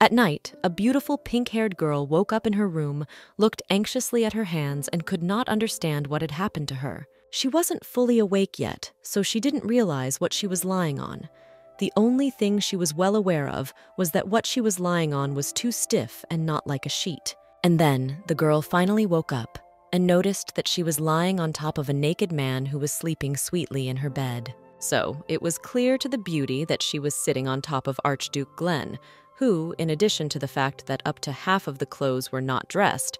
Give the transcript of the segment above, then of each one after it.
At night, a beautiful pink-haired girl woke up in her room, looked anxiously at her hands, and could not understand what had happened to her. She wasn't fully awake yet, so she didn't realize what she was lying on. The only thing she was well aware of was that what she was lying on was too stiff and not like a sheet. And then the girl finally woke up and noticed that she was lying on top of a naked man who was sleeping sweetly in her bed. So it was clear to the beauty that she was sitting on top of Archduke Glenn, who, in addition to the fact that up to half of the clothes were not dressed,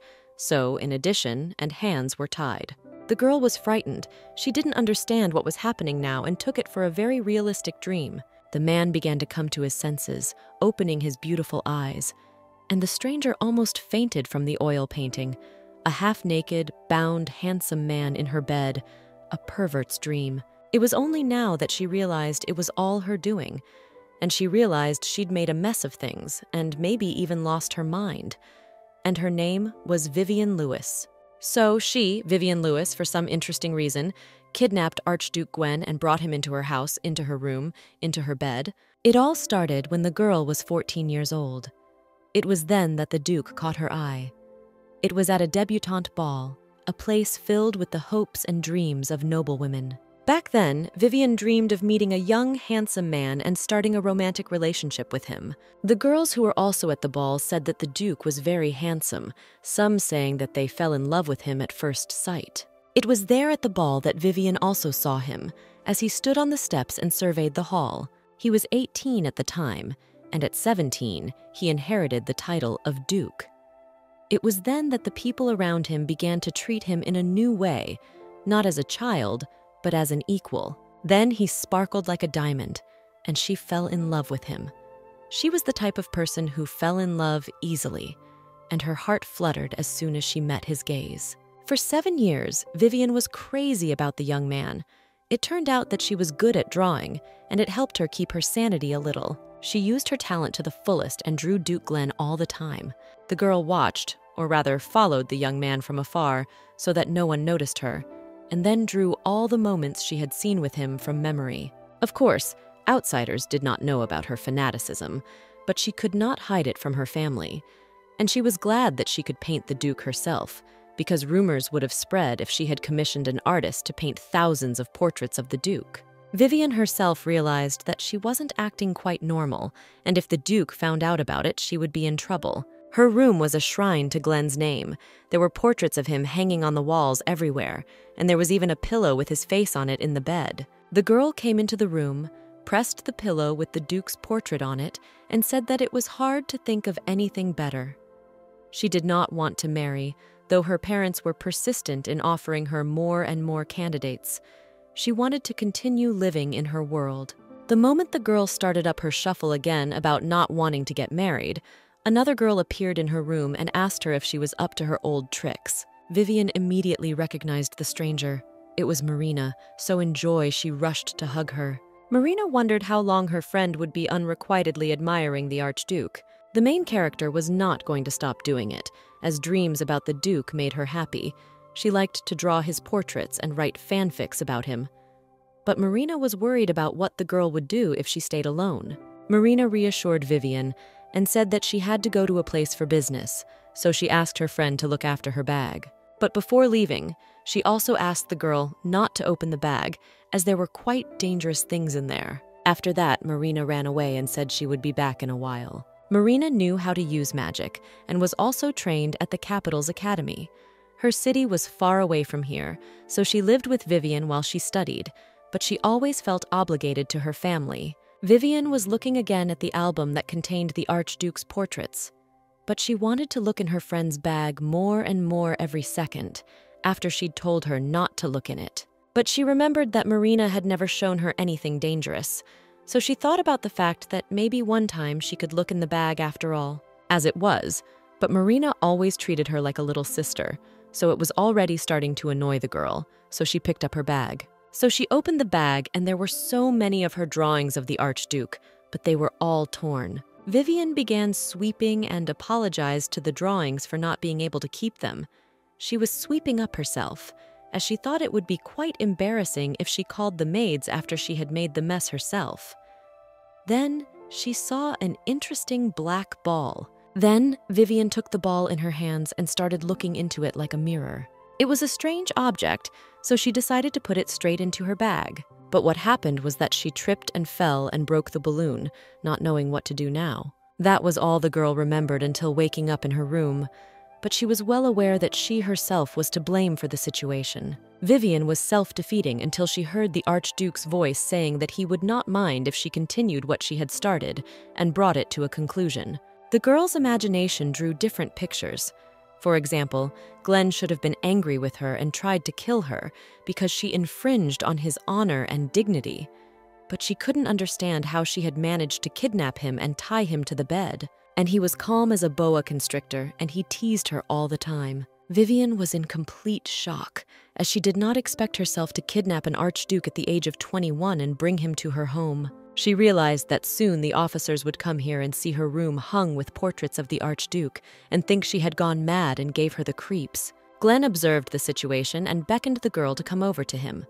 and hands were tied. The girl was frightened. She didn't understand what was happening now and took it for a very realistic dream. The man began to come to his senses, opening his beautiful eyes, and the stranger almost fainted from the oil painting. A half-naked, bound, handsome man in her bed, a pervert's dream. It was only now that she realized it was all her doing, and she realized she'd made a mess of things and maybe even lost her mind. And her name was Vivian Lewis. So she, Vivian Lewis, for some interesting reason, kidnapped Archduke Gwen and brought him into her house, into her room, into her bed. It all started when the girl was 14 years old. It was then that the Duke caught her eye. It was at a debutante ball, a place filled with the hopes and dreams of noblewomen. Back then, Vivian dreamed of meeting a young, handsome man and starting a romantic relationship with him. The girls who were also at the ball said that the Duke was very handsome, some saying that they fell in love with him at first sight. It was there at the ball that Vivian also saw him, as he stood on the steps and surveyed the hall. He was 18 at the time, and at 17, he inherited the title of Duke. It was then that the people around him began to treat him in a new way, not as a child, but as an equal. Then he sparkled like a diamond, and she fell in love with him. She was the type of person who fell in love easily, and her heart fluttered as soon as she met his gaze. For 7 years, Vivian was crazy about the young man. It turned out that she was good at drawing, and it helped her keep her sanity a little. She used her talent to the fullest and drew Duke Glenn all the time. The girl watched, or rather followed the young man from afar, so that no one noticed her, and then drew all the moments she had seen with him from memory. Of course, outsiders did not know about her fanaticism, but she could not hide it from her family. And she was glad that she could paint the Duke herself, because rumors would have spread if she had commissioned an artist to paint thousands of portraits of the Duke. Vivian herself realized that she wasn't acting quite normal, and if the Duke found out about it, she would be in trouble. Her room was a shrine to Glenn's name. There were portraits of him hanging on the walls everywhere, and there was even a pillow with his face on it in the bed. The girl came into the room, pressed the pillow with the Duke's portrait on it, and said that it was hard to think of anything better. She did not want to marry, though her parents were persistent in offering her more and more candidates. She wanted to continue living in her world. The moment the girl started up her shuffle again about not wanting to get married, another girl appeared in her room and asked her if she was up to her old tricks. Vivian immediately recognized the stranger. It was Marina, so in joy she rushed to hug her. Marina wondered how long her friend would be unrequitedly admiring the Archduke. The main character was not going to stop doing it, as dreams about the Duke made her happy. She liked to draw his portraits and write fanfics about him. But Marina was worried about what the girl would do if she stayed alone. Marina reassured Vivian and said that she had to go to a place for business, so she asked her friend to look after her bag. But before leaving, she also asked the girl not to open the bag, as there were quite dangerous things in there. After that, Marina ran away and said she would be back in a while. Marina knew how to use magic and was also trained at the capital's academy. Her city was far away from here, so she lived with Vivian while she studied, but she always felt obligated to her family. Vivian was looking again at the album that contained the Archduke's portraits, but she wanted to look in her friend's bag more and more every second, after she'd told her not to look in it. But she remembered that Marina had never shown her anything dangerous, so she thought about the fact that maybe one time she could look in the bag after all. As it was, but Marina always treated her like a little sister, so it was already starting to annoy the girl, so she picked up her bag. So she opened the bag, and there were so many of her drawings of the Archduke, but they were all torn. Vivian began sweeping and apologized to the drawings for not being able to keep them. She was sweeping up herself, as she thought it would be quite embarrassing if she called the maids after she had made the mess herself. Then she saw an interesting black ball. Then, Vivian took the ball in her hands and started looking into it like a mirror. It was a strange object, so she decided to put it straight into her bag. But what happened was that she tripped and fell and broke the balloon, not knowing what to do now. That was all the girl remembered until waking up in her room, but she was well aware that she herself was to blame for the situation. Vivian was self-defeating until she heard the Archduke's voice saying that he would not mind if she continued what she had started and brought it to a conclusion. The girl's imagination drew different pictures. For example, Glenn should have been angry with her and tried to kill her because she infringed on his honor and dignity. But she couldn't understand how she had managed to kidnap him and tie him to the bed. And he was calm as a boa constrictor, and he teased her all the time. Vivian was in complete shock, as she did not expect herself to kidnap an archduke at the age of 21 and bring him to her home. She realized that soon the officers would come here and see her room hung with portraits of the archduke and think she had gone mad and gave her the creeps. Glenn observed the situation and beckoned the girl to come over to him.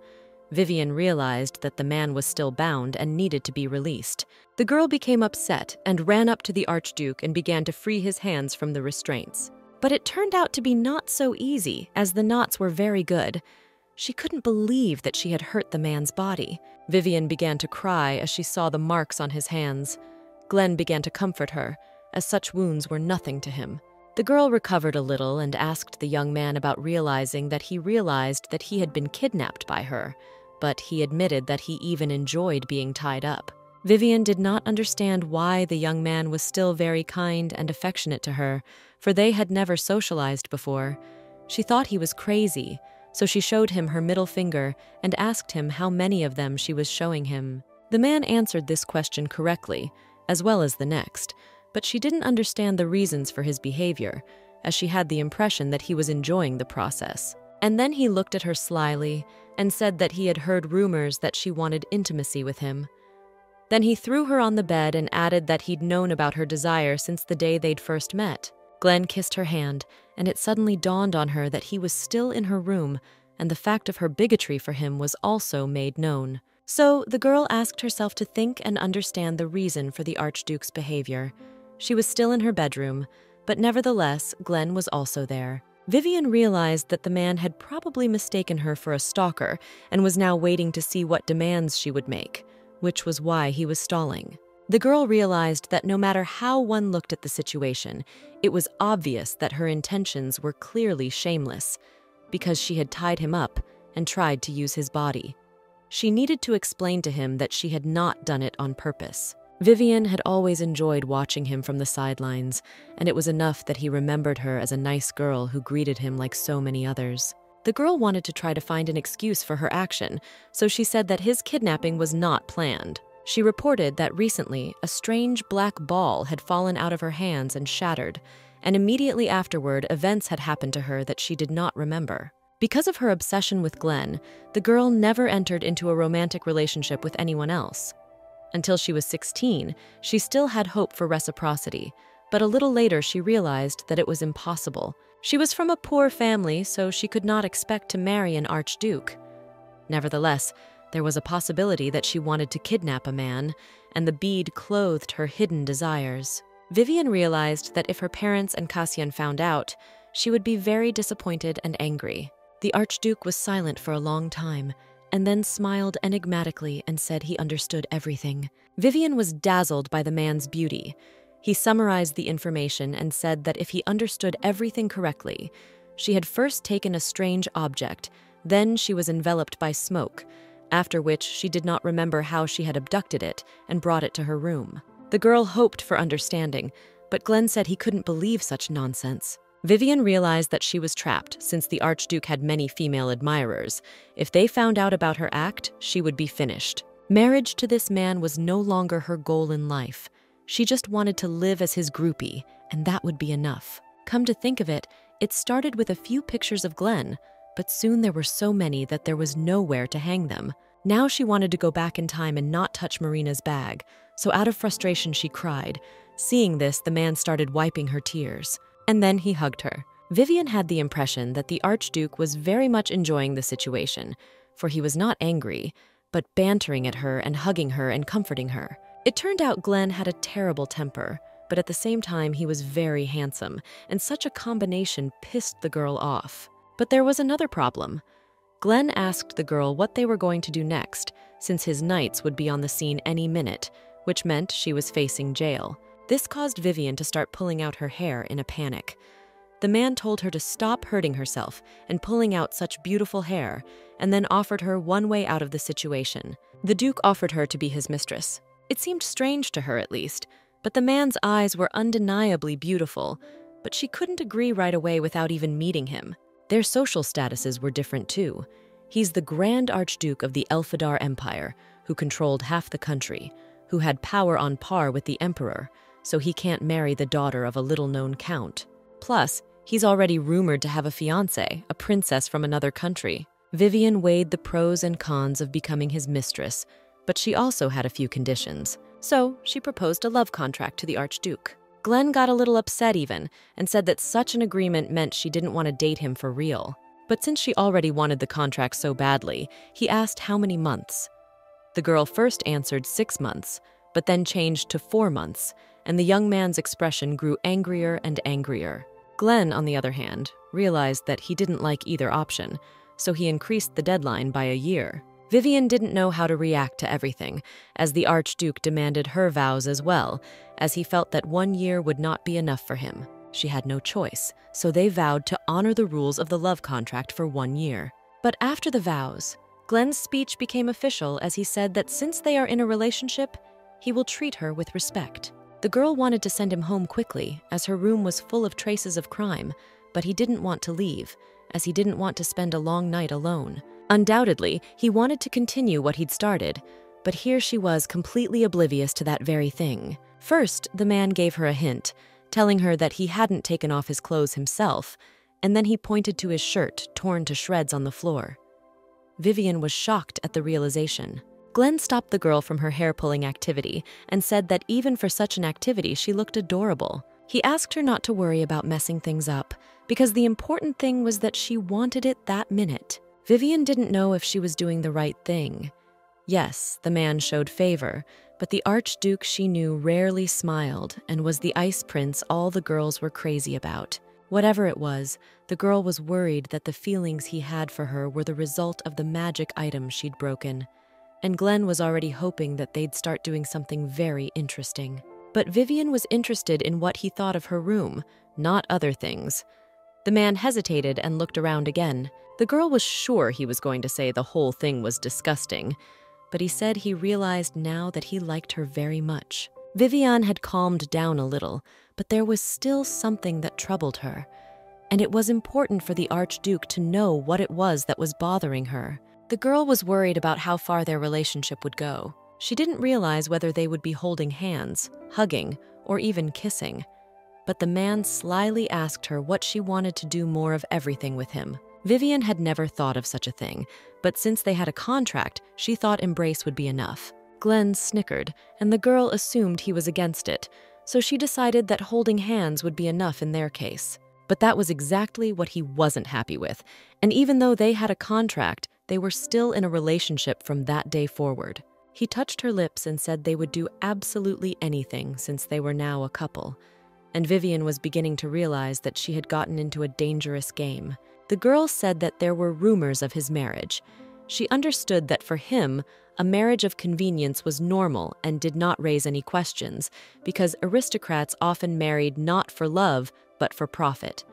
Vivian realized that the man was still bound and needed to be released. The girl became upset and ran up to the Archduke and began to free his hands from the restraints. But it turned out to be not so easy, as the knots were very good. She couldn't believe that she had hurt the man's body. Vivian began to cry as she saw the marks on his hands. Glenn began to comfort her, as such wounds were nothing to him. The girl recovered a little and asked the young man about realizing that he had been kidnapped by her, but he admitted that he even enjoyed being tied up. Vivian did not understand why the young man was still very kind and affectionate to her, for they had never socialized before. She thought he was crazy, so she showed him her middle finger and asked him how many of them she was showing him. The man answered this question correctly, as well as the next, but she didn't understand the reasons for his behavior, as she had the impression that he was enjoying the process. And then he looked at her slyly and said that he had heard rumors that she wanted intimacy with him. Then he threw her on the bed and added that he'd known about her desire since the day they'd first met. Glenn kissed her hand, and it suddenly dawned on her that he was still in her room, and the fact of her bigotry for him was also made known. So the girl asked herself to think and understand the reason for the Archduke's behavior. She was still in her bedroom, but nevertheless, Glenn was also there. Vivian realized that the man had probably mistaken her for a stalker and was now waiting to see what demands she would make, which was why he was stalling. The girl realized that no matter how one looked at the situation, it was obvious that her intentions were clearly shameless, because she had tied him up and tried to use his body. She needed to explain to him that she had not done it on purpose. Vivian had always enjoyed watching him from the sidelines, and it was enough that he remembered her as a nice girl who greeted him like so many others. The girl wanted to try to find an excuse for her action, so she said that his kidnapping was not planned. She reported that recently, a strange black ball had fallen out of her hands and shattered, and immediately afterward, events had happened to her that she did not remember. Because of her obsession with Glenn, the girl never entered into a romantic relationship with anyone else. Until she was 16, she still had hope for reciprocity, but a little later she realized that it was impossible. She was from a poor family, so she could not expect to marry an archduke. Nevertheless, there was a possibility that she wanted to kidnap a man, and the bead clothed her hidden desires. Vivian realized that if her parents and Cassian found out, she would be very disappointed and angry. The archduke was silent for a long time, and then smiled enigmatically and said he understood everything. Vivian was dazzled by the man's beauty. He summarized the information and said that if he understood everything correctly, she had first taken a strange object, then she was enveloped by smoke, after which she did not remember how she had abducted it and brought it to her room. The girl hoped for understanding, but Glenn said he couldn't believe such nonsense. Vivian realized that she was trapped since the Archduke had many female admirers. If they found out about her act, she would be finished. Marriage to this man was no longer her goal in life. She just wanted to live as his groupie, and that would be enough. Come to think of it, it started with a few pictures of Glenn, but soon there were so many that there was nowhere to hang them. Now she wanted to go back in time and not touch Marina's bag, so out of frustration she cried. Seeing this, the man started wiping her tears. And then he hugged her. Vivian had the impression that the Archduke was very much enjoying the situation, for he was not angry, but bantering at her and hugging her and comforting her. It turned out Glenn had a terrible temper, but at the same time he was very handsome, and such a combination pissed the girl off. But there was another problem. Glenn asked the girl what they were going to do next, since his knights would be on the scene any minute, which meant she was facing jail. This caused Vivian to start pulling out her hair in a panic. The man told her to stop hurting herself and pulling out such beautiful hair, and then offered her one way out of the situation. The Duke offered her to be his mistress. It seemed strange to her, at least, but the man's eyes were undeniably beautiful, but she couldn't agree right away without even meeting him. Their social statuses were different too. He's the Grand Archduke of the Elfadar Empire, who controlled half the country, who had power on par with the Emperor, so he can't marry the daughter of a little-known count. Plus, he's already rumored to have a fiancée, a princess from another country. Vivian weighed the pros and cons of becoming his mistress, but she also had a few conditions. So she proposed a love contract to the Archduke. Glenn got a little upset even, and said that such an agreement meant she didn't want to date him for real. But since she already wanted the contract so badly, he asked how many months. The girl first answered 6 months, but then changed to 4 months, and the young man's expression grew angrier and angrier. Glenn, on the other hand, realized that he didn't like either option, so he increased the deadline by a year. Vivian didn't know how to react to everything, as the Archduke demanded her vows as well, as he felt that 1 year would not be enough for him. She had no choice, so they vowed to honor the rules of the love contract for 1 year. But after the vows, Glenn's speech became official as he said that since they are in a relationship, he will treat her with respect. The girl wanted to send him home quickly, as her room was full of traces of crime, but he didn't want to leave, as he didn't want to spend a long night alone. Undoubtedly, he wanted to continue what he'd started, but here she was completely oblivious to that very thing. First, the man gave her a hint, telling her that he hadn't taken off his clothes himself, and then he pointed to his shirt, torn to shreds on the floor. Vivian was shocked at the realization. Glenn stopped the girl from her hair-pulling activity and said that even for such an activity, she looked adorable. He asked her not to worry about messing things up, because the important thing was that she wanted it that minute. Vivian didn't know if she was doing the right thing. Yes, the man showed favor, but the Archduke she knew rarely smiled and was the ice prince all the girls were crazy about. Whatever it was, the girl was worried that the feelings he had for her were the result of the magic item she'd broken. And Glenn was already hoping that they'd start doing something very interesting. But Vivian was interested in what he thought of her room, not other things. The man hesitated and looked around again. The girl was sure he was going to say the whole thing was disgusting, but he said he realized now that he liked her very much. Vivian had calmed down a little, but there was still something that troubled her, and it was important for the Archduke to know what it was that was bothering her. The girl was worried about how far their relationship would go. She didn't realize whether they would be holding hands, hugging, or even kissing. But the man slyly asked her what she wanted to do more of everything with him. Vivian had never thought of such a thing, but since they had a contract, she thought embrace would be enough. Glenn snickered, and the girl assumed he was against it, so she decided that holding hands would be enough in their case. But that was exactly what he wasn't happy with, and even though they had a contract, they were still in a relationship from that day forward. He touched her lips and said they would do absolutely anything since they were now a couple, and Vivian was beginning to realize that she had gotten into a dangerous game. The girl said that there were rumors of his marriage. She understood that for him, a marriage of convenience was normal and did not raise any questions, because aristocrats often married not for love, but for profit.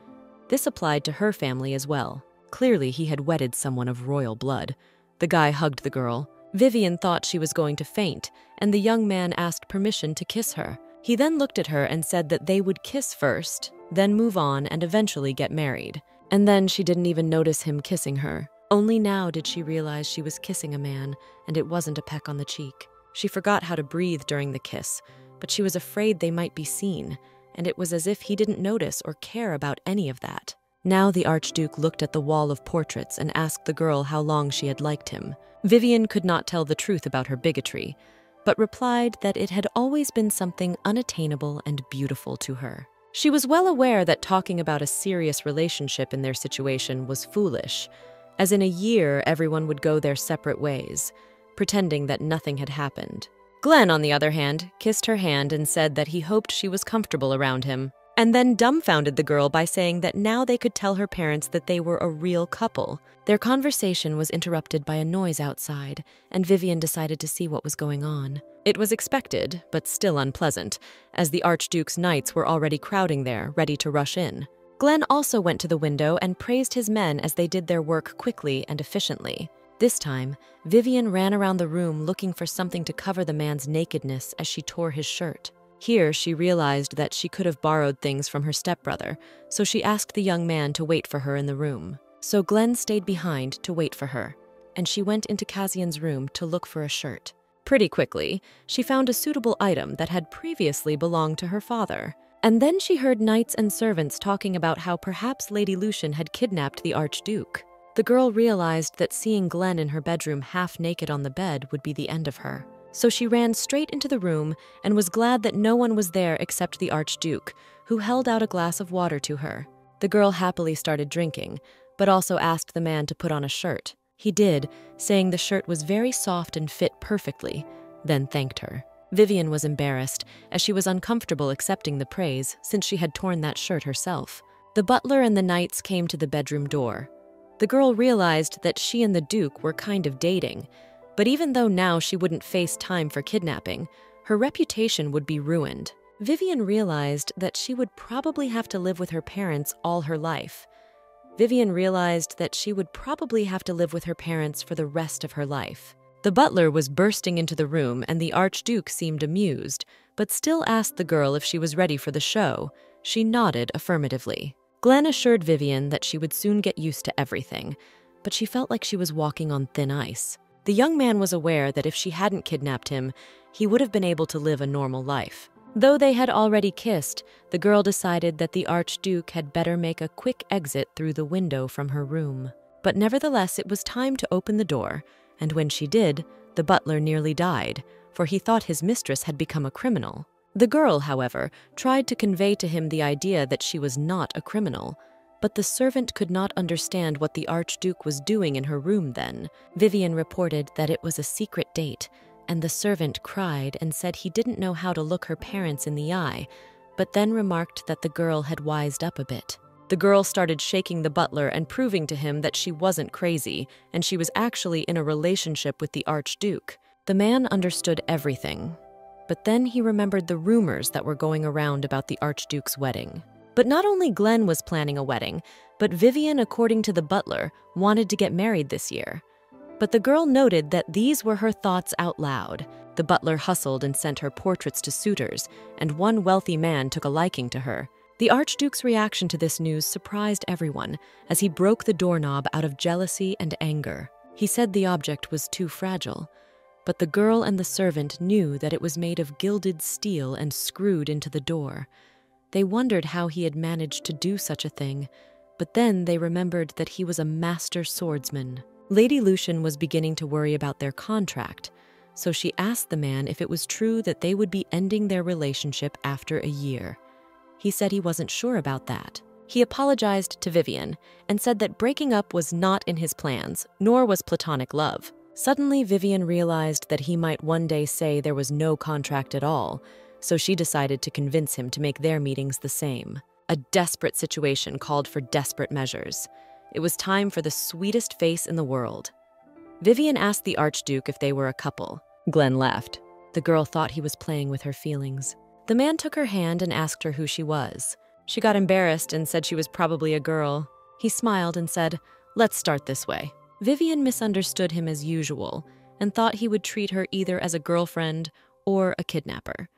This applied to her family as well. Clearly, he had wedded someone of royal blood. The guy hugged the girl. Vivian thought she was going to faint, and the young man asked permission to kiss her. He then looked at her and said that they would kiss first, then move on and eventually get married. And then she didn't even notice him kissing her. Only now did she realize she was kissing a man, and it wasn't a peck on the cheek. She forgot how to breathe during the kiss, but she was afraid they might be seen, and it was as if he didn't notice or care about any of that. Now the Archduke looked at the wall of portraits and asked the girl how long she had liked him. Vivian could not tell the truth about her bigotry, but replied that it had always been something unattainable and beautiful to her. She was well aware that talking about a serious relationship in their situation was foolish, as in a year everyone would go their separate ways, pretending that nothing had happened. Glenn, on the other hand, kissed her hand and said that he hoped she was comfortable around him, and then dumbfounded the girl by saying that now they could tell her parents that they were a real couple. Their conversation was interrupted by a noise outside, and Vivian decided to see what was going on. It was expected, but still unpleasant, as the Archduke's knights were already crowding there, ready to rush in. Glenn also went to the window and praised his men as they did their work quickly and efficiently. This time, Vivian ran around the room looking for something to cover the man's nakedness as she tore his shirt. Here, she realized that she could have borrowed things from her stepbrother, so she asked the young man to wait for her in the room. So Glenn stayed behind to wait for her, and she went into Cassian's room to look for a shirt. Pretty quickly, she found a suitable item that had previously belonged to her father. And then she heard knights and servants talking about how perhaps Lady Lucian had kidnapped the Archduke. The girl realized that seeing Glenn in her bedroom half naked on the bed would be the end of her. So she ran straight into the room and was glad that no one was there except the Archduke, who held out a glass of water to her. The girl happily started drinking, but also asked the man to put on a shirt. He did, saying the shirt was very soft and fit perfectly, then thanked her. Vivian was embarrassed, as she was uncomfortable accepting the praise since she had torn that shirt herself. The butler and the knights came to the bedroom door. The girl realized that she and the Duke were kind of dating, but even though now she wouldn't face time for kidnapping, her reputation would be ruined. Vivian realized that she would probably have to live with her parents all her life. Vivian realized that she would probably have to live with her parents for the rest of her life. The butler was bursting into the room and the Archduke seemed amused, but still asked the girl if she was ready for the show. She nodded affirmatively. Glenn assured Vivian that she would soon get used to everything, but she felt like she was walking on thin ice. The young man was aware that if she hadn't kidnapped him, he would have been able to live a normal life. Though they had already kissed, the girl decided that the Archduke had better make a quick exit through the window from her room. But nevertheless, it was time to open the door, and when she did, the butler nearly died, for he thought his mistress had become a criminal. The girl, however, tried to convey to him the idea that she was not a criminal, but the servant could not understand what the Archduke was doing in her room then. Vivian reported that it was a secret date, and the servant cried and said he didn't know how to look her parents in the eye, but then remarked that the girl had wised up a bit. The girl started shaking the butler and proving to him that she wasn't crazy, and she was actually in a relationship with the Archduke. The man understood everything, but then he remembered the rumors that were going around about the Archduke's wedding. But not only Glenn was planning a wedding, but Vivian, according to the butler, wanted to get married this year. But the girl noted that these were her thoughts out loud. The butler hustled and sent her portraits to suitors, and one wealthy man took a liking to her. The Archduke's reaction to this news surprised everyone, as he broke the doorknob out of jealousy and anger. He said the object was too fragile, but the girl and the servant knew that it was made of gilded steel and screwed into the door. They wondered how he had managed to do such a thing, but then they remembered that he was a master swordsman. Lady Lucian was beginning to worry about their contract, so she asked the man if it was true that they would be ending their relationship after a year. He said he wasn't sure about that. He apologized to Vivian and said that breaking up was not in his plans, nor was platonic love. Suddenly, Vivian realized that he might one day say there was no contract at all, so she decided to convince him to make their meetings the same. A desperate situation called for desperate measures. It was time for the sweetest face in the world. Vivian asked the Archduke if they were a couple. Glenn laughed. The girl thought he was playing with her feelings. The man took her hand and asked her who she was. She got embarrassed and said she was probably a girl. He smiled and said, "Let's start this way." Vivian misunderstood him as usual and thought he would treat her either as a girlfriend or a kidnapper.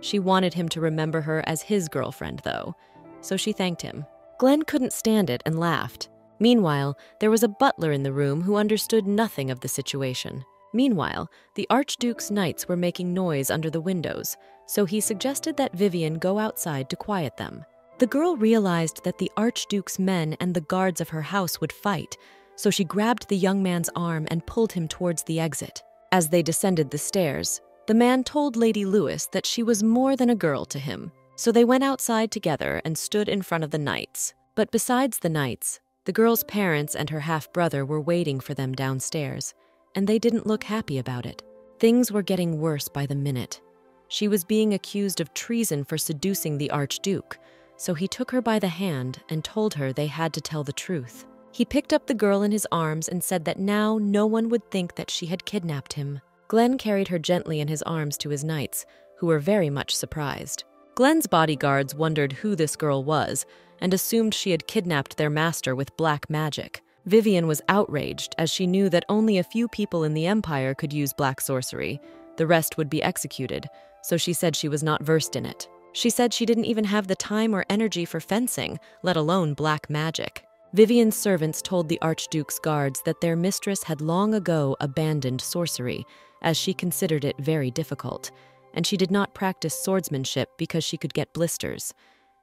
She wanted him to remember her as his girlfriend, though, so she thanked him. Glenn couldn't stand it and laughed. Meanwhile, there was a butler in the room who understood nothing of the situation. Meanwhile, the Archduke's knights were making noise under the windows, so he suggested that Vivian go outside to quiet them. The girl realized that the Archduke's men and the guards of her house would fight, so she grabbed the young man's arm and pulled him towards the exit. As they descended the stairs, the man told Lady Lewis that she was more than a girl to him, so they went outside together and stood in front of the knights. But besides the knights, the girl's parents and her half-brother were waiting for them downstairs, and they didn't look happy about it. Things were getting worse by the minute. She was being accused of treason for seducing the Archduke, so he took her by the hand and told her they had to tell the truth. He picked up the girl in his arms and said that now no one would think that she had kidnapped him. Glenn carried her gently in his arms to his knights, who were very much surprised. Glenn's bodyguards wondered who this girl was and assumed she had kidnapped their master with black magic. Vivian was outraged as she knew that only a few people in the Empire could use black sorcery. The rest would be executed, so she said she was not versed in it. She said she didn't even have the time or energy for fencing, let alone black magic. Vivian's servants told the Archduke's guards that their mistress had long ago abandoned sorcery, as she considered it very difficult, and she did not practice swordsmanship because she could get blisters.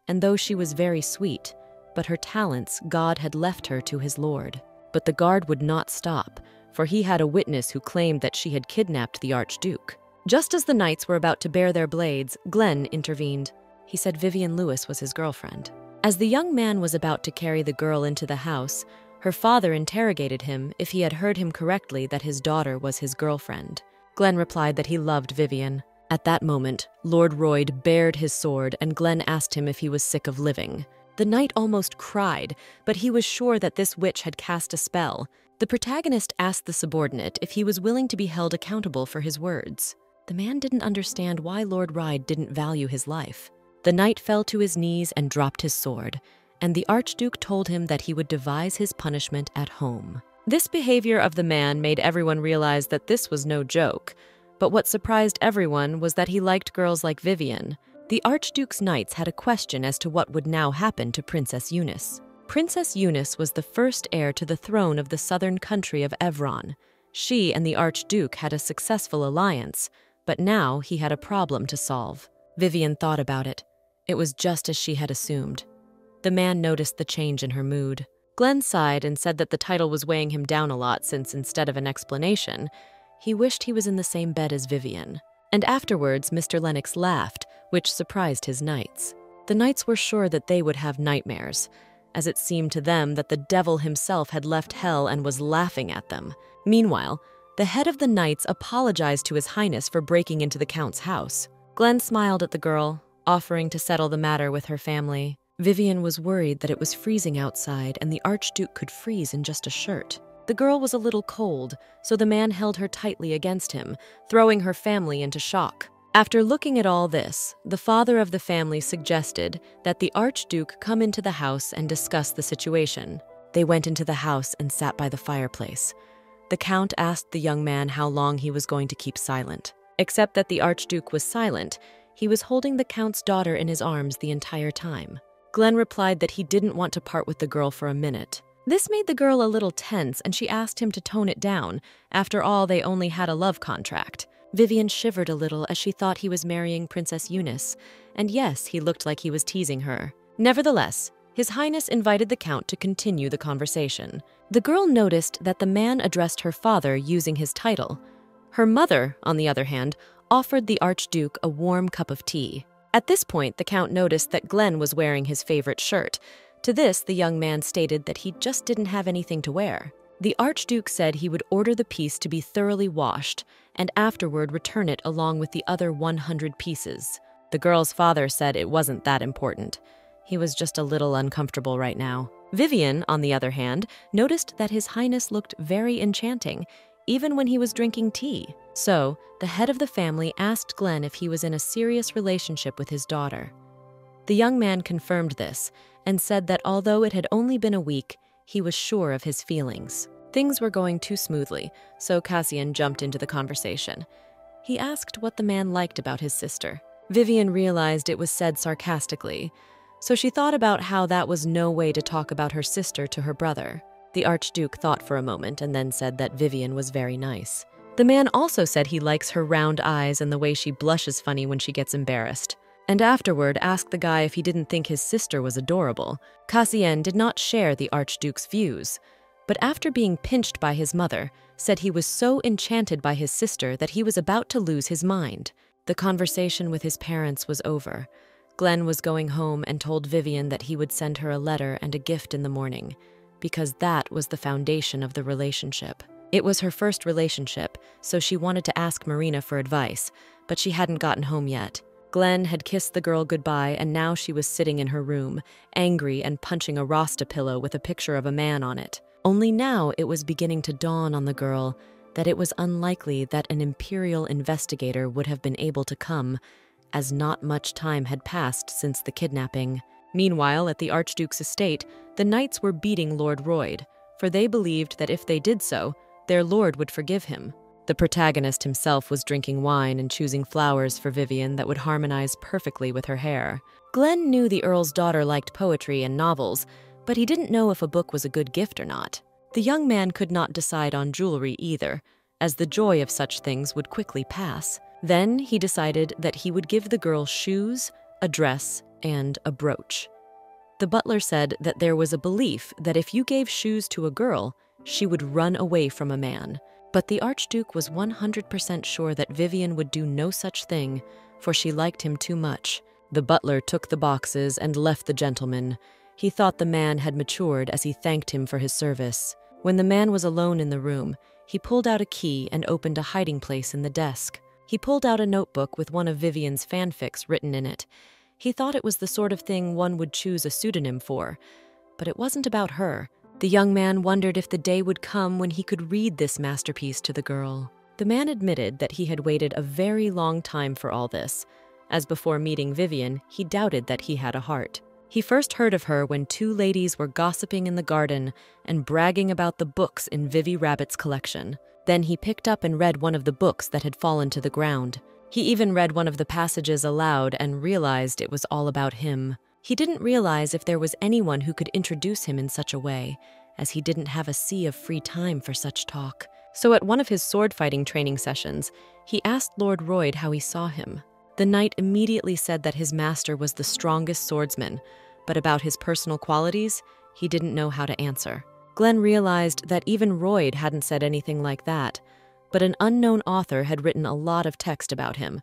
And though she was very sweet, but her talents God had left her to his lord. But the guard would not stop, for he had a witness who claimed that she had kidnapped the Archduke. Just as the knights were about to bare their blades, Glenn intervened. He said Vivian Lewis was his girlfriend. As the young man was about to carry the girl into the house, her father interrogated him if he had heard him correctly that his daughter was his girlfriend. Glenn replied that he loved Vivian. At that moment, Lord Royd bared his sword and Glenn asked him if he was sick of living. The knight almost cried, but he was sure that this witch had cast a spell. The protagonist asked the subordinate if he was willing to be held accountable for his words. The man didn't understand why Lord Royd didn't value his life. The knight fell to his knees and dropped his sword, and the Archduke told him that he would devise his punishment at home. This behavior of the man made everyone realize that this was no joke, but what surprised everyone was that he liked girls like Vivian. The Archduke's knights had a question as to what would now happen to Princess Eunice. Princess Eunice was the first heir to the throne of the southern country of Evron. She and the Archduke had a successful alliance, but now he had a problem to solve. Vivian thought about it. It was just as she had assumed. The man noticed the change in her mood. Glenn sighed and said that the title was weighing him down a lot since instead of an explanation, he wished he was in the same bed as Vivian. And afterwards, Mr. Lennox laughed, which surprised his knights. The knights were sure that they would have nightmares, as it seemed to them that the devil himself had left hell and was laughing at them. Meanwhile, the head of the knights apologized to His Highness for breaking into the Count's house. Glenn smiled at the girl, offering to settle the matter with her family. Vivian was worried that it was freezing outside and the Archduke could freeze in just a shirt. The girl was a little cold, so the man held her tightly against him, throwing her family into shock. After looking at all this, the father of the family suggested that the Archduke come into the house and discuss the situation. They went into the house and sat by the fireplace. The Count asked the young man how long he was going to keep silent. Except that the Archduke was silent, he was holding the Count's daughter in his arms the entire time. Glenn replied that he didn't want to part with the girl for a minute. This made the girl a little tense, and she asked him to tone it down. After all, they only had a love contract. Vivian shivered a little as she thought he was marrying Princess Eunice, and yes, he looked like he was teasing her. Nevertheless, His Highness invited the Count to continue the conversation. The girl noticed that the man addressed her father using his title. Her mother, on the other hand, offered the Archduke a warm cup of tea. At this point, the Count noticed that Glenn was wearing his favorite shirt. To this, the young man stated that he just didn't have anything to wear. The Archduke said he would order the piece to be thoroughly washed and afterward return it along with the other 100 pieces. The girl's father said it wasn't that important. He was just a little uncomfortable right now. Vivian, on the other hand, noticed that His Highness looked very enchanting, even when he was drinking tea. So, the head of the family asked Glenn if he was in a serious relationship with his daughter. The young man confirmed this and said that although it had only been a week, he was sure of his feelings. Things were going too smoothly, so Cassian jumped into the conversation. He asked what the man liked about his sister. Vivian realized it was said sarcastically, so she thought about how that was no way to talk about her sister to her brother. The Archduke thought for a moment and then said that Vivian was very nice. The man also said he likes her round eyes and the way she blushes funny when she gets embarrassed, and afterward asked the guy if he didn't think his sister was adorable. Cassian did not share the Archduke's views, but after being pinched by his mother, said he was so enchanted by his sister that he was about to lose his mind. The conversation with his parents was over. Glenn was going home and told Vivian that he would send her a letter and a gift in the morning, because that was the foundation of the relationship. It was her first relationship, so she wanted to ask Marina for advice, but she hadn't gotten home yet. Glenn had kissed the girl goodbye, and now she was sitting in her room, angry and punching a Rasta pillow with a picture of a man on it. Only now it was beginning to dawn on the girl that it was unlikely that an imperial investigator would have been able to come, as not much time had passed since the kidnapping. Meanwhile, at the Archduke's estate, the knights were beating Lord Royd, for they believed that if they did so, their lord would forgive him. The protagonist himself was drinking wine and choosing flowers for Vivian that would harmonize perfectly with her hair. Glenn knew the Earl's daughter liked poetry and novels, but he didn't know if a book was a good gift or not. The young man could not decide on jewelry either, as the joy of such things would quickly pass. Then he decided that he would give the girl shoes, a dress, and a brooch. The butler said that there was a belief that if you gave shoes to a girl, she would run away from a man. But the Archduke was 100% sure that Vivian would do no such thing, for she liked him too much. The butler took the boxes and left the gentleman. He thought the man had matured as he thanked him for his service. When the man was alone in the room, he pulled out a key and opened a hiding place in the desk. He pulled out a notebook with one of Vivian's fanfics written in it. He thought it was the sort of thing one would choose a pseudonym for, but it wasn't about her. The young man wondered if the day would come when he could read this masterpiece to the girl. The man admitted that he had waited a very long time for all this, as before meeting Vivian, he doubted that he had a heart. He first heard of her when two ladies were gossiping in the garden and bragging about the books in Vivi Rabbit's collection. Then he picked up and read one of the books that had fallen to the ground. He even read one of the passages aloud and realized it was all about him. He didn't realize if there was anyone who could introduce him in such a way, as he didn't have a sea of free time for such talk. So at one of his sword-fighting training sessions, he asked Lord Royd how he saw him. The knight immediately said that his master was the strongest swordsman, but about his personal qualities, he didn't know how to answer. Glenn realized that even Royd hadn't said anything like that, but an unknown author had written a lot of text about him.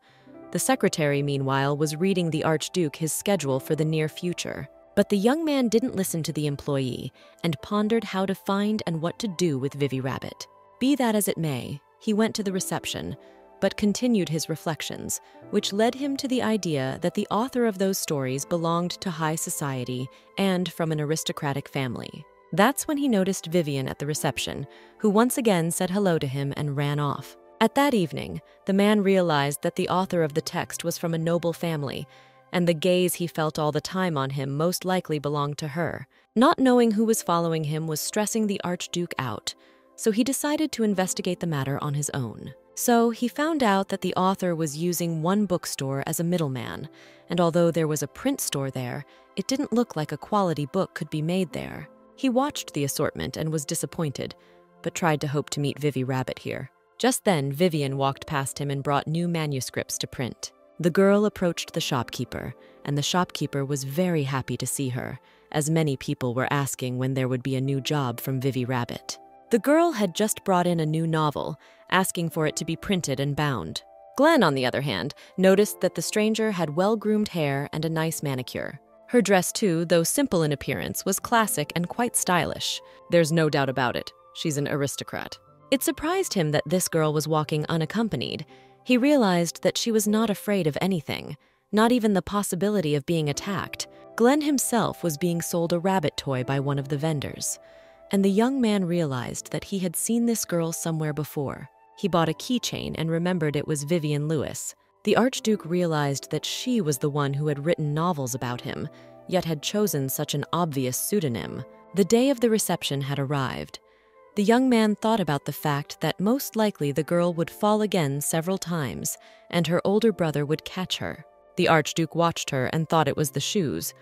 The secretary, meanwhile, was reading the Archduke his schedule for the near future. But the young man didn't listen to the employee and pondered how to find and what to do with Vivi Rabbit. Be that as it may, he went to the reception, but continued his reflections, which led him to the idea that the author of those stories belonged to high society and from an aristocratic family. That's when he noticed Vivian at the reception, who once again said hello to him and ran off. At that evening, the man realized that the author of the text was from a noble family, and the gaze he felt all the time on him most likely belonged to her. Not knowing who was following him was stressing the Archduke out, so he decided to investigate the matter on his own. So he found out that the author was using one bookstore as a middleman, and although there was a print store there, it didn't look like a quality book could be made there. He watched the assortment and was disappointed, but tried to hope to meet Vivi Rabbit here. Just then, Vivian walked past him and brought new manuscripts to print. The girl approached the shopkeeper, and the shopkeeper was very happy to see her, as many people were asking when there would be a new job from Vivi Rabbit. The girl had just brought in a new novel, asking for it to be printed and bound. Glenn, on the other hand, noticed that the stranger had well-groomed hair and a nice manicure. Her dress, too, though simple in appearance, was classic and quite stylish. There's no doubt about it. She's an aristocrat. It surprised him that this girl was walking unaccompanied. He realized that she was not afraid of anything, not even the possibility of being attacked. Glenn himself was being sold a rabbit toy by one of the vendors, and the young man realized that he had seen this girl somewhere before. He bought a keychain and remembered it was Vivian Lewis. The Archduke realized that she was the one who had written novels about him, yet had chosen such an obvious pseudonym. The day of the reception had arrived. The young man thought about the fact that most likely the girl would fall again several times, and her older brother would catch her. The Archduke watched her and thought it was the shoes,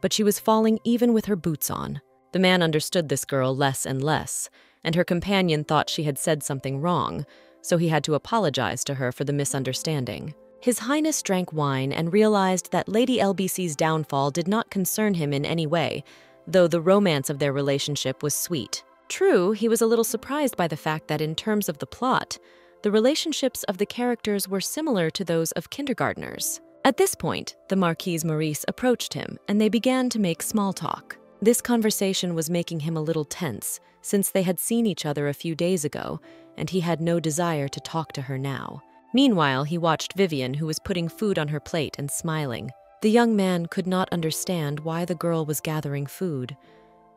but she was falling even with her boots on. The man understood this girl less and less, and her companion thought she had said something wrong, so he had to apologize to her for the misunderstanding. His Highness drank wine and realized that Lady LBC's downfall did not concern him in any way, though the romance of their relationship was sweet. True, he was a little surprised by the fact that in terms of the plot, the relationships of the characters were similar to those of kindergartners. At this point, the Marquise Maurice approached him, and they began to make small talk. This conversation was making him a little tense, since they had seen each other a few days ago, and he had no desire to talk to her now. Meanwhile, he watched Vivian, who was putting food on her plate and smiling. The young man could not understand why the girl was gathering food.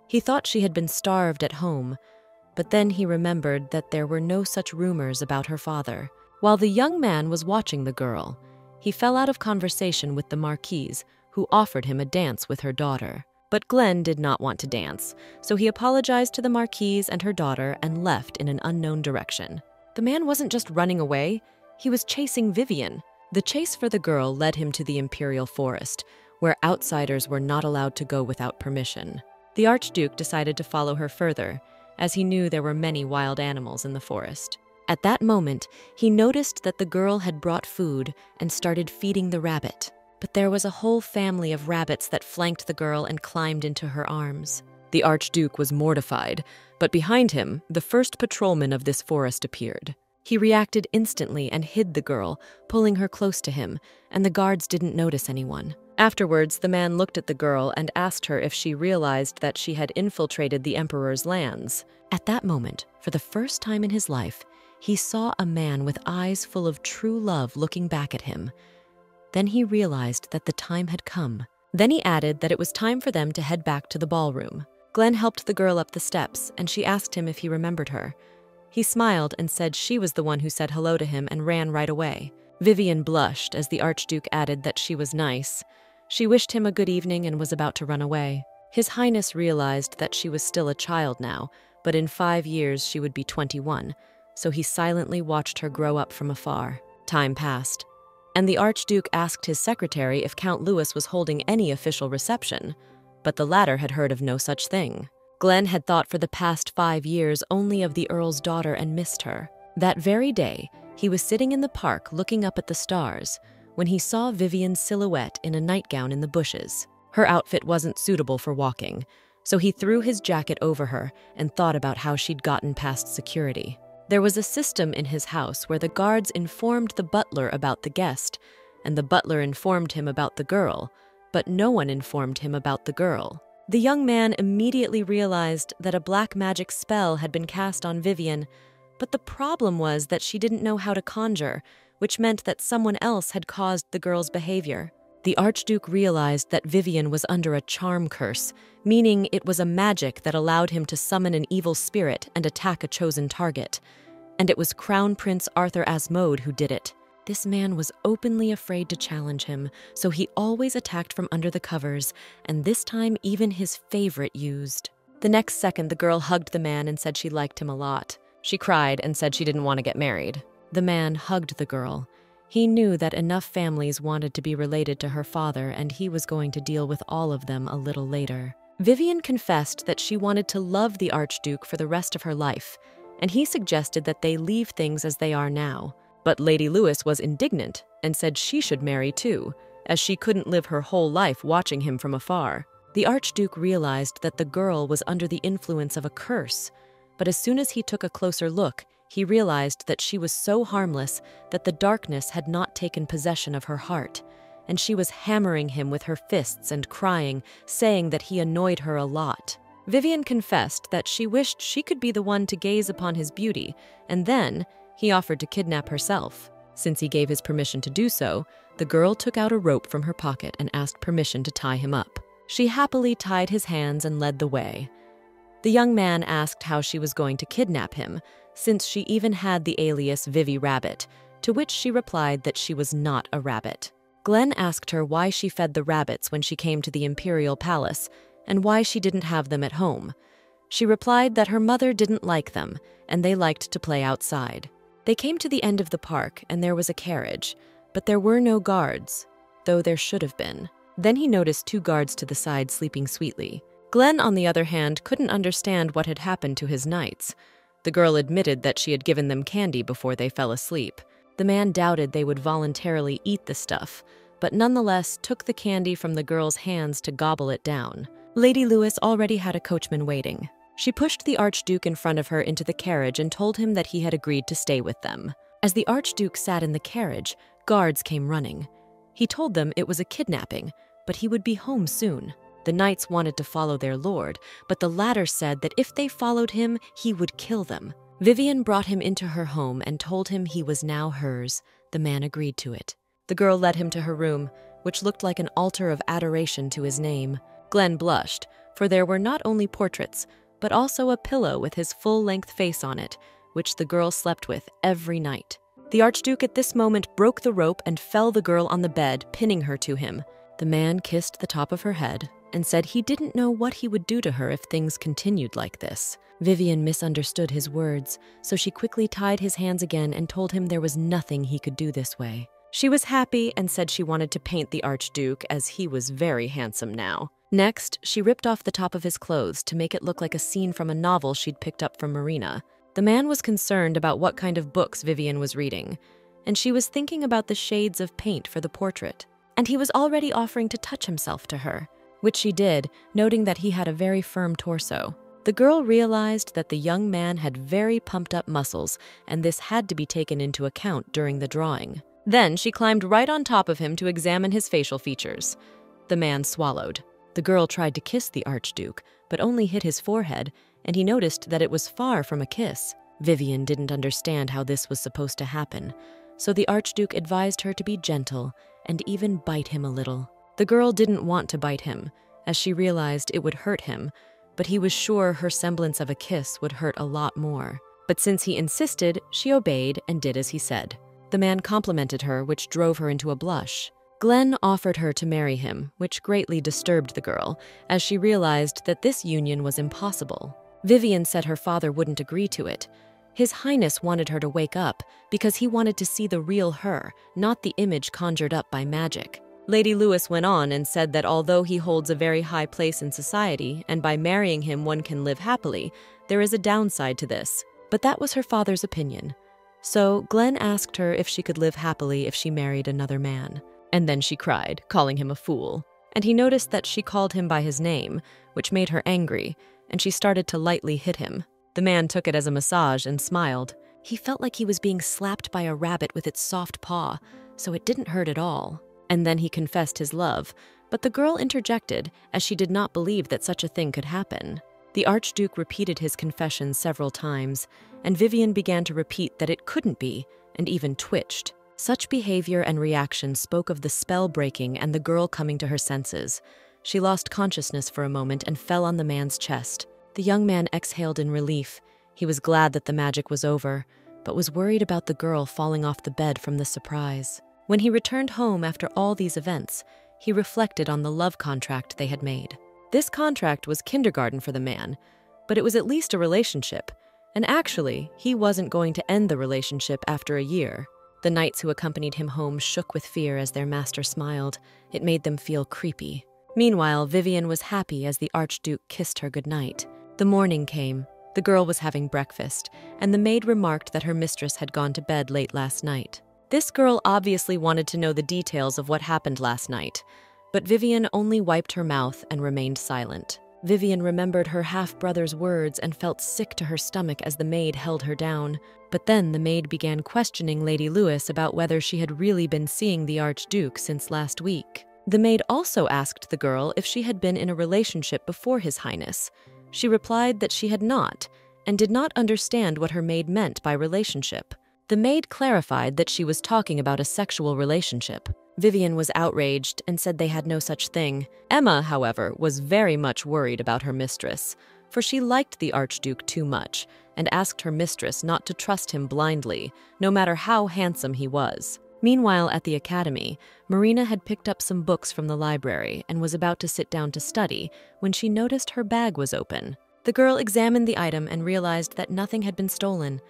He thought she had been starved at home, but then he remembered that there were no such rumors about her father. While the young man was watching the girl, he fell out of conversation with the Marquise, who offered him a dance with her daughter. But Glenn did not want to dance, so he apologized to the Marquise and her daughter and left in an unknown direction. The man wasn't just running away, he was chasing Vivian. The chase for the girl led him to the Imperial Forest, where outsiders were not allowed to go without permission. The Archduke decided to follow her further, as he knew there were many wild animals in the forest. At that moment, he noticed that the girl had brought food and started feeding the rabbit. But there was a whole family of rabbits that flanked the girl and climbed into her arms. The Archduke was mortified, but behind him, the first patrolman of this forest appeared. He reacted instantly and hid the girl, pulling her close to him, and the guards didn't notice anyone. Afterwards, the man looked at the girl and asked her if she realized that she had infiltrated the Emperor's lands. At that moment, for the first time in his life, he saw a man with eyes full of true love looking back at him. Then he realized that the time had come. Then he added that it was time for them to head back to the ballroom. Glenn helped the girl up the steps, and she asked him if he remembered her. He smiled and said she was the one who said hello to him and ran right away. Vivian blushed as the Archduke added that she was nice. She wished him a good evening and was about to run away. His Highness realized that she was still a child now, but in 5 years she would be 21, so he silently watched her grow up from afar. Time passed, and the Archduke asked his secretary if Count Louis was holding any official reception, but the latter had heard of no such thing. Glenn had thought for the past 5 years only of the Earl's daughter and missed her. That very day, he was sitting in the park looking up at the stars when he saw Vivian's silhouette in a nightgown in the bushes. Her outfit wasn't suitable for walking, so he threw his jacket over her and thought about how she'd gotten past security. There was a system in his house where the guards informed the butler about the guest, and the butler informed him about the girl, but no one informed him about the girl. The young man immediately realized that a black magic spell had been cast on Vivian, but the problem was that she didn't know how to conjure, which meant that someone else had caused the girl's behavior. The Archduke realized that Vivian was under a charm curse, meaning it was a magic that allowed him to summon an evil spirit and attack a chosen target. And it was Crown Prince Arthur Asmode who did it. This man was openly afraid to challenge him, so he always attacked from under the covers, and this time even his favorite used. The next second, the girl hugged the man and said she liked him a lot. She cried and said she didn't want to get married. The man hugged the girl. He knew that enough families wanted to be related to her father, and he was going to deal with all of them a little later. Vivian confessed that she wanted to love the Archduke for the rest of her life, and he suggested that they leave things as they are now. But Lady Louis was indignant and said she should marry too, as she couldn't live her whole life watching him from afar. The Archduke realized that the girl was under the influence of a curse, but as soon as he took a closer look, he realized that she was so harmless that the darkness had not taken possession of her heart, and she was hammering him with her fists and crying, saying that he annoyed her a lot. Vivian confessed that she wished she could be the one to gaze upon his beauty, and then he offered to kidnap herself. Since he gave his permission to do so, the girl took out a rope from her pocket and asked permission to tie him up. She happily tied his hands and led the way. The young man asked how she was going to kidnap him, since she even had the alias Vivi Rabbit, to which she replied that she was not a rabbit. Glenn asked her why she fed the rabbits when she came to the Imperial Palace, and why she didn't have them at home. She replied that her mother didn't like them, and they liked to play outside. They came to the end of the park, and there was a carriage, but there were no guards, though there should have been. Then he noticed 2 guards to the side sleeping sweetly. Glenn, on the other hand, couldn't understand what had happened to his knights. The girl admitted that she had given them candy before they fell asleep. The man doubted they would voluntarily eat the stuff, but nonetheless took the candy from the girl's hands to gobble it down. Lady Louis already had a coachman waiting. She pushed the Archduke in front of her into the carriage and told him that he had agreed to stay with them. As the Archduke sat in the carriage, guards came running. He told them it was a kidnapping, but he would be home soon. The knights wanted to follow their lord, but the latter said that if they followed him, he would kill them. Vivian brought him into her home and told him he was now hers. The man agreed to it. The girl led him to her room, which looked like an altar of adoration to his name. Glenn blushed, for there were not only portraits, but also a pillow with his full-length face on it, which the girl slept with every night. The Archduke at this moment broke the rope and fell the girl on the bed, pinning her to him. The man kissed the top of her head and said he didn't know what he would do to her if things continued like this. Vivian misunderstood his words, so she quickly tied his hands again and told him there was nothing he could do this way. She was happy and said she wanted to paint the Archduke, as he was very handsome now. Next, she ripped off the top of his clothes to make it look like a scene from a novel she'd picked up from Marina. The man was concerned about what kind of books Vivian was reading, and she was thinking about the shades of paint for the portrait. And he was already offering to touch himself to her, which she did, noting that he had a very firm torso. The girl realized that the young man had very pumped-up muscles, and this had to be taken into account during the drawing. Then she climbed right on top of him to examine his facial features. The man swallowed. The girl tried to kiss the Archduke, but only hit his forehead, and he noticed that it was far from a kiss. Vivian didn't understand how this was supposed to happen, so the Archduke advised her to be gentle and even bite him a little. The girl didn't want to bite him, as she realized it would hurt him, but he was sure her semblance of a kiss would hurt a lot more. But since he insisted, she obeyed and did as he said. The man complimented her, which drove her into a blush. Glenn offered her to marry him, which greatly disturbed the girl, as she realized that this union was impossible. Vivian said her father wouldn't agree to it. His Highness wanted her to wake up because he wanted to see the real her, not the image conjured up by magic. Lady Lewis went on and said that although he holds a very high place in society, and by marrying him one can live happily, there is a downside to this. But that was her father's opinion. So Glenn asked her if she could live happily if she married another man. And then she cried, calling him a fool. And he noticed that she called him by his name, which made her angry, and she started to lightly hit him. The man took it as a massage and smiled. He felt like he was being slapped by a rabbit with its soft paw, so it didn't hurt at all. And then he confessed his love, but the girl interjected, as she did not believe that such a thing could happen. The Archduke repeated his confession several times, and Vivian began to repeat that it couldn't be, and even twitched. Such behavior and reaction spoke of the spell breaking and the girl coming to her senses. She lost consciousness for a moment and fell on the man's chest. The young man exhaled in relief. He was glad that the magic was over, but was worried about the girl falling off the bed from the surprise. When he returned home after all these events, he reflected on the love contract they had made. This contract was kindergarten for the man, but it was at least a relationship, and actually, he wasn't going to end the relationship after a year. The knights who accompanied him home shook with fear as their master smiled. It made them feel creepy. Meanwhile, Vivian was happy as the Archduke kissed her goodnight. The morning came. The girl was having breakfast, and the maid remarked that her mistress had gone to bed late last night. This girl obviously wanted to know the details of what happened last night, but Vivian only wiped her mouth and remained silent. Vivian remembered her half-brother's words and felt sick to her stomach as the maid held her down. But then the maid began questioning Lady Lewis about whether she had really been seeing the Archduke since last week. The maid also asked the girl if she had been in a relationship before His Highness. She replied that she had not, and did not understand what her maid meant by relationship. The maid clarified that she was talking about a sexual relationship. Vivian was outraged and said they had no such thing. Emma, however, was very much worried about her mistress, for she liked the Archduke too much, and asked her mistress not to trust him blindly, no matter how handsome he was. Meanwhile, at the academy, Marina had picked up some books from the library and was about to sit down to study when she noticed her bag was open. The girl examined the item and realized that nothing had been stolen.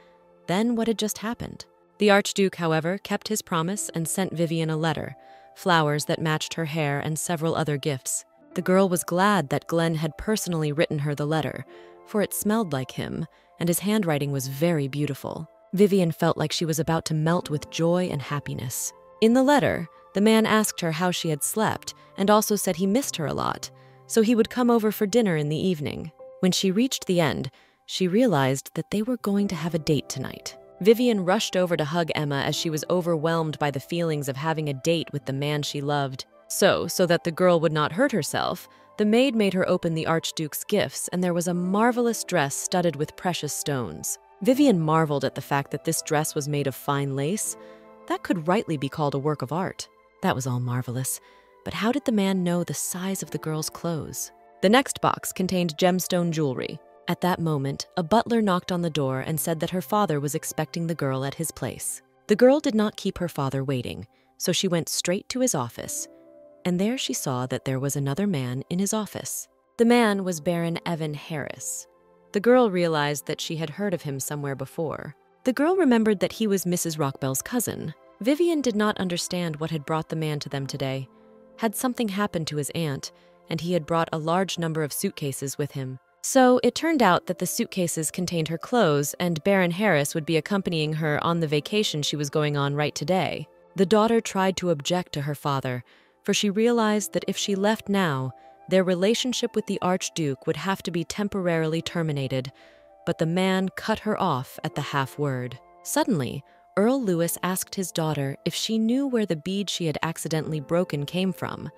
Then what had just happened? The Archduke, however, kept his promise and sent Vivian a letter, flowers that matched her hair, and several other gifts. The girl was glad that Glenn had personally written her the letter, for it smelled like him, and his handwriting was very beautiful. Vivian felt like she was about to melt with joy and happiness. In the letter, the man asked her how she had slept, and also said he missed her a lot, so he would come over for dinner in the evening. When she reached the end, she realized that they were going to have a date tonight. Vivian rushed over to hug Emma as she was overwhelmed by the feelings of having a date with the man she loved. So that the girl would not hurt herself, The maid made her open the Archduke's gifts, and there was a marvelous dress studded with precious stones. Vivian marveled at the fact that this dress was made of fine lace. That could rightly be called a work of art. That was all marvelous. But how did the man know the size of the girl's clothes? The next box contained gemstone jewelry. At that moment, a butler knocked on the door and said that her father was expecting the girl at his place. The girl did not keep her father waiting, so she went straight to his office. And there she saw that there was another man in his office. The man was Baron Evan Harris. The girl realized that she had heard of him somewhere before. The girl remembered that he was Mrs. Rockbell's cousin. Vivian did not understand what had brought the man to them today. Had something happened to his aunt, and he had brought a large number of suitcases with him. So it turned out that the suitcases contained her clothes, and Baron Harris would be accompanying her on the vacation she was going on right today. The daughter tried to object to her father, for she realized that if she left now, their relationship with the Archduke would have to be temporarily terminated. But the man cut her off at the half word. Suddenly, Earl Louis asked his daughter if she knew where the bead she had accidentally broken came from.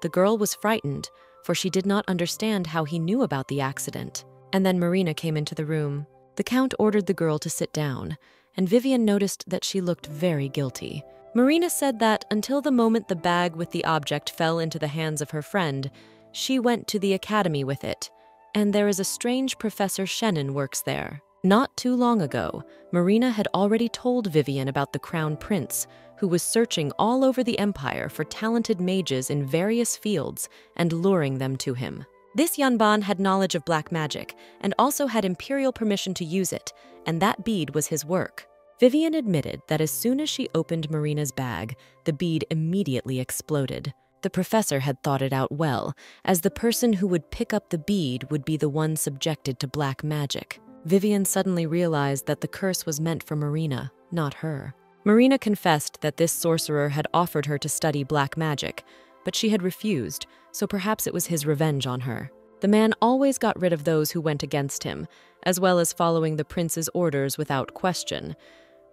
The girl was frightened, for she did not understand how he knew about the accident. And then Marina came into the room. The Count ordered the girl to sit down, and Vivian noticed that she looked very guilty. Marina said that until the moment the bag with the object fell into the hands of her friend, she went to the academy with it, and there is a strange Professor Shannon works there. Not too long ago, Marina had already told Vivian about the Crown Prince, who was searching all over the Empire for talented mages in various fields and luring them to him. This Yunban had knowledge of black magic and also had imperial permission to use it, and that bead was his work. Vivian admitted that as soon as she opened Marina's bag, the bead immediately exploded. The professor had thought it out well, as the person who would pick up the bead would be the one subjected to black magic. Vivian suddenly realized that the curse was meant for Marina, not her. Marina confessed that this sorcerer had offered her to study black magic, but she had refused, so perhaps it was his revenge on her. The man always got rid of those who went against him, as well as following the prince's orders without question.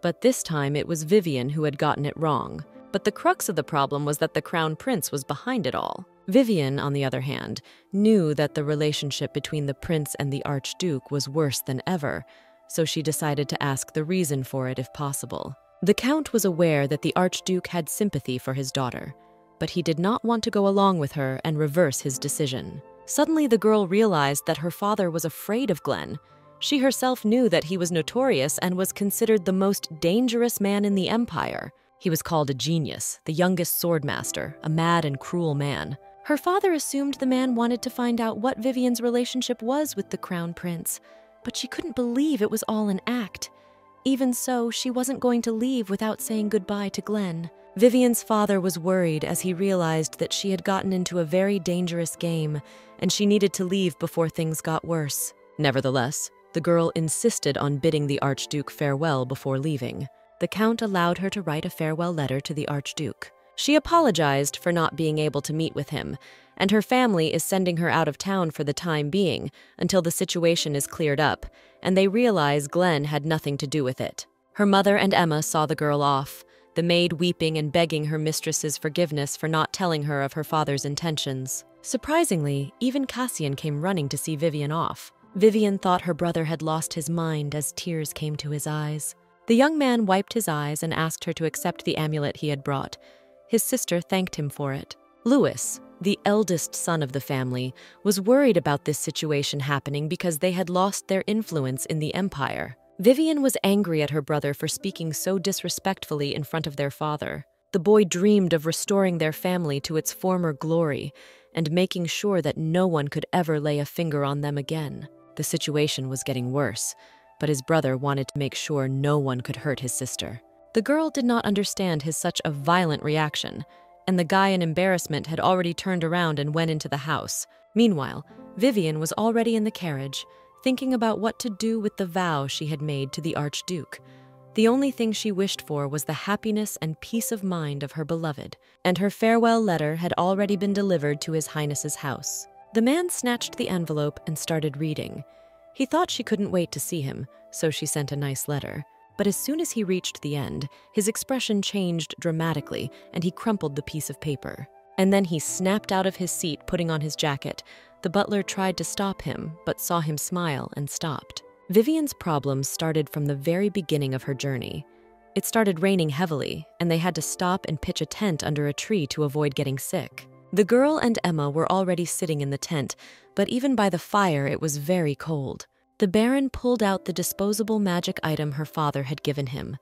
But this time it was Vivian who had gotten it wrong. But the crux of the problem was that the Crown Prince was behind it all. Vivian, on the other hand, knew that the relationship between the prince and the Archduke was worse than ever, so she decided to ask the reason for it if possible. The Count was aware that the Archduke had sympathy for his daughter, but he did not want to go along with her and reverse his decision. Suddenly the girl realized that her father was afraid of Glenn. She herself knew that he was notorious and was considered the most dangerous man in the Empire. He was called a genius, the youngest swordmaster, a mad and cruel man. Her father assumed the man wanted to find out what Vivian's relationship was with the Crown Prince, but she couldn't believe it was all an act. Even so, she wasn't going to leave without saying goodbye to Glenn. Vivian's father was worried as he realized that she had gotten into a very dangerous game, and she needed to leave before things got worse. Nevertheless, the girl insisted on bidding the Archduke farewell before leaving. The Count allowed her to write a farewell letter to the Archduke. She apologized for not being able to meet with him, and her family is sending her out of town for the time being until the situation is cleared up, and they realize Glenn had nothing to do with it. Her mother and Emma saw the girl off, the maid weeping and begging her mistress's forgiveness for not telling her of her father's intentions. Surprisingly, even Cassian came running to see Vivian off. Vivian thought her brother had lost his mind as tears came to his eyes. The young man wiped his eyes and asked her to accept the amulet he had brought. His sister thanked him for it. Louis, the eldest son of the family, was worried about this situation happening because they had lost their influence in the Empire. Vivian was angry at her brother for speaking so disrespectfully in front of their father. The boy dreamed of restoring their family to its former glory and making sure that no one could ever lay a finger on them again. The situation was getting worse, but his brother wanted to make sure no one could hurt his sister. The girl did not understand his such a violent reaction, and the guy in embarrassment had already turned around and went into the house. Meanwhile, Vivian was already in the carriage, thinking about what to do with the vow she had made to the Archduke. The only thing she wished for was the happiness and peace of mind of her beloved, and her farewell letter had already been delivered to His Highness's house. The man snatched the envelope and started reading. He thought she couldn't wait to see him, so she sent a nice letter. But as soon as he reached the end, his expression changed dramatically, and he crumpled the piece of paper. And then he snapped out of his seat, putting on his jacket. The butler tried to stop him, but saw him smile and stopped. Vivian's problems started from the very beginning of her journey. It started raining heavily, and they had to stop and pitch a tent under a tree to avoid getting sick. The girl and Emma were already sitting in the tent, but even by the fire it was very cold. The Baron pulled out the disposable magic item her father had given him.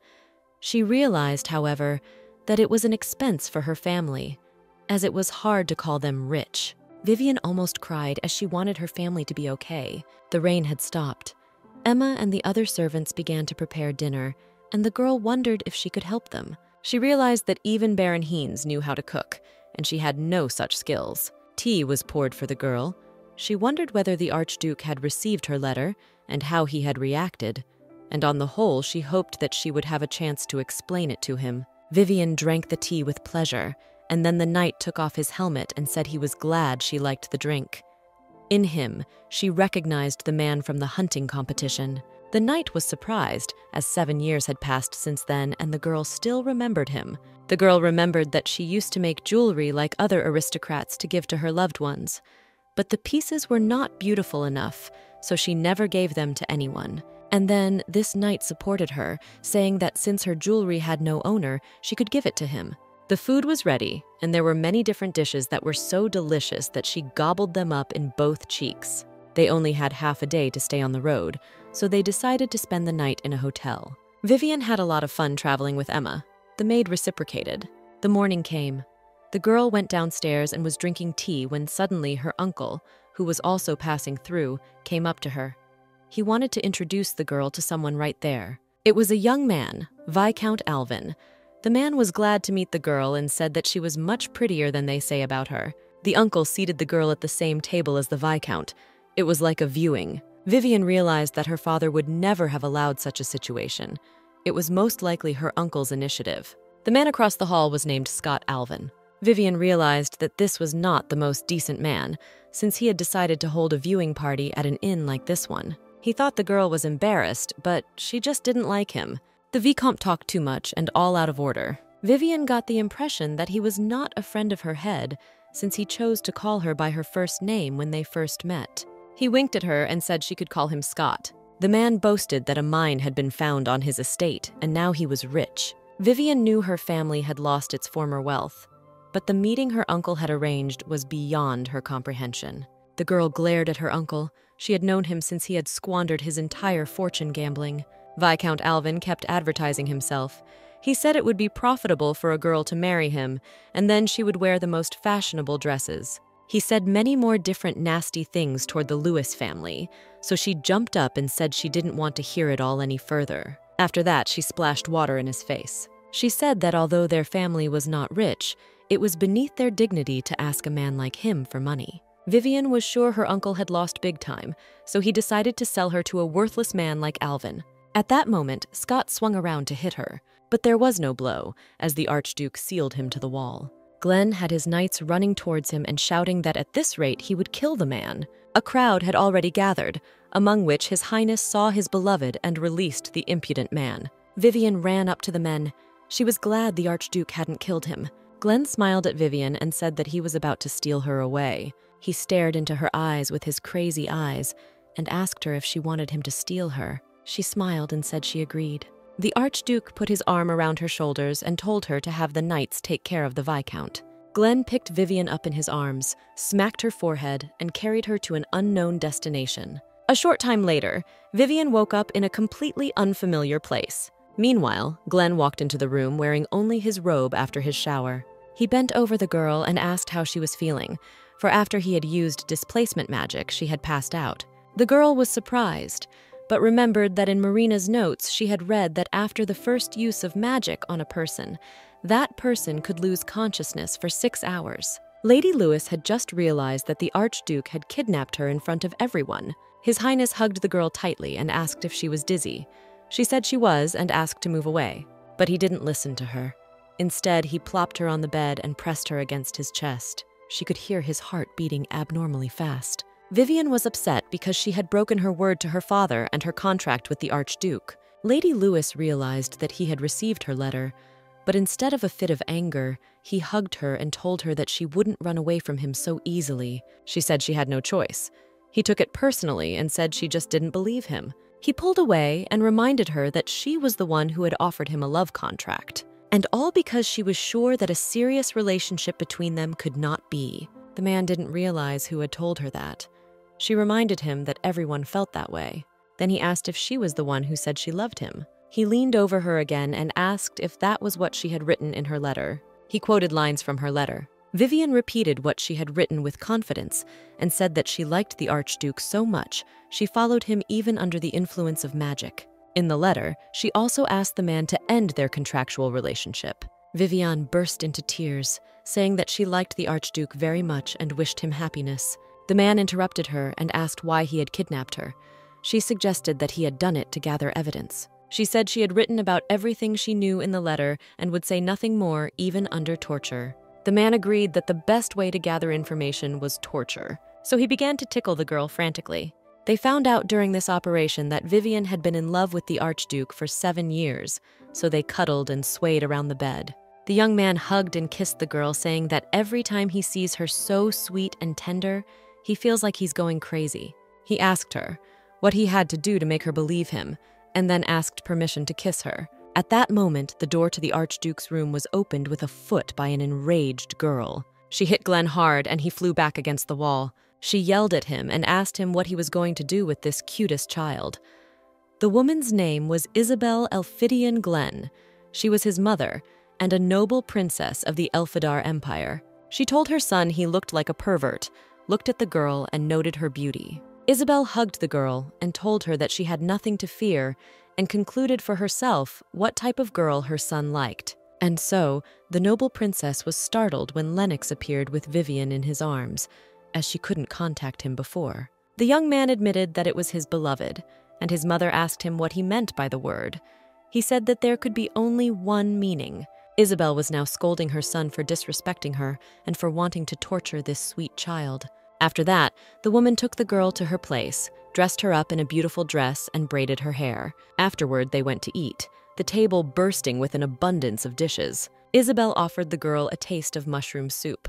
She realized, however, that it was an expense for her family, as it was hard to call them rich. Vivian almost cried as she wanted her family to be okay. The rain had stopped. Emma and the other servants began to prepare dinner, and the girl wondered if she could help them. She realized that even Baron Hines knew how to cook, and she had no such skills. Tea was poured for the girl. She wondered whether the Archduke had received her letter and how he had reacted, and on the whole she hoped that she would have a chance to explain it to him. Vivian drank the tea with pleasure, and then the knight took off his helmet and said he was glad she liked the drink. In him, she recognized the man from the hunting competition. The knight was surprised, as 7 years had passed since then and the girl still remembered him. The girl remembered that she used to make jewelry like other aristocrats to give to her loved ones. But the pieces were not beautiful enough, so she never gave them to anyone. And then this knight supported her, saying that since her jewelry had no owner, she could give it to him. The food was ready, and there were many different dishes that were so delicious that she gobbled them up in both cheeks. They only had half a day to stay on the road, so they decided to spend the night in a hotel. Vivian had a lot of fun traveling with Emma. The maid reciprocated. The morning came. The girl went downstairs and was drinking tea when suddenly her uncle, who was also passing through, came up to her. He wanted to introduce the girl to someone right there. It was a young man, Viscount Alvin. The man was glad to meet the girl and said that she was much prettier than they say about her. The uncle seated the girl at the same table as the Viscount. It was like a viewing. Vivian realized that her father would never have allowed such a situation. It was most likely her uncle's initiative. The man across the hall was named Scott Alvin. Vivian realized that this was not the most decent man, since he had decided to hold a viewing party at an inn like this one. He thought the girl was embarrassed, but she just didn't like him. The Vicomte talked too much and all out of order. Vivian got the impression that he was not a friend of her head, since he chose to call her by her first name when they first met. He winked at her and said she could call him Scott. The man boasted that a mine had been found on his estate, and now he was rich. Vivian knew her family had lost its former wealth, but the meeting her uncle had arranged was beyond her comprehension. The girl glared at her uncle. She had known him since he had squandered his entire fortune gambling. Viscount Alvin kept advertising himself. He said it would be profitable for a girl to marry him, and then she would wear the most fashionable dresses. He said many more different nasty things toward the Lewis family, so she jumped up and said she didn't want to hear it all any further. After that, she splashed water in his face. She said that although their family was not rich, it was beneath their dignity to ask a man like him for money. Vivian was sure her uncle had lost big time, so he decided to sell her to a worthless man like Alvin. At that moment, Scott swung around to hit her, but there was no blow, as the Archduke sealed him to the wall. Glenn had his knights running towards him and shouting that at this rate he would kill the man. A crowd had already gathered, among which His Highness saw his beloved and released the impudent man. Vivian ran up to the men. She was glad the Archduke hadn't killed him. Glenn smiled at Vivian and said that he was about to steal her away. He stared into her eyes with his crazy eyes and asked her if she wanted him to steal her. She smiled and said she agreed. The Archduke put his arm around her shoulders and told her to have the knights take care of the Viscount. Glenn picked Vivian up in his arms, smacked her forehead, and carried her to an unknown destination. A short time later, Vivian woke up in a completely unfamiliar place. Meanwhile, Glenn walked into the room wearing only his robe after his shower. He bent over the girl and asked how she was feeling, for after he had used displacement magic, she had passed out. The girl was surprised, but remembered that in Marina's notes she had read that after the first use of magic on a person, that person could lose consciousness for 6 hours. Lady Lewis had just realized that the Archduke had kidnapped her in front of everyone. His Highness hugged the girl tightly and asked if she was dizzy. She said she was and asked to move away, but he didn't listen to her. Instead, he plopped her on the bed and pressed her against his chest. She could hear his heart beating abnormally fast. Vivian was upset because she had broken her word to her father and her contract with the Archduke. Lady Lewis realized that he had received her letter, But instead of a fit of anger, he hugged her and told her that she wouldn't run away from him so easily. She said she had no choice. He took it personally and said she just didn't believe him. He pulled away and reminded her that she was the one who had offered him a love contract. And all because she was sure that a serious relationship between them could not be. The man didn't realize who had told her that. She reminded him that everyone felt that way. Then he asked if she was the one who said she loved him. He leaned over her again and asked if that was what she had written in her letter. He quoted lines from her letter. Vivian repeated what she had written with confidence and said that she liked the Archduke so much she followed him even under the influence of magic. In the letter, she also asked the man to end their contractual relationship. Vivian burst into tears, saying that she liked the Archduke very much and wished him happiness. The man interrupted her and asked why he had kidnapped her. She suggested that he had done it to gather evidence. She said she had written about everything she knew in the letter and would say nothing more, even under torture. The man agreed that the best way to gather information was torture, so he began to tickle the girl frantically. They found out during this operation that Vivian had been in love with the Archduke for 7 years, so they cuddled and swayed around the bed. The young man hugged and kissed the girl, saying that every time he sees her so sweet and tender, he feels like he's going crazy. He asked her what he had to do to make her believe him, and then asked permission to kiss her. At that moment, the door to the Archduke's room was opened with a foot by an enraged girl. She hit Glenn hard and he flew back against the wall. She yelled at him and asked him what he was going to do with this cutest child. The woman's name was Isabel Elphidian Glenn. She was his mother and a noble princess of the Elfidar Empire. She told her son he looked like a pervert, looked at the girl and noted her beauty. Isabel hugged the girl and told her that she had nothing to fear and concluded for herself what type of girl her son liked. And so, the noble princess was startled when Lennox appeared with Vivian in his arms, as she couldn't contact him before. The young man admitted that it was his beloved, and his mother asked him what he meant by the word. He said that there could be only one meaning. Isabel was now scolding her son for disrespecting her and for wanting to torture this sweet child. After that, the woman took the girl to her place, dressed her up in a beautiful dress, and braided her hair. Afterward, they went to eat, the table bursting with an abundance of dishes. Isabel offered the girl a taste of mushroom soup.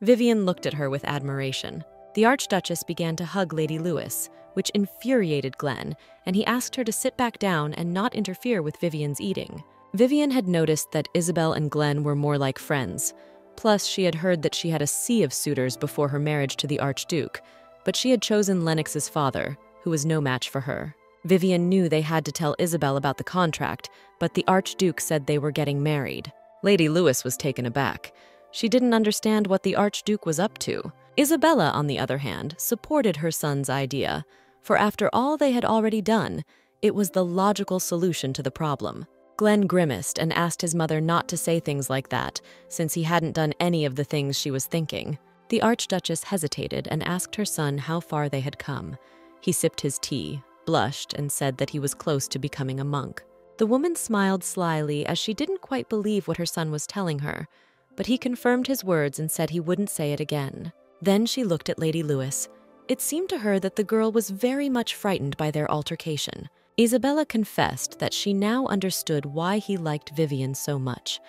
Vivian looked at her with admiration. The Archduchess began to hug Lady Lewis, which infuriated Glenn, and he asked her to sit back down and not interfere with Vivian's eating. Vivian had noticed that Isabel and Glenn were more like friends. Plus, she had heard that she had a sea of suitors before her marriage to the Archduke, but she had chosen Lennox's father, who was no match for her. Vivian knew they had to tell Isabel about the contract, but the Archduke said they were getting married. Lady Lewis was taken aback. She didn't understand what the Archduke was up to. Isabella, on the other hand, supported her son's idea, for after all they had already done, it was the logical solution to the problem. Glenn grimaced and asked his mother not to say things like that, since he hadn't done any of the things she was thinking. The Archduchess hesitated and asked her son how far they had come. He sipped his tea, blushed, and said that he was close to becoming a monk. The woman smiled slyly as she didn't quite believe what her son was telling her, but he confirmed his words and said he wouldn't say it again. Then she looked at Lady Lewis. It seemed to her that the girl was very much frightened by their altercation. Isabella confessed that she now understood why he liked Vivian so much,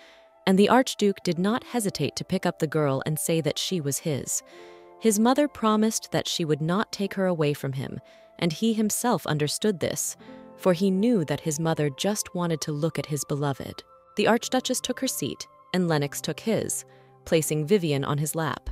and the Archduke did not hesitate to pick up the girl and say that she was his. His mother promised that she would not take her away from him, and he himself understood this, for he knew that his mother just wanted to look at his beloved. The Archduchess took her seat, and Lennox took his, placing Vivian on his lap.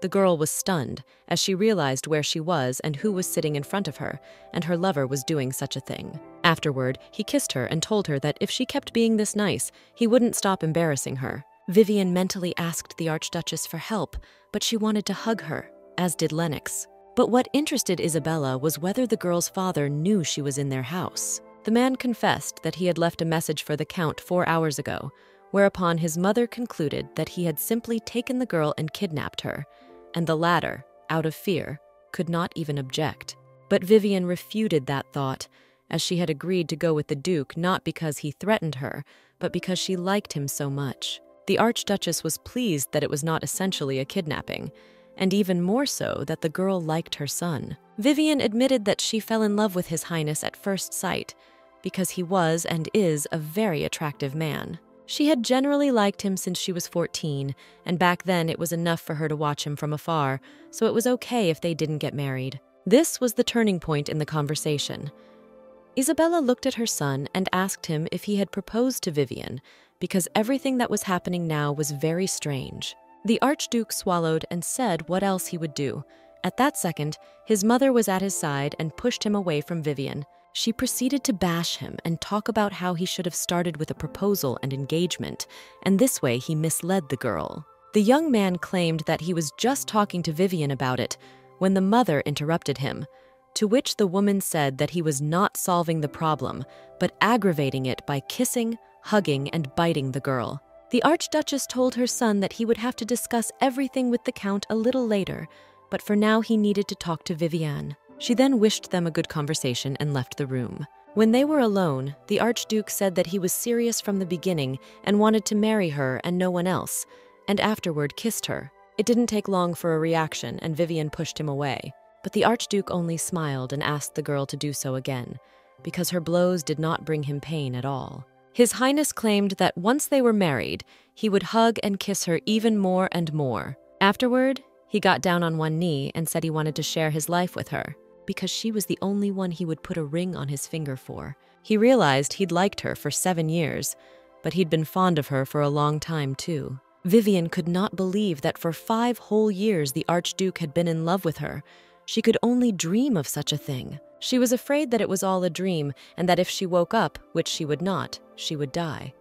The girl was stunned as she realized where she was and who was sitting in front of her, and her lover was doing such a thing. Afterward, he kissed her and told her that if she kept being this nice, he wouldn't stop embarrassing her. Vivian mentally asked the Archduchess for help, but she wanted to hug her, as did Lennox. But what interested Isabella was whether the girl's father knew she was in their house. The man confessed that he had left a message for the Count 4 hours ago, whereupon his mother concluded that he had simply taken the girl and kidnapped her, and the latter, out of fear, could not even object. But Vivian refuted that thought, as she had agreed to go with the Duke not because he threatened her, but because she liked him so much. The Archduchess was pleased that it was not essentially a kidnapping, and even more so that the girl liked her son. Vivian admitted that she fell in love with His Highness at first sight, because he was and is a very attractive man. She had generally liked him since she was 14, and back then it was enough for her to watch him from afar, so it was okay if they didn't get married. This was the turning point in the conversation. Isabella looked at her son and asked him if he had proposed to Vivian, because everything that was happening now was very strange. The Archduke swallowed and said what else he would do. At that second, his mother was at his side and pushed him away from Vivian. She proceeded to bash him and talk about how he should have started with a proposal and engagement, and this way he misled the girl. The young man claimed that he was just talking to Vivian about it when the mother interrupted him, to which the woman said that he was not solving the problem, but aggravating it by kissing, hugging, and biting the girl. The Archduchess told her son that he would have to discuss everything with the Count a little later, but for now he needed to talk to Viviane. She then wished them a good conversation and left the room. When they were alone, the Archduke said that he was serious from the beginning and wanted to marry her and no one else, and afterward kissed her. It didn't take long for a reaction, and Vivian pushed him away. But the Archduke only smiled and asked the girl to do so again, because her blows did not bring him pain at all. His Highness claimed that once they were married, he would hug and kiss her even more and more. Afterward, he got down on one knee and said he wanted to share his life with her, because she was the only one he would put a ring on his finger for. He realized he'd liked her for 7 years, but he'd been fond of her for a long time too. Vivian could not believe that for 5 whole years the Archduke had been in love with her. She could only dream of such a thing. She was afraid that it was all a dream, and that if she woke up, which she would not, she would die.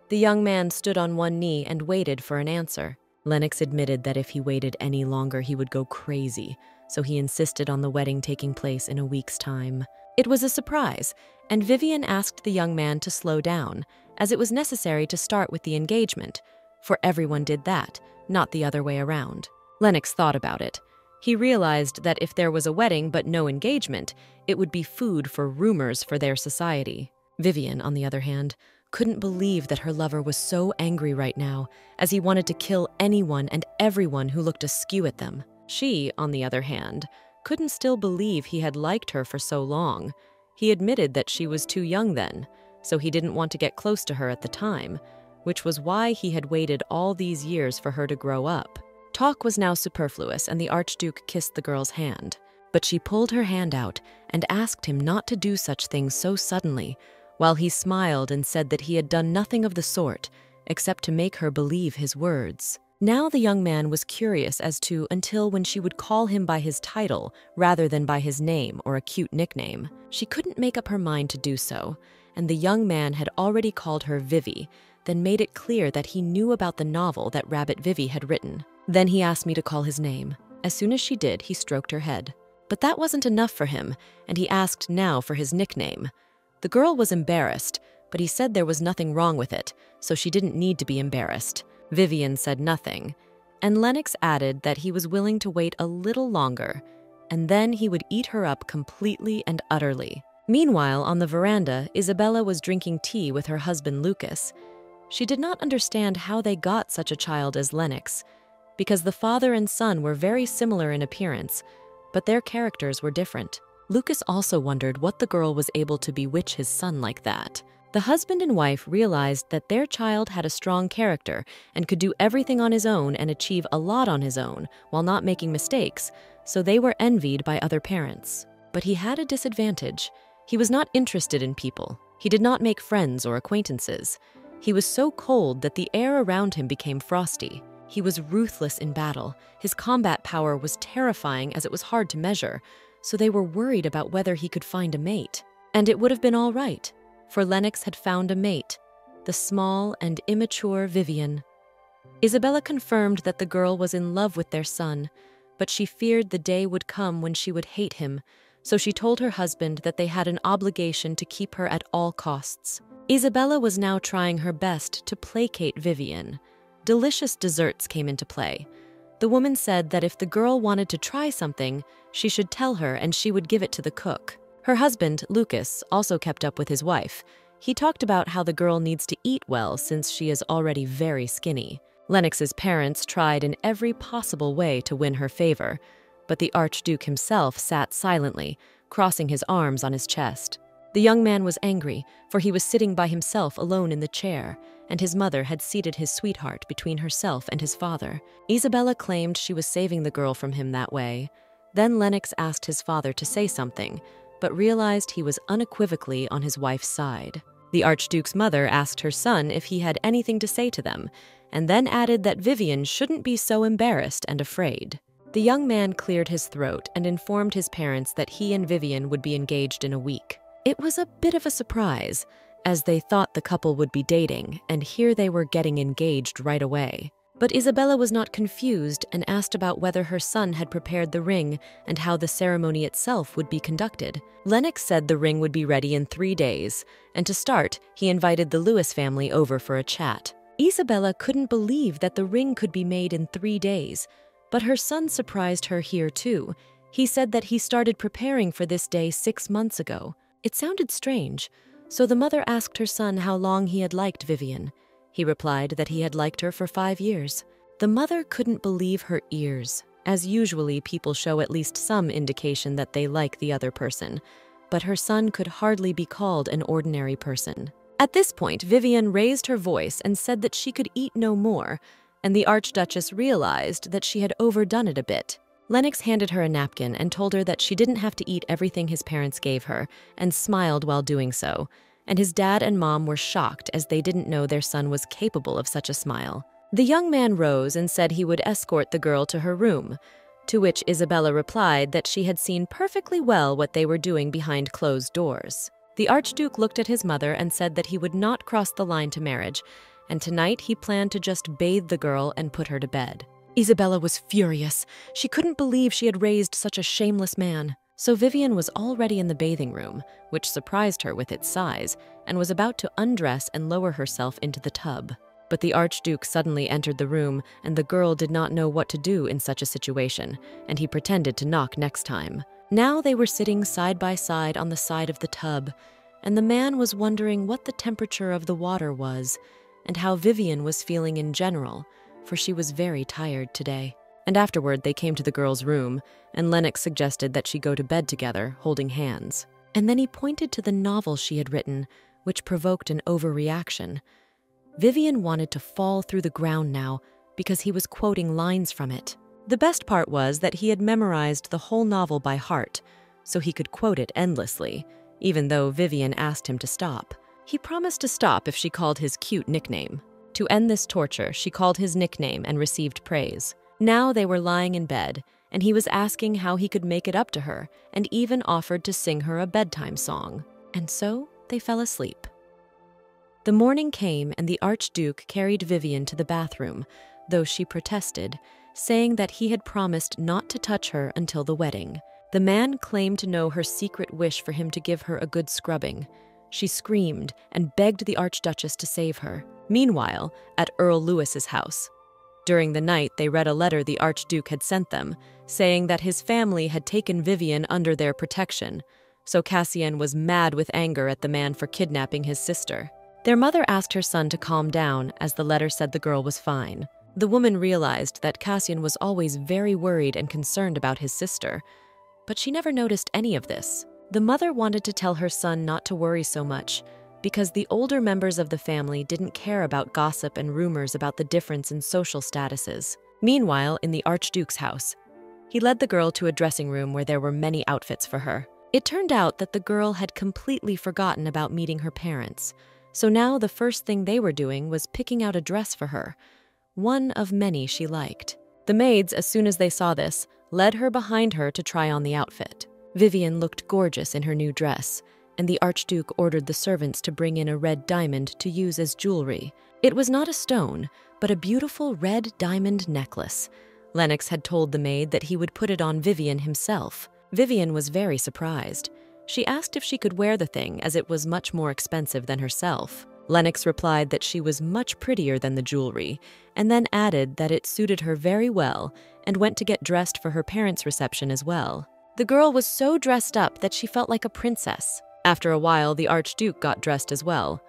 The young man stood on one knee and waited for an answer. Lennox admitted that if he waited any longer, he would go crazy, so he insisted on the wedding taking place in a week's time. It was a surprise, and Vivian asked the young man to slow down, as it was necessary to start with the engagement, for everyone did that, not the other way around. Lennox thought about it. He realized that if there was a wedding but no engagement, it would be food for rumors for their society. Vivian, on the other hand, couldn't believe that her lover was so angry right now, as he wanted to kill anyone and everyone who looked askew at them. She, on the other hand, couldn't still believe he had liked her for so long. He admitted that she was too young then, so he didn't want to get close to her at the time, which was why he had waited all these years for her to grow up. Talk was now superfluous, and the Archduke kissed the girl's hand. But she pulled her hand out and asked him not to do such things so suddenly, while he smiled and said that he had done nothing of the sort, except to make her believe his words. Now the young man was curious as to until when she would call him by his title rather than by his name or a cute nickname. She couldn't make up her mind to do so, and the young man had already called her Vivi, then made it clear that he knew about the novel that Rabbit Vivi had written. Then he asked me to call his name. As soon as she did, he stroked her head. But that wasn't enough for him, and he asked now for his nickname. The girl was embarrassed, but he said there was nothing wrong with it, so she didn't need to be embarrassed. Vivian said nothing, and Lennox added that he was willing to wait a little longer, and then he would eat her up completely and utterly. Meanwhile, on the veranda, Isabella was drinking tea with her husband Lucas. She did not understand how they got such a child as Lennox, because the father and son were very similar in appearance, but their characters were different. Lucas also wondered what the girl was able to bewitch his son like that. The husband and wife realized that their child had a strong character and could do everything on his own and achieve a lot on his own while not making mistakes, so they were envied by other parents. But he had a disadvantage. He was not interested in people. He did not make friends or acquaintances. He was so cold that the air around him became frosty. He was ruthless in battle. His combat power was terrifying as it was hard to measure, so they were worried about whether he could find a mate. And it would have been all right, for Lennox had found a mate, the small and immature Vivian. Isabella confirmed that the girl was in love with their son, but she feared the day would come when she would hate him, so she told her husband that they had an obligation to keep her at all costs. Isabella was now trying her best to placate Vivian. Delicious desserts came into play. The woman said that if the girl wanted to try something, she should tell her and she would give it to the cook. Her husband, Lucas, also kept up with his wife. He talked about how the girl needs to eat well since she is already very skinny. Lennox's parents tried in every possible way to win her favor, but the Archduke himself sat silently, crossing his arms on his chest. The young man was angry, for he was sitting by himself alone in the chair, and his mother had seated his sweetheart between herself and his father. Isabella claimed she was saving the girl from him that way. Then Lennox asked his father to say something, but realized he was unequivocally on his wife's side. The Archduke's mother asked her son if he had anything to say to them, and then added that Vivian shouldn't be so embarrassed and afraid. The young man cleared his throat and informed his parents that he and Vivian would be engaged in a week. It was a bit of a surprise, as they thought the couple would be dating, and here they were getting engaged right away. But Isabella was not confused and asked about whether her son had prepared the ring and how the ceremony itself would be conducted. Lennox said the ring would be ready in 3 days, and to start, he invited the Lewis family over for a chat. Isabella couldn't believe that the ring could be made in 3 days, but her son surprised her here too. He said that he started preparing for this day 6 months ago. It sounded strange, so the mother asked her son how long he had liked Vivian. He replied that he had liked her for 5 years. The mother couldn't believe her ears, as usually people show at least some indication that they like the other person, but her son could hardly be called an ordinary person. At this point, Vivian raised her voice and said that she could eat no more, and the Archduchess realized that she had overdone it a bit. Lennox handed her a napkin and told her that she didn't have to eat everything his parents gave her, and smiled while doing so. And his dad and mom were shocked as they didn't know their son was capable of such a smile. The young man rose and said he would escort the girl to her room, to which Isabella replied that she had seen perfectly well what they were doing behind closed doors. The Archduke looked at his mother and said that he would not cross the line to marriage, and tonight he planned to just bathe the girl and put her to bed. Isabella was furious. She couldn't believe she had raised such a shameless man. So Vivian was already in the bathing room, which surprised her with its size, and was about to undress and lower herself into the tub. But the Archduke suddenly entered the room, and the girl did not know what to do in such a situation, and he pretended to knock next time. Now they were sitting side by side on the side of the tub, and the man was wondering what the temperature of the water was, and how Vivian was feeling in general, for she was very tired today. And afterward, they came to the girl's room, and Lennox suggested that she go to bed together, holding hands. And then he pointed to the novel she had written, which provoked an overreaction. Vivian wanted to fall through the ground now because he was quoting lines from it. The best part was that he had memorized the whole novel by heart, so he could quote it endlessly, even though Vivian asked him to stop. He promised to stop if she called his cute nickname. To end this torture, she called his nickname and received praise. Now they were lying in bed, and he was asking how he could make it up to her, and even offered to sing her a bedtime song. And so they fell asleep. The morning came, and the Archduke carried Vivian to the bathroom, though she protested, saying that he had promised not to touch her until the wedding. The man claimed to know her secret wish for him to give her a good scrubbing. She screamed and begged the Archduchess to save her. Meanwhile, at Earl Lewis's house, during the night, they read a letter the Archduke had sent them, saying that his family had taken Vivian under their protection, so Cassian was mad with anger at the man for kidnapping his sister. Their mother asked her son to calm down, as the letter said the girl was fine. The woman realized that Cassian was always very worried and concerned about his sister, but she never noticed any of this. The mother wanted to tell her son not to worry so much, because the older members of the family didn't care about gossip and rumors about the difference in social statuses. Meanwhile, in the Archduke's house, he led the girl to a dressing room where there were many outfits for her. It turned out that the girl had completely forgotten about meeting her parents, so now the first thing they were doing was picking out a dress for her, one of many she liked. The maids, as soon as they saw this, led her behind her to try on the outfit. Vivian looked gorgeous in her new dress, and the Archduke ordered the servants to bring in a red diamond to use as jewelry. It was not a stone, but a beautiful red diamond necklace. Lennox had told the maid that he would put it on Vivian himself. Vivian was very surprised. She asked if she could wear the thing, as it was much more expensive than herself. Lennox replied that she was much prettier than the jewelry, and then added that it suited her very well, and went to get dressed for her parents' reception as well. The girl was so dressed up that she felt like a princess. After a while, the Archduke got dressed as well.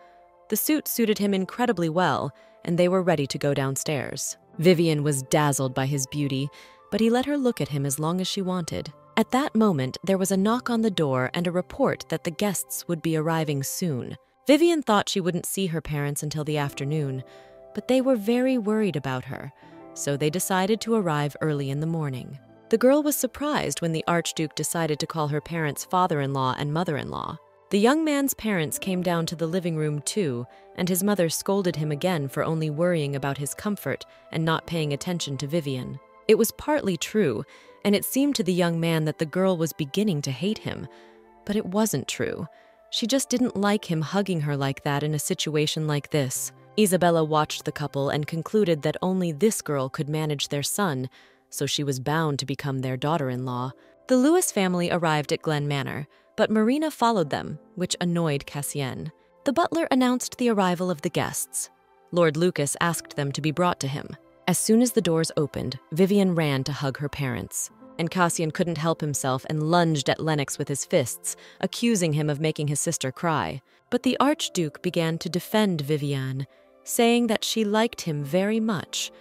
The suit suited him incredibly well, and they were ready to go downstairs. Vivian was dazzled by his beauty, but he let her look at him as long as she wanted. At that moment, there was a knock on the door and a report that the guests would be arriving soon. Vivian thought she wouldn't see her parents until the afternoon, but they were very worried about her, so they decided to arrive early in the morning. The girl was surprised when the Archduke decided to call her parents father-in-law and mother-in-law. The young man's parents came down to the living room too, and his mother scolded him again for only worrying about his comfort and not paying attention to Vivian. It was partly true, and it seemed to the young man that the girl was beginning to hate him. But it wasn't true. She just didn't like him hugging her like that in a situation like this. Isabella watched the couple and concluded that only this girl could manage their son, so she was bound to become their daughter-in-law. The Lewis family arrived at Glen Manor, but Marina followed them, which annoyed Cassian. The butler announced the arrival of the guests. Lord Lucas asked them to be brought to him. As soon as the doors opened, Vivian ran to hug her parents, and Cassian couldn't help himself and lunged at Lennox with his fists, accusing him of making his sister cry. But the Archduke began to defend Vivian, saying that she liked him very much,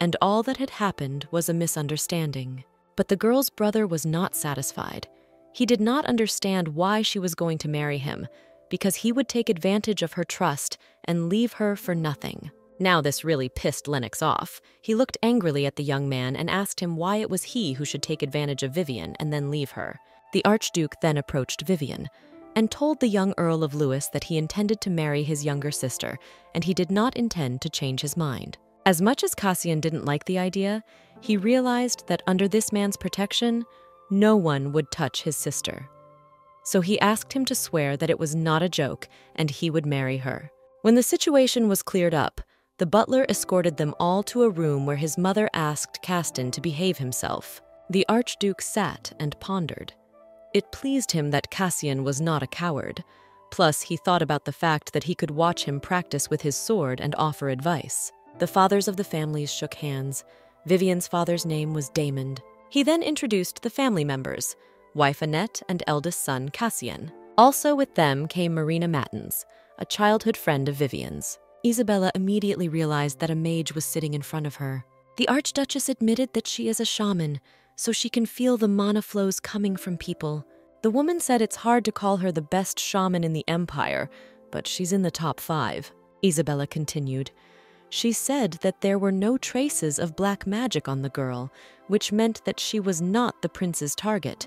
and all that had happened was a misunderstanding. But the girl's brother was not satisfied. He did not understand why she was going to marry him, because he would take advantage of her trust and leave her for nothing. Now this really pissed Lennox off. He looked angrily at the young man and asked him why it was he who should take advantage of Vivian and then leave her. The Archduke then approached Vivian and told the young Earl of Lewis that he intended to marry his younger sister, and he did not intend to change his mind. As much as Cassian didn't like the idea, he realized that under this man's protection, no one would touch his sister. So he asked him to swear that it was not a joke and he would marry her. When the situation was cleared up, the butler escorted them all to a room where his mother asked Castan to behave himself. The Archduke sat and pondered. It pleased him that Cassian was not a coward. Plus, he thought about the fact that he could watch him practice with his sword and offer advice. The fathers of the families shook hands. Vivian's father's name was Daemond. He then introduced the family members, wife Annette and eldest son Cassian. Also with them came Marina Mattins, a childhood friend of Vivian's. Isabella immediately realized that a mage was sitting in front of her. The Archduchess admitted that she is a shaman, so she can feel the mana flows coming from people. The woman said it's hard to call her the best shaman in the Empire, but she's in the top 5. Isabella continued. She said that there were no traces of black magic on the girl, which meant that she was not the prince's target.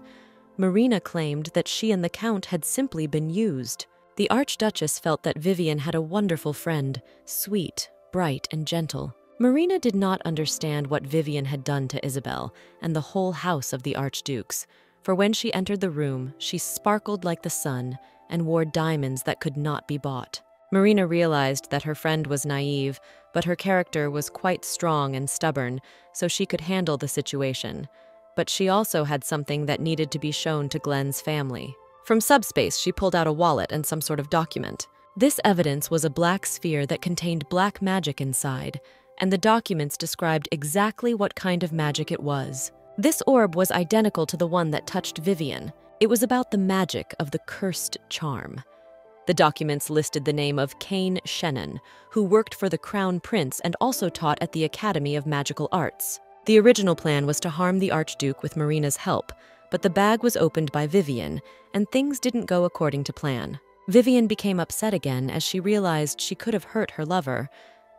Marina claimed that she and the Count had simply been used. The Archduchess felt that Vivian had a wonderful friend, sweet, bright, and gentle. Marina did not understand what Vivian had done to Isabel and the whole house of the Archdukes, for when she entered the room, she sparkled like the sun and wore diamonds that could not be bought. Marina realized that her friend was naive, but her character was quite strong and stubborn, so she could handle the situation. But she also had something that needed to be shown to Glen's family. From subspace, she pulled out a wallet and some sort of document. This evidence was a black sphere that contained black magic inside, and the documents described exactly what kind of magic it was. This orb was identical to the one that touched Vivian. It was about the magic of the cursed charm. The documents listed the name of Cain Shannon, who worked for the Crown Prince and also taught at the Academy of Magical Arts. The original plan was to harm the Archduke with Marina's help, but the bag was opened by Vivian, and things didn't go according to plan. Vivian became upset again as she realized she could have hurt her lover,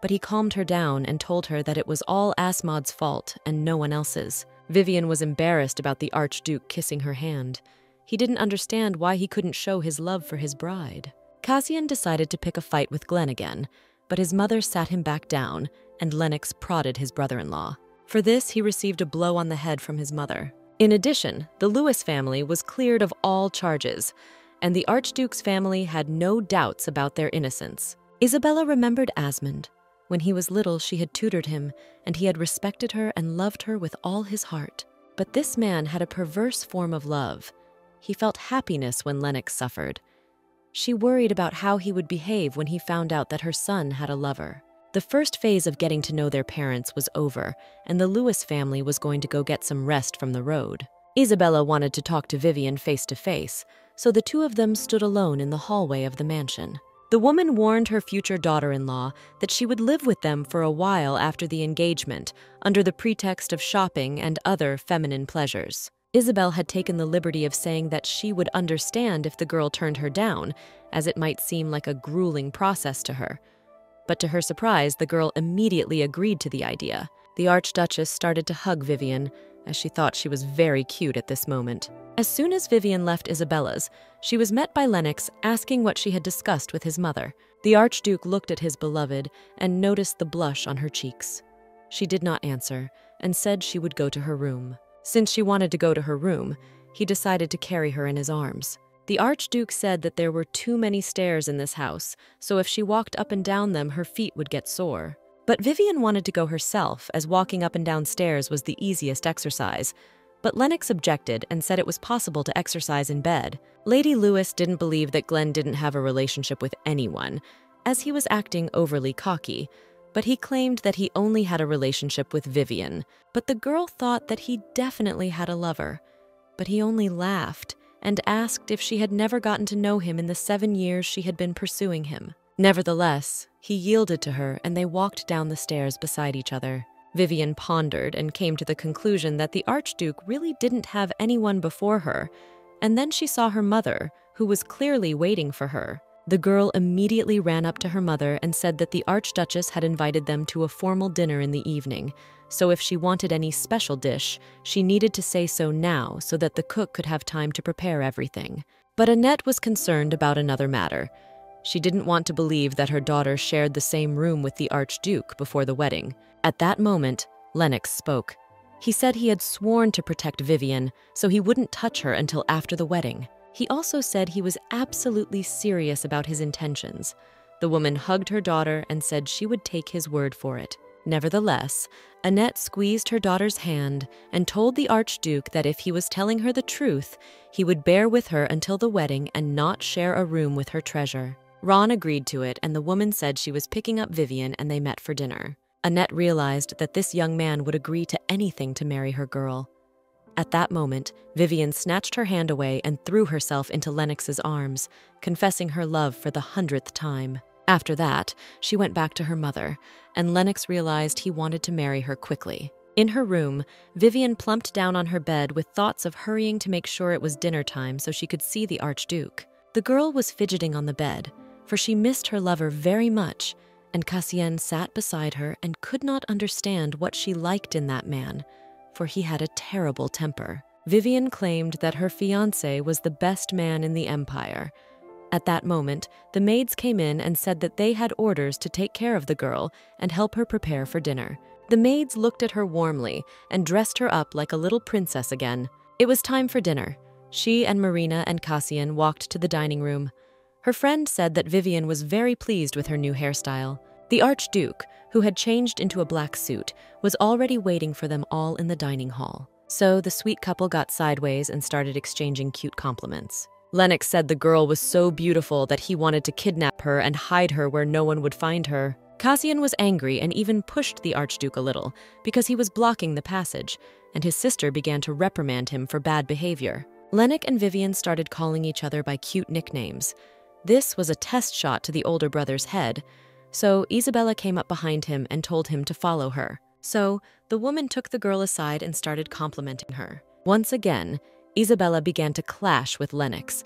but he calmed her down and told her that it was all Asmod's fault and no one else's. Vivian was embarrassed about the Archduke kissing her hand. He didn't understand why he couldn't show his love for his bride. Cassian decided to pick a fight with Glen again, but his mother sat him back down, and Lennox prodded his brother-in-law. For this, he received a blow on the head from his mother. In addition, the Lewis family was cleared of all charges, and the Archduke's family had no doubts about their innocence. Isabella remembered Asmund. When he was little, she had tutored him, and he had respected her and loved her with all his heart. But this man had a perverse form of love. He felt happiness when Lennox suffered. She worried about how he would behave when he found out that her son had a lover. The first phase of getting to know their parents was over, and the Lewis family was going to go get some rest from the road. Isabella wanted to talk to Vivian face to face, so the two of them stood alone in the hallway of the mansion. The woman warned her future daughter-in-law that she would live with them for a while after the engagement, under the pretext of shopping and other feminine pleasures. Isabel had taken the liberty of saying that she would understand if the girl turned her down, as it might seem like a grueling process to her. But to her surprise, the girl immediately agreed to the idea. The Archduchess started to hug Vivian, as she thought she was very cute at this moment. As soon as Vivian left Isabella's, she was met by Lennox asking what she had discussed with his mother. The Archduke looked at his beloved and noticed the blush on her cheeks. She did not answer and said she would go to her room. Since she wanted to go to her room, he decided to carry her in his arms. The Archduke said that there were too many stairs in this house, so if she walked up and down them, her feet would get sore. But Vivian wanted to go herself, as walking up and down stairs was the easiest exercise. But Lennox objected and said it was possible to exercise in bed. Lady Lewis didn't believe that Glenn didn't have a relationship with anyone, as he was acting overly cocky, but he claimed that he only had a relationship with Vivian. But the girl thought that he definitely had a lover. But he only laughed and asked if she had never gotten to know him in the 7 years she had been pursuing him. Nevertheless, he yielded to her and they walked down the stairs beside each other. Vivian pondered and came to the conclusion that the Archduke really didn't have anyone before her, and then she saw her mother, who was clearly waiting for her. The girl immediately ran up to her mother and said that the Archduchess had invited them to a formal dinner in the evening, so if she wanted any special dish, she needed to say so now so that the cook could have time to prepare everything. But Annette was concerned about another matter. She didn't want to believe that her daughter shared the same room with the Archduke before the wedding. At that moment, Lennox spoke. He said he had sworn to protect Vivian, so he wouldn't touch her until after the wedding. He also said he was absolutely serious about his intentions. The woman hugged her daughter and said she would take his word for it. Nevertheless, Annette squeezed her daughter's hand and told the Archduke that if he was telling her the truth, he would bear with her until the wedding and not share a room with her treasure. Ron agreed to it, and the woman said she was picking up Vivian, and they met for dinner. Annette realized that this young man would agree to anything to marry her girl. At that moment, Vivian snatched her hand away and threw herself into Lennox's arms, confessing her love for the 100th time. After that, she went back to her mother, and Lennox realized he wanted to marry her quickly. In her room, Vivian plumped down on her bed with thoughts of hurrying to make sure it was dinner time so she could see the Archduke. The girl was fidgeting on the bed, for she missed her lover very much, and Cassien sat beside her and could not understand what she liked in that man, for he had a terrible temper. Vivian claimed that her fiancé was the best man in the empire. At that moment, the maids came in and said that they had orders to take care of the girl and help her prepare for dinner. The maids looked at her warmly and dressed her up like a little princess again. It was time for dinner. She and Marina and Cassien walked to the dining room. Her friend said that Vivian was very pleased with her new hairstyle. The Archduke, who had changed into a black suit, was already waiting for them all in the dining hall. So the sweet couple got sideways and started exchanging cute compliments. Lennox said the girl was so beautiful that he wanted to kidnap her and hide her where no one would find her. Cassien was angry and even pushed the Archduke a little because he was blocking the passage, and his sister began to reprimand him for bad behavior. Lennox and Vivian started calling each other by cute nicknames. This was a test shot to the older brother's head, so Isabella came up behind him and told him to follow her. So the woman took the girl aside and started complimenting her. Once again, Isabella began to clash with Lennox.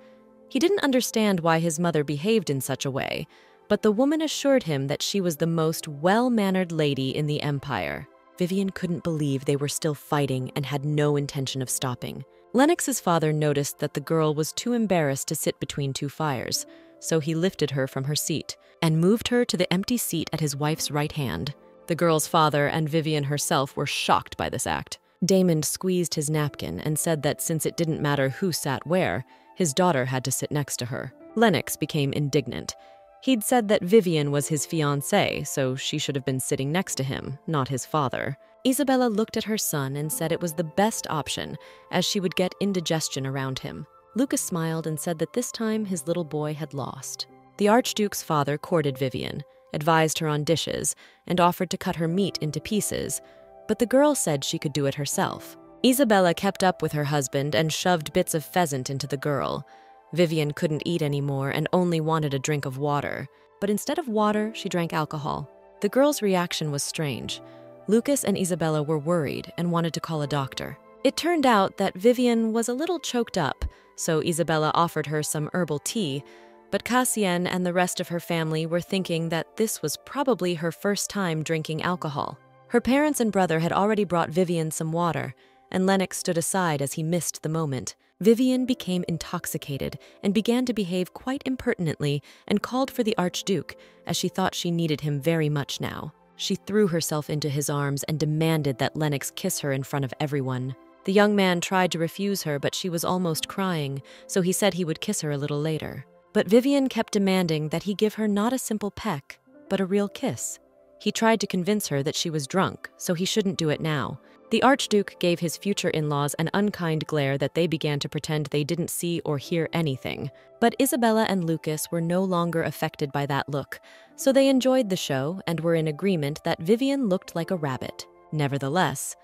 He didn't understand why his mother behaved in such a way, but the woman assured him that she was the most well-mannered lady in the empire. Vivian couldn't believe they were still fighting and had no intention of stopping. Lennox's father noticed that the girl was too embarrassed to sit between two fires, so he lifted her from her seat and moved her to the empty seat at his wife's right hand. The girl's father and Vivian herself were shocked by this act. Damon squeezed his napkin and said that since it didn't matter who sat where, his daughter had to sit next to her. Lennox became indignant. He'd said that Vivian was his fiancée, so she should have been sitting next to him, not his father. Isabella looked at her son and said it was the best option, as she would get indigestion around him. Lucas smiled and said that this time his little boy had lost. The Archduke's father courted Vivian, advised her on dishes, and offered to cut her meat into pieces, but the girl said she could do it herself. Isabella kept up with her husband and shoved bits of pheasant into the girl. Vivian couldn't eat anymore and only wanted a drink of water, but instead of water, she drank alcohol. The girl's reaction was strange. Lucas and Isabella were worried and wanted to call a doctor. It turned out that Vivian was a little choked up, so Isabella offered her some herbal tea, but Cassienne and the rest of her family were thinking that this was probably her first time drinking alcohol. Her parents and brother had already brought Vivian some water, and Lennox stood aside as he missed the moment. Vivian became intoxicated and began to behave quite impertinently and called for the Archduke, as she thought she needed him very much now. She threw herself into his arms and demanded that Lennox kiss her in front of everyone. The young man tried to refuse her, but she was almost crying, so he said he would kiss her a little later. But Vivian kept demanding that he give her not a simple peck, but a real kiss. He tried to convince her that she was drunk, so he shouldn't do it now. The Archduke gave his future in-laws an unkind glare that they began to pretend they didn't see or hear anything. But Isabella and Lucas were no longer affected by that look, so they enjoyed the show and were in agreement that Vivian looked like a rabbit. Nevertheless,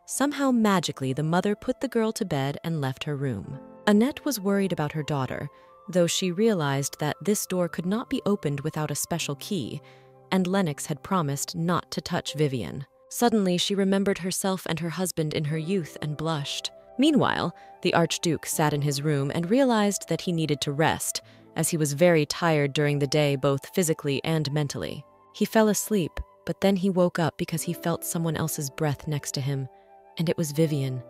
somehow magically the mother put the girl to bed and left her room. Annette was worried about her daughter, though she realized that this door could not be opened without a special key, and Lennox had promised not to touch Vivian. Suddenly, she remembered herself and her husband in her youth and blushed. Meanwhile, the Archduke sat in his room and realized that he needed to rest, as he was very tired during the day both physically and mentally. He fell asleep, but then he woke up because he felt someone else's breath next to him, and it was Vivian.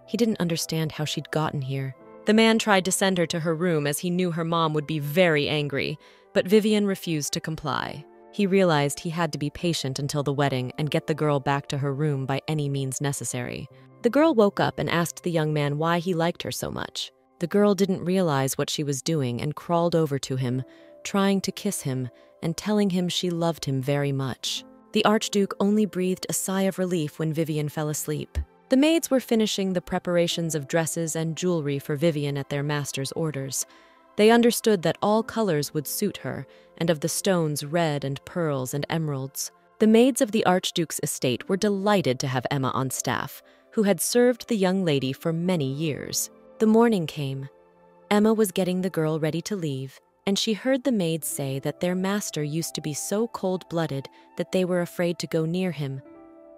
He didn't understand how she'd gotten here. The man tried to send her to her room as he knew her mom would be very angry, but Vivian refused to comply. He realized he had to be patient until the wedding and get the girl back to her room by any means necessary. The girl woke up and asked the young man why he liked her so much. The girl didn't realize what she was doing and crawled over to him, trying to kiss him and telling him she loved him very much. The Archduke only breathed a sigh of relief when Vivian fell asleep. The maids were finishing the preparations of dresses and jewelry for Vivian at their master's orders. They understood that all colors would suit her, and of the stones red and pearls and emeralds. The maids of the Archduke's estate were delighted to have Emma on staff, who had served the young lady for many years. The morning came. Emma was getting the girl ready to leave, and she heard the maids say that their master used to be so cold-blooded that they were afraid to go near him.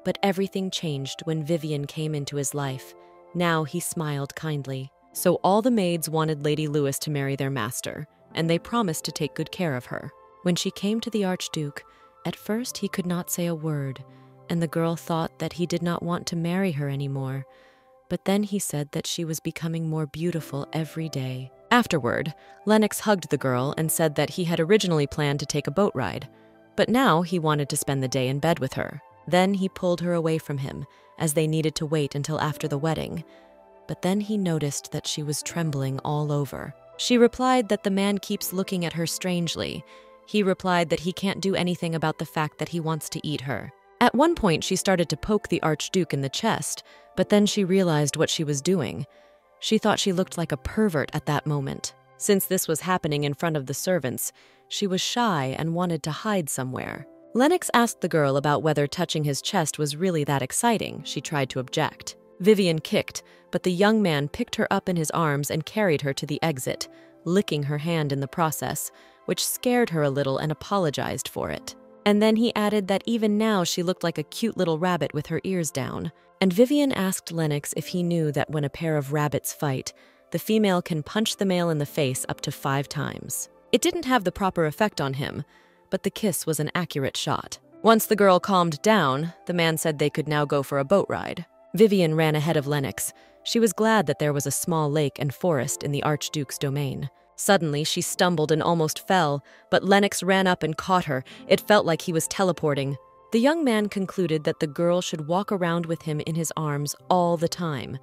But everything changed when Vivian came into his life. Now he smiled kindly. So all the maids wanted Lady Louis to marry their master, and they promised to take good care of her. When she came to the Archduke, at first he could not say a word, and the girl thought that he did not want to marry her anymore. But then he said that she was becoming more beautiful every day. Afterward, Lennox hugged the girl and said that he had originally planned to take a boat ride, but now he wanted to spend the day in bed with her. Then he pulled her away from him, as they needed to wait until after the wedding. But then he noticed that she was trembling all over. She replied that the man keeps looking at her strangely. He replied that he can't do anything about the fact that he wants to eat her. At one point, she started to poke the Archduke in the chest, but then she realized what she was doing. She thought she looked like a pervert at that moment. Since this was happening in front of the servants, she was shy and wanted to hide somewhere. Lennox asked the girl about whether touching his chest was really that exciting. She tried to object. Vivian kicked, but the young man picked her up in his arms and carried her to the exit, licking her hand in the process, which scared her a little and apologized for it. And then he added that even now she looked like a cute little rabbit with her ears down. And Vivian asked Lennox if he knew that when a pair of rabbits fight, the female can punch the male in the face up to 5 times. It didn't have the proper effect on him, but the kiss was an accurate shot. Once the girl calmed down, the man said they could now go for a boat ride. Vivian ran ahead of Lennox. She was glad that there was a small lake and forest in the Archduke's domain. Suddenly, she stumbled and almost fell, but Lennox ran up and caught her. It felt like he was teleporting. The young man concluded that the girl should walk around with him in his arms all the time.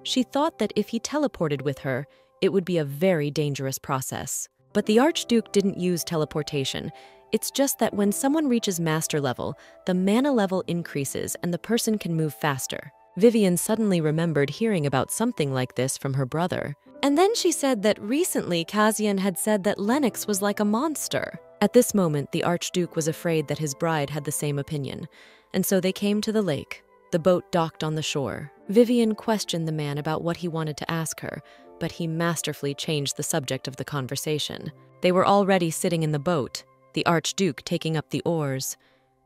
She thought that if he teleported with her, it would be a very dangerous process. But the Archduke didn't use teleportation. It's just that when someone reaches master level, the mana level increases and the person can move faster. Vivian suddenly remembered hearing about something like this from her brother. And then she said that recently Cassienne had said that Lennox was like a monster. At this moment, the Archduke was afraid that his bride had the same opinion, and so they came to the lake. The boat docked on the shore. Vivian questioned the man about what he wanted to ask her, but he masterfully changed the subject of the conversation. They were already sitting in the boat, the Archduke taking up the oars.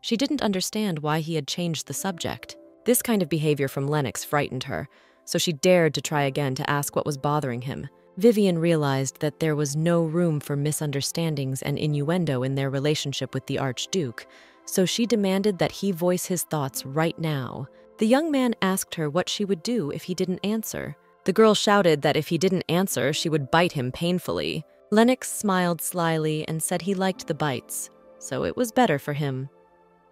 She didn't understand why he had changed the subject. This kind of behavior from Lennox frightened her, so she dared to try again to ask what was bothering him. Vivian realized that there was no room for misunderstandings and innuendo in their relationship with the Archduke, so she demanded that he voice his thoughts right now. The young man asked her what she would do if he didn't answer. The girl shouted that if he didn't answer, she would bite him painfully. Lennox smiled slyly and said he liked the bites, so it was better for him.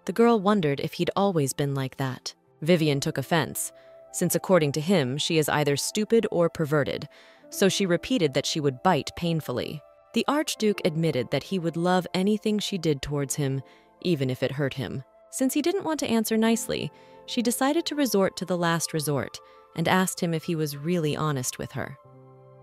The girl wondered if he'd always been like that. Vivian took offense, since according to him, she is either stupid or perverted, so she repeated that she would bite painfully. The Archduke admitted that he would love anything she did towards him, even if it hurt him. Since he didn't want to answer nicely, she decided to resort to the last resort and asked him if he was really honest with her.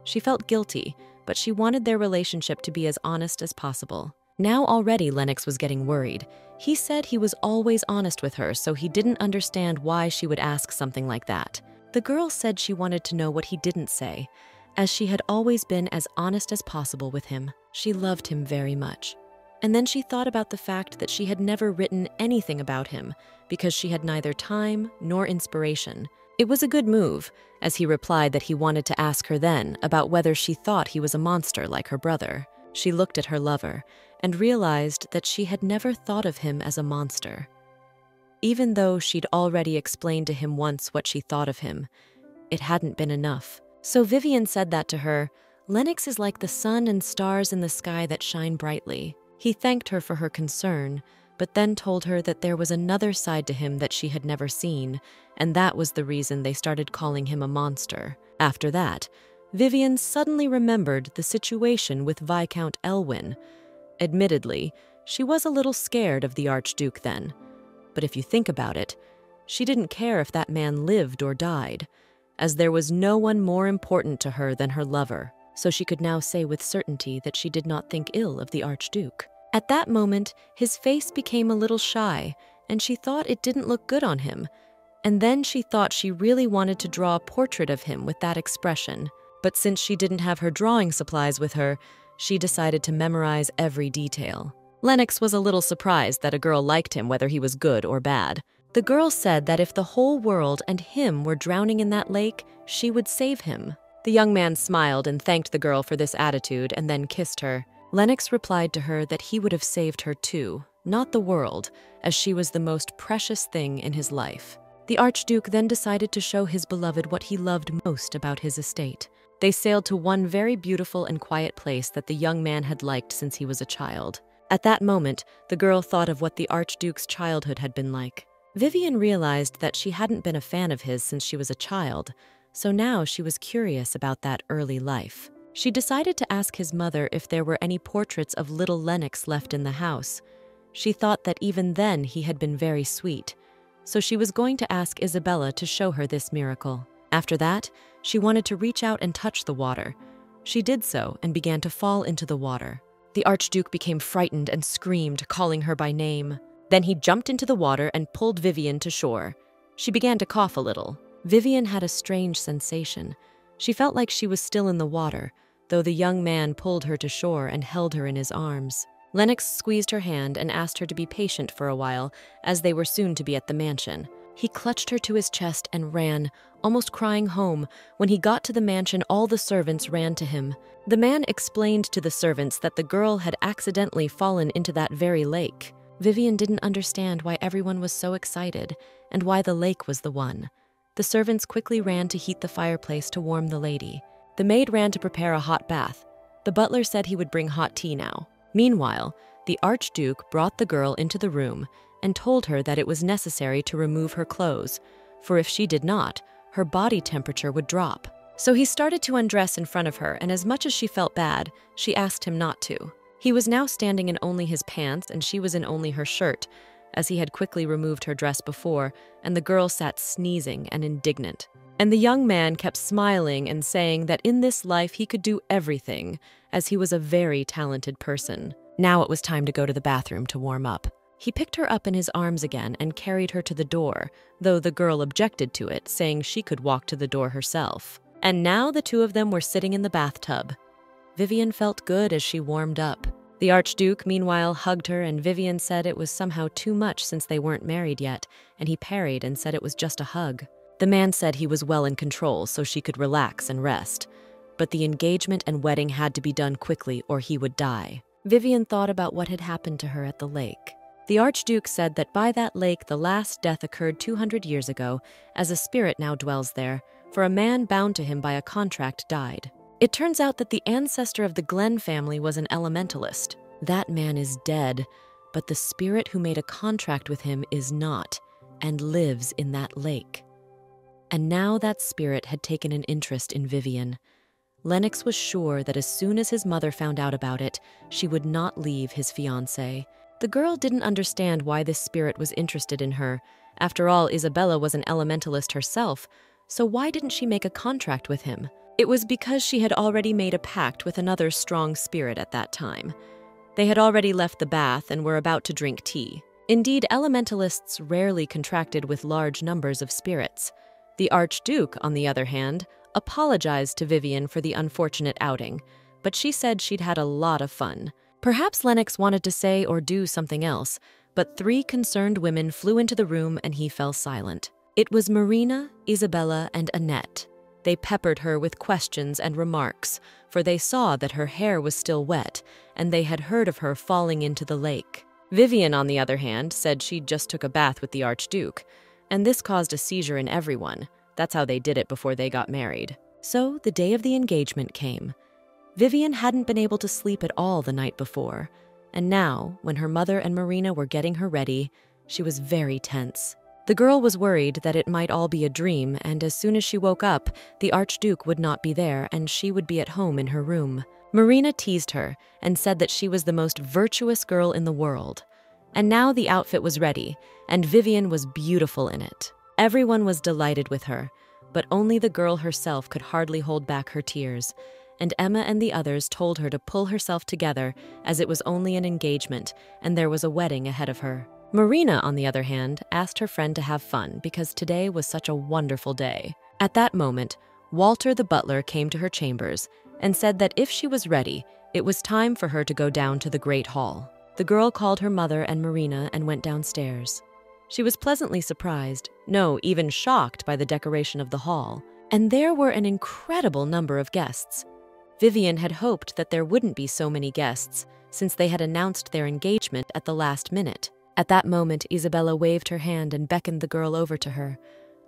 She felt guilty, but she wanted their relationship to be as honest as possible. Now already Lennox was getting worried. He said he was always honest with her, so he didn't understand why she would ask something like that. The girl said she wanted to know what he didn't say, as she had always been as honest as possible with him. She loved him very much. And then she thought about the fact that she had never written anything about him because she had neither time nor inspiration. It was a good move, as he replied that he wanted to ask her then about whether she thought he was a monster like her brother. She looked at her lover and realized that she had never thought of him as a monster. Even though she'd already explained to him once what she thought of him, it hadn't been enough. So Vivian said that to her. Lennox is like the sun and stars in the sky that shine brightly. He thanked her for her concern, but then told her that there was another side to him that she had never seen, and that was the reason they started calling him a monster. After that, Vivian suddenly remembered the situation with Viscount Elwyn. Admittedly, she was a little scared of the Archduke then, but if you think about it, she didn't care if that man lived or died, as there was no one more important to her than her lover, so she could now say with certainty that she did not think ill of the Archduke. At that moment, his face became a little shy, and she thought it didn't look good on him. And then she thought she really wanted to draw a portrait of him with that expression. But since she didn't have her drawing supplies with her, she decided to memorize every detail. Lennox was a little surprised that a girl liked him whether he was good or bad. The girl said that if the whole world and him were drowning in that lake, she would save him. The young man smiled and thanked the girl for this attitude and then kissed her. Lennox replied to her that he would have saved her too, not the world, as she was the most precious thing in his life. The Archduke then decided to show his beloved what he loved most about his estate. They sailed to one very beautiful and quiet place that the young man had liked since he was a child. At that moment, the girl thought of what the Archduke's childhood had been like. Vivian realized that she hadn't been a fan of his since she was a child, so now she was curious about that early life. She decided to ask his mother if there were any portraits of little Lennox left in the house. She thought that even then he had been very sweet, so she was going to ask Isabella to show her this miracle. After that, she wanted to reach out and touch the water. She did so and began to fall into the water. The Archduke became frightened and screamed, calling her by name. Then he jumped into the water and pulled Vivian to shore. She began to cough a little. Vivian had a strange sensation. She felt like she was still in the water, though the young man pulled her to shore and held her in his arms. Lennox squeezed her hand and asked her to be patient for a while, as they were soon to be at the mansion. He clutched her to his chest and ran, almost crying home. When he got to the mansion, all the servants ran to him. The man explained to the servants that the girl had accidentally fallen into that very lake. Vivian didn't understand why everyone was so excited and why the lake was the one. The servants quickly ran to heat the fireplace to warm the lady. The maid ran to prepare a hot bath. The butler said he would bring hot tea now. Meanwhile, the Archduke brought the girl into the room and told her that it was necessary to remove her clothes, for if she did not, her body temperature would drop. So he started to undress in front of her, and as much as she felt bad, she asked him not to. He was now standing in only his pants, and she was in only her shirt, as he had quickly removed her dress before, and the girl sat sneezing and indignant. And the young man kept smiling and saying that in this life he could do everything, as he was a very talented person. Now it was time to go to the bathroom to warm up. He picked her up in his arms again and carried her to the door, though the girl objected to it, saying she could walk to the door herself. And now the two of them were sitting in the bathtub. Vivian felt good as she warmed up. The Archduke, meanwhile, hugged her, and Vivian said it was somehow too much since they weren't married yet, and he parried and said it was just a hug. The man said he was well in control so she could relax and rest, but the engagement and wedding had to be done quickly or he would die. Vivian thought about what had happened to her at the lake. The Archduke said that by that lake the last death occurred 200 years ago, as a spirit now dwells there, for a man bound to him by a contract died. It turns out that the ancestor of the Glenn family was an elementalist. That man is dead, but the spirit who made a contract with him is not, and lives in that lake. And now that spirit had taken an interest in Vivian. Lennox was sure that as soon as his mother found out about it, she would not leave his fiancé. The girl didn't understand why this spirit was interested in her. After all, Isabella was an elementalist herself, so why didn't she make a contract with him? It was because she had already made a pact with another strong spirit at that time. They had already left the bath and were about to drink tea. Indeed, elementalists rarely contracted with large numbers of spirits. The Archduke, on the other hand, apologized to Vivian for the unfortunate outing, but she said she'd had a lot of fun. Perhaps Lennox wanted to say or do something else, but 3 concerned women flew into the room and he fell silent. It was Marina, Isabella, and Annette. They peppered her with questions and remarks, for they saw that her hair was still wet, and they had heard of her falling into the lake. Vivian, on the other hand, said she just took a bath with the Archduke, and this caused a seizure in everyone. That's how they did it before they got married. So the day of the engagement came. Vivian hadn't been able to sleep at all the night before, and now, when her mother and Marina were getting her ready, she was very tense. The girl was worried that it might all be a dream, and as soon as she woke up, the Archduke would not be there and she would be at home in her room. Marina teased her and said that she was the most virtuous girl in the world. And now the outfit was ready, and Vivian was beautiful in it. Everyone was delighted with her, but only the girl herself could hardly hold back her tears, and Emma and the others told her to pull herself together as it was only an engagement and there was a wedding ahead of her. Marina, on the other hand, asked her friend to have fun because today was such a wonderful day. At that moment, Walter the butler came to her chambers and said that if she was ready, it was time for her to go down to the Great Hall. The girl called her mother and Marina and went downstairs. She was pleasantly surprised, no, even shocked by the decoration of the hall, and there were an incredible number of guests. Vivian had hoped that there wouldn't be so many guests, since they had announced their engagement at the last minute. At that moment, Isabella waved her hand and beckoned the girl over to her.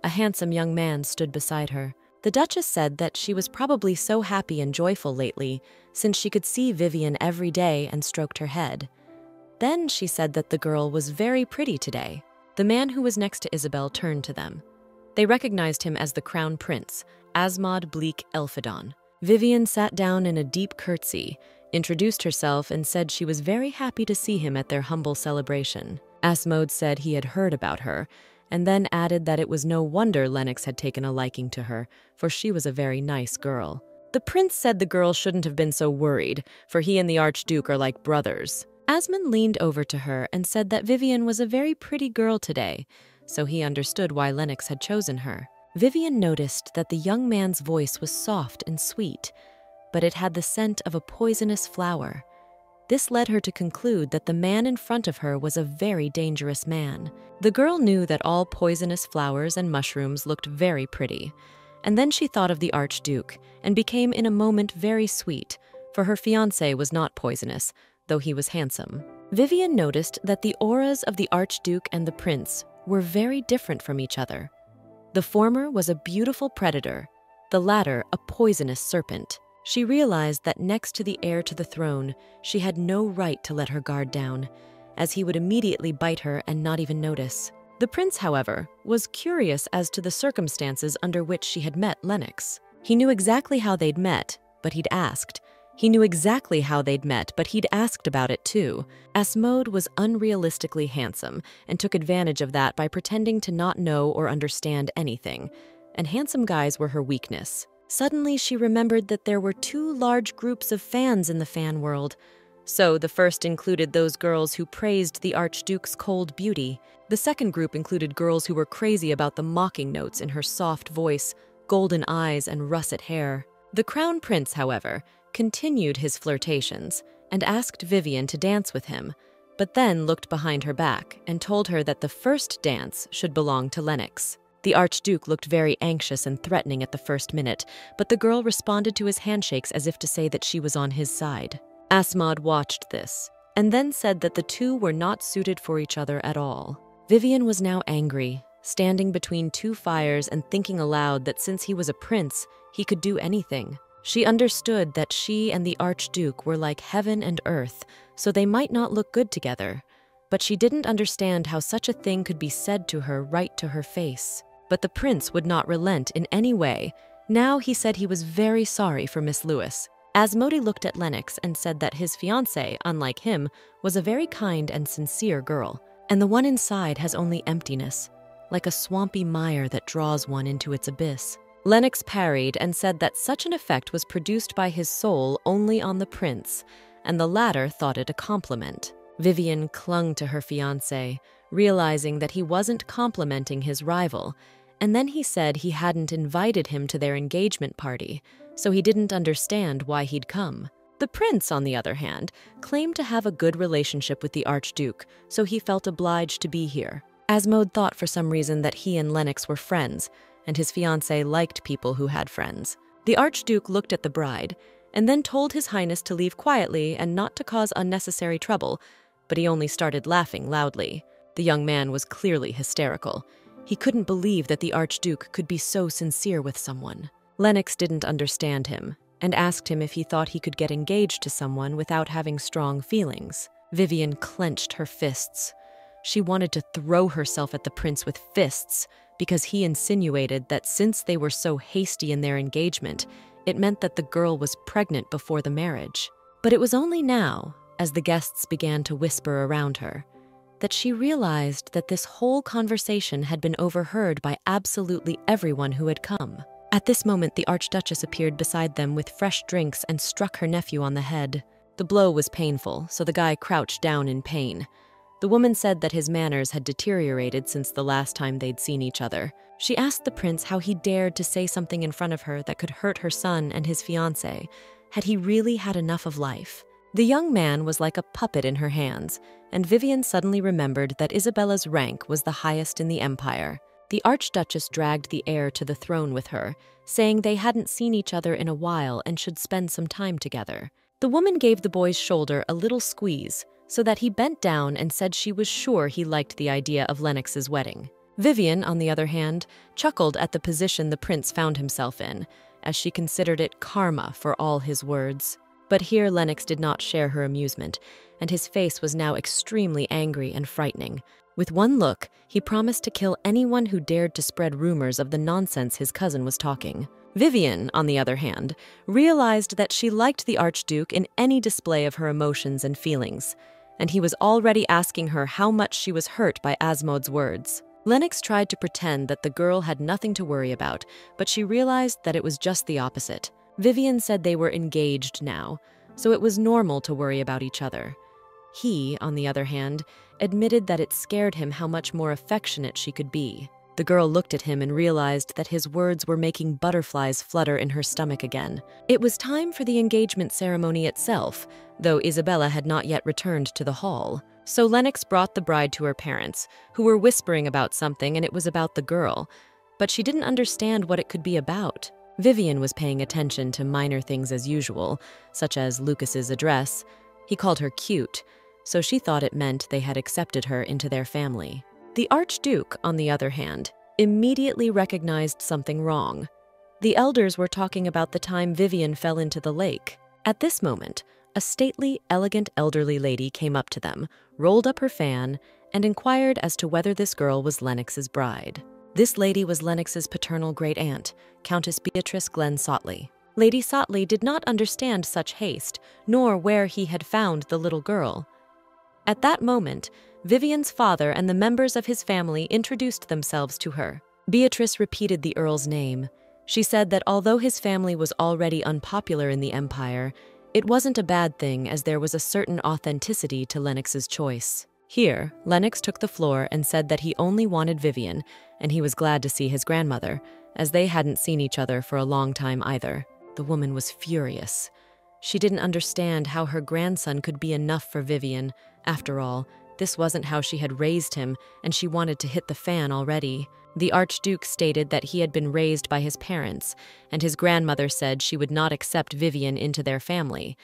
A handsome young man stood beside her. The Duchess said that she was probably so happy and joyful lately, since she could see Vivian every day and stroked her head. Then she said that the girl was very pretty today. The man who was next to Isabel turned to them. They recognized him as the Crown Prince, Asmod Bleak Elphidon. Vivian sat down in a deep curtsy, introduced herself, and said she was very happy to see him at their humble celebration. Asmod said he had heard about her, and then added that it was no wonder Lennox had taken a liking to her, for she was a very nice girl. The prince said the girl shouldn't have been so worried, for he and the Archduke are like brothers. Asmund leaned over to her and said that Vivian was a very pretty girl today, so he understood why Lennox had chosen her. Vivian noticed that the young man's voice was soft and sweet, but it had the scent of a poisonous flower. This led her to conclude that the man in front of her was a very dangerous man. The girl knew that all poisonous flowers and mushrooms looked very pretty, and then she thought of the Archduke and became in a moment very sweet, for her fiancé was not poisonous, though he was handsome. Vivian noticed that the auras of the Archduke and the prince were very different from each other. The former was a beautiful predator, the latter a poisonous serpent. She realized that next to the heir to the throne, she had no right to let her guard down, as he would immediately bite her and not even notice. The prince, however, was curious as to the circumstances under which she had met Lennox. He knew exactly how they'd met, but he'd asked. He knew exactly how they'd met, but he'd asked about it too. Asmod was unrealistically handsome and took advantage of that by pretending to not know or understand anything, and handsome guys were her weakness. Suddenly, she remembered that there were 2 large groups of fans in the fan world. So the first included those girls who praised the Archduke's cold beauty. The second group included girls who were crazy about the mocking notes in her soft voice, golden eyes, and russet hair. The Crown Prince, however, continued his flirtations and asked Vivian to dance with him, but then looked behind her back and told her that the first dance should belong to Lennox. The Archduke looked very anxious and threatening at the first minute, but the girl responded to his handshakes as if to say that she was on his side. Asmod watched this, and then said that the two were not suited for each other at all. Vivian was now angry, standing between two fires and thinking aloud that since he was a prince, he could do anything. She understood that she and the Archduke were like heaven and earth, so they might not look good together. But she didn't understand how such a thing could be said to her right to her face. But the prince would not relent in any way. Now he said he was very sorry for Miss Lewis. Asmodi looked at Lennox and said that his fiancée, unlike him, was a very kind and sincere girl, and the one inside has only emptiness, like a swampy mire that draws one into its abyss. Lennox parried and said that such an effect was produced by his soul only on the prince, and the latter thought it a compliment. Vivian clung to her fiancé, realizing that he wasn't complimenting his rival, and then he said he hadn't invited him to their engagement party, so he didn't understand why he'd come. The prince, on the other hand, claimed to have a good relationship with the Archduke, so he felt obliged to be here. Asmod thought for some reason that he and Lennox were friends, and his fiancé liked people who had friends. The Archduke looked at the bride, and then told His Highness to leave quietly and not to cause unnecessary trouble, but he only started laughing loudly. The young man was clearly hysterical. He couldn't believe that the Archduke could be so sincere with someone. Lennox didn't understand him, and asked him if he thought he could get engaged to someone without having strong feelings. Vivian clenched her fists. She wanted to throw herself at the prince with fists, because he insinuated that since they were so hasty in their engagement, it meant that the girl was pregnant before the marriage. But it was only now, as the guests began to whisper around her, that she realized that this whole conversation had been overheard by absolutely everyone who had come. At this moment, the Archduchess appeared beside them with fresh drinks and struck her nephew on the head. The blow was painful, so the guy crouched down in pain. The woman said that his manners had deteriorated since the last time they'd seen each other. She asked the prince how he dared to say something in front of her that could hurt her son and his fiancée. Had he really had enough of life? The young man was like a puppet in her hands, and Vivian suddenly remembered that Isabella's rank was the highest in the empire. The Archduchess dragged the heir to the throne with her, saying they hadn't seen each other in a while and should spend some time together. The woman gave the boy's shoulder a little squeeze, so that he bent down and said she was sure he liked the idea of Lennox's wedding. Vivian, on the other hand, chuckled at the position the prince found himself in, as she considered it karma for all his words. But here Lennox did not share her amusement, and his face was now extremely angry and frightening. With one look, he promised to kill anyone who dared to spread rumors of the nonsense his cousin was talking. Vivian, on the other hand, realized that she liked the Archduke in any display of her emotions and feelings, and he was already asking her how much she was hurt by Asmod's words. Lennox tried to pretend that the girl had nothing to worry about, but she realized that it was just the opposite. Vivian said they were engaged now, so it was normal to worry about each other. He, on the other hand, admitted that it scared him how much more affectionate she could be. The girl looked at him and realized that his words were making butterflies flutter in her stomach again. It was time for the engagement ceremony itself, though Isabella had not yet returned to the hall. So Lennox brought the bride to her parents, who were whispering about something, and it was about the girl, but she didn't understand what it could be about. Vivian was paying attention to minor things as usual, such as Lucas's address. He called her cute, so she thought it meant they had accepted her into their family. The Archduke, on the other hand, immediately recognized something wrong. The elders were talking about the time Vivian fell into the lake. At this moment, a stately, elegant elderly lady came up to them, rolled up her fan, and inquired as to whether this girl was Lennox's bride. This lady was Lennox's paternal great-aunt, Countess Beatrice Glen Sotley. Lady Sotley did not understand such haste, nor where he had found the little girl. At that moment, Vivian's father and the members of his family introduced themselves to her. Beatrice repeated the Earl's name. She said that although his family was already unpopular in the Empire, it wasn't a bad thing as there was a certain authenticity to Lennox's choice. Here, Lennox took the floor and said that he only wanted Vivian, and he was glad to see his grandmother, as they hadn't seen each other for a long time either. The woman was furious. She didn't understand how her grandson could be enough for Vivian. After all, This wasn't how she had raised him, and she wanted to hit the fan already. The Archduke stated that he had been raised by his parents, and his grandmother said she would not accept Vivian into their family,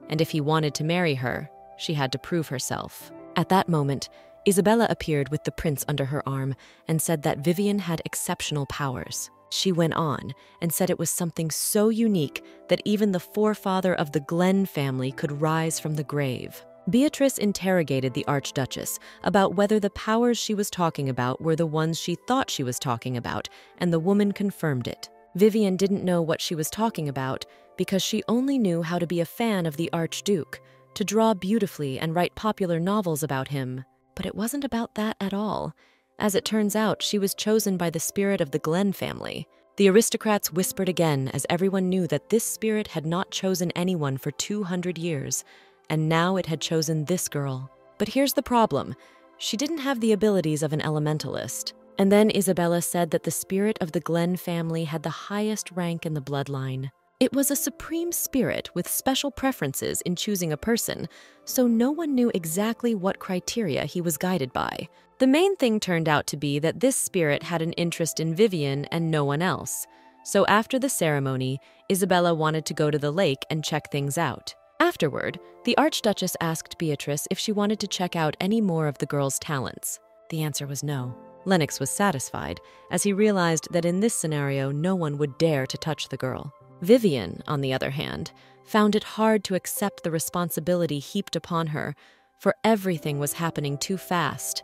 and if he wanted to marry her, she had to prove herself. At that moment, Isabella appeared with the prince under her arm and said that Vivian had exceptional powers. She went on and said it was something so unique that even the forefather of the Glen family could rise from the grave. Beatrice interrogated the Archduchess about whether the powers she was talking about were the ones she thought she was talking about, and the woman confirmed it. Vivian didn't know what she was talking about because she only knew how to be a fan of the Archduke, to draw beautifully and write popular novels about him. But it wasn't about that at all. As it turns out, she was chosen by the spirit of the Glen family. The aristocrats whispered again as everyone knew that this spirit had not chosen anyone for 200 years, and now it had chosen this girl. But here's the problem. She didn't have the abilities of an elementalist. And then Isabella said that the spirit of the Glen family had the highest rank in the bloodline. It was a supreme spirit with special preferences in choosing a person, so no one knew exactly what criteria he was guided by. The main thing turned out to be that this spirit had an interest in Vivian and no one else. So after the ceremony, Isabella wanted to go to the lake and check things out. Afterward, the Archduchess asked Beatrice if she wanted to check out any more of the girl's talents. The answer was no. Lennox was satisfied, as he realized that in this scenario no one would dare to touch the girl. Vivian, on the other hand, found it hard to accept the responsibility heaped upon her, for everything was happening too fast.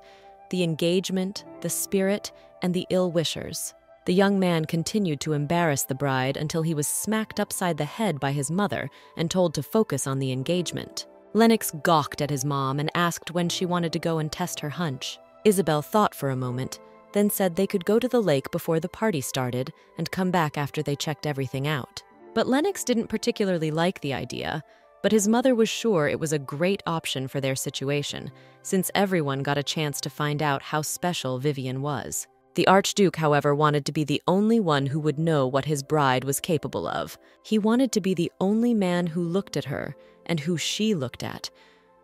The engagement, the spirit, and the ill-wishers. The young man continued to embarrass the bride until he was smacked upside the head by his mother and told to focus on the engagement. Lennox gawked at his mom and asked when she wanted to go and test her hunch. Isabel thought for a moment, then said they could go to the lake before the party started and come back after they checked everything out. But Lennox didn't particularly like the idea, but his mother was sure it was a great option for their situation, since everyone got a chance to find out how special Vivian was. The Archduke, however, wanted to be the only one who would know what his bride was capable of. He wanted to be the only man who looked at her and who she looked at,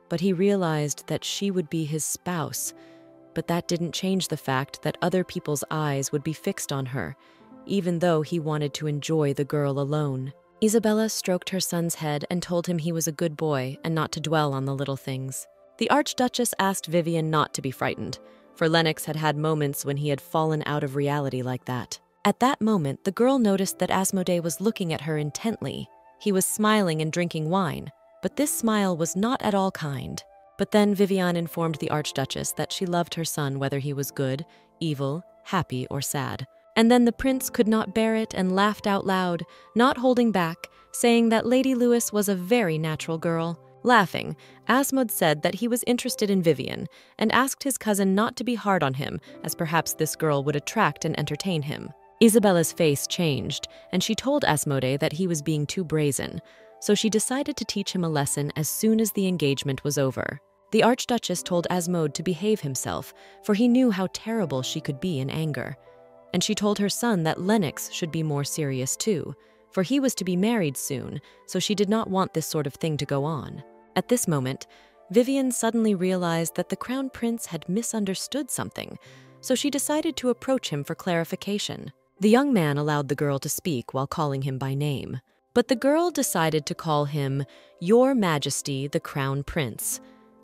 but he realized that she would be his spouse. But that didn't change the fact that other people's eyes would be fixed on her, even though he wanted to enjoy the girl alone. Isabella stroked her son's head and told him he was a good boy and not to dwell on the little things. The Archduchess asked Vivian not to be frightened, for Lennox had had moments when he had fallen out of reality like that. At that moment, the girl noticed that Asmodee was looking at her intently. He was smiling and drinking wine, but this smile was not at all kind. But then Vivian informed the Archduchess that she loved her son whether he was good, evil, happy, or sad. And then the prince could not bear it and laughed out loud, not holding back, saying that Lady Lewis was a very natural girl. Laughing, Asmod said that he was interested in Vivian and asked his cousin not to be hard on him, as perhaps this girl would attract and entertain him. Isabella's face changed, and she told Asmodee that he was being too brazen, so she decided to teach him a lesson as soon as the engagement was over. The Archduchess told Asmode to behave himself, for he knew how terrible she could be in anger. And she told her son that Lennox should be more serious too, for he was to be married soon, so she did not want this sort of thing to go on. At this moment, Vivian suddenly realized that the Crown Prince had misunderstood something, so she decided to approach him for clarification. The young man allowed the girl to speak while calling him by name, but the girl decided to call him Your Majesty the Crown Prince,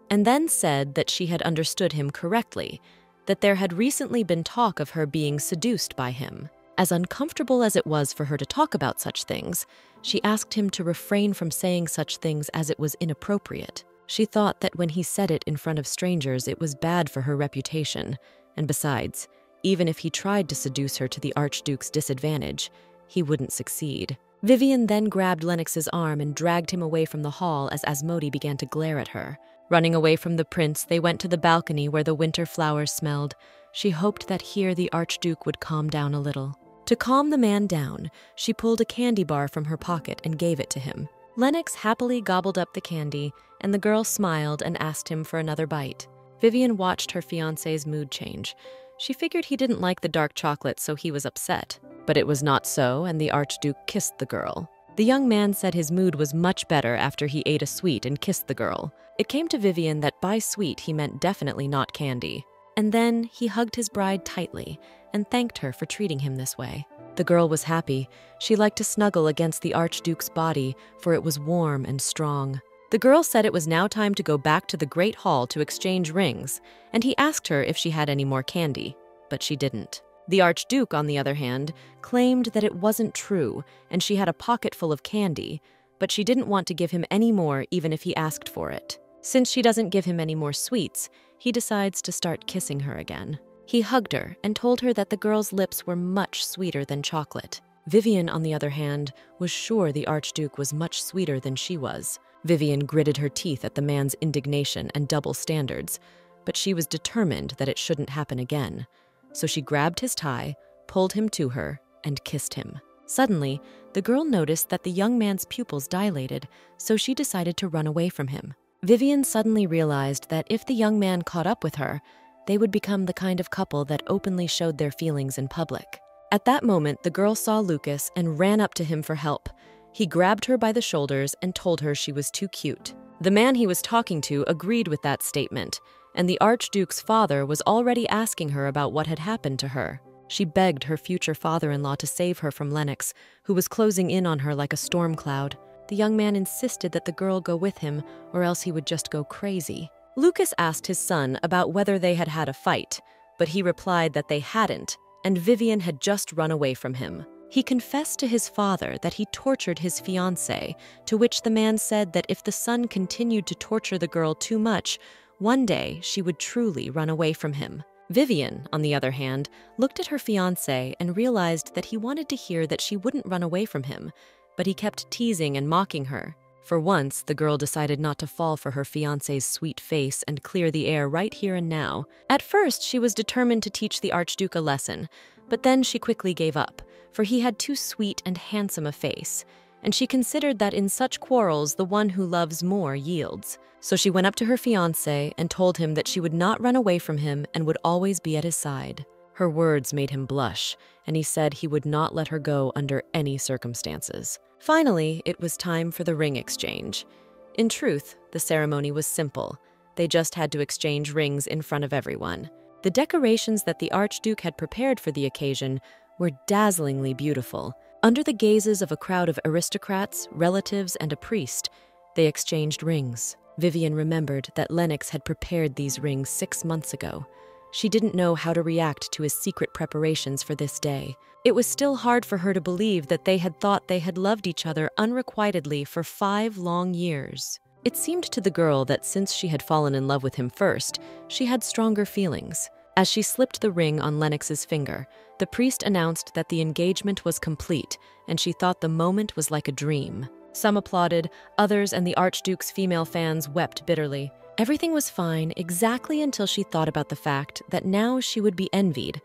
and then said that she had understood him correctly, that there had recently been talk of her being seduced by him. As uncomfortable as it was for her to talk about such things, she asked him to refrain from saying such things as it was inappropriate. She thought that when he said it in front of strangers, it was bad for her reputation, and besides, even if he tried to seduce her to the Archduke's disadvantage, he wouldn't succeed. Vivian then grabbed Lennox's arm and dragged him away from the hall as Asmodee began to glare at her. Running away from the prince, they went to the balcony where the winter flowers smelled. She hoped that here the Archduke would calm down a little. To calm the man down, she pulled a candy bar from her pocket and gave it to him. Lennox happily gobbled up the candy, and the girl smiled and asked him for another bite. Vivian watched her fiancé's mood change. She figured he didn't like the dark chocolate, so he was upset. But it was not so, and the Archduke kissed the girl. The young man said his mood was much better after he ate a sweet and kissed the girl. It came to Vivian that by sweet he meant definitely not candy. And then he hugged his bride tightly and thanked her for treating him this way. The girl was happy. She liked to snuggle against the Archduke's body, for it was warm and strong. The girl said it was now time to go back to the Great Hall to exchange rings, and he asked her if she had any more candy, but she didn't. The Archduke, on the other hand, claimed that it wasn't true, and she had a pocket full of candy, but she didn't want to give him any more even if he asked for it. Since she doesn't give him any more sweets, he decides to start kissing her again. He hugged her and told her that the girl's lips were much sweeter than chocolate. Vivian, on the other hand, was sure the Archduke was much sweeter than she was. Vivian gritted her teeth at the man's indignation and double standards, but she was determined that it shouldn't happen again. So she grabbed his tie, pulled him to her, and kissed him. Suddenly, the girl noticed that the young man's pupils dilated, so she decided to run away from him. Vivian suddenly realized that if the young man caught up with her, they would become the kind of couple that openly showed their feelings in public. At that moment, the girl saw Lucas and ran up to him for help. He grabbed her by the shoulders and told her she was too cute. The man he was talking to agreed with that statement, and the Archduke's father was already asking her about what had happened to her. She begged her future father-in-law to save her from Lennox, who was closing in on her like a storm cloud. The young man insisted that the girl go with him, or else he would just go crazy. Lucas asked his son about whether they had had a fight, but he replied that they hadn't, and Vivian had just run away from him. He confessed to his father that he tortured his fiancée, to which the man said that if the son continued to torture the girl too much, one day she would truly run away from him. Vivian, on the other hand, looked at her fiancé and realized that he wanted to hear that she wouldn't run away from him, but he kept teasing and mocking her. For once, the girl decided not to fall for her fiancé's sweet face and clear the air right here and now. At first, she was determined to teach the Archduke a lesson, but then she quickly gave up, for he had too sweet and handsome a face, and she considered that in such quarrels the one who loves more yields. So she went up to her fiancé and told him that she would not run away from him and would always be at his side. Her words made him blush, and he said he would not let her go under any circumstances. Finally, it was time for the ring exchange. In truth, the ceremony was simple. They just had to exchange rings in front of everyone. The decorations that the Archduke had prepared for the occasion were dazzlingly beautiful. Under the gazes of a crowd of aristocrats, relatives, and a priest, they exchanged rings. Vivian remembered that Lennox had prepared these rings 6 months ago. She didn't know how to react to his secret preparations for this day. It was still hard for her to believe that they had thought they had loved each other unrequitedly for 5 long years. It seemed to the girl that since she had fallen in love with him first, she had stronger feelings. As she slipped the ring on Lennox's finger, the priest announced that the engagement was complete, and she thought the moment was like a dream. Some applauded, others and the Archduke's female fans wept bitterly. Everything was fine exactly until she thought about the fact that now she would be envied,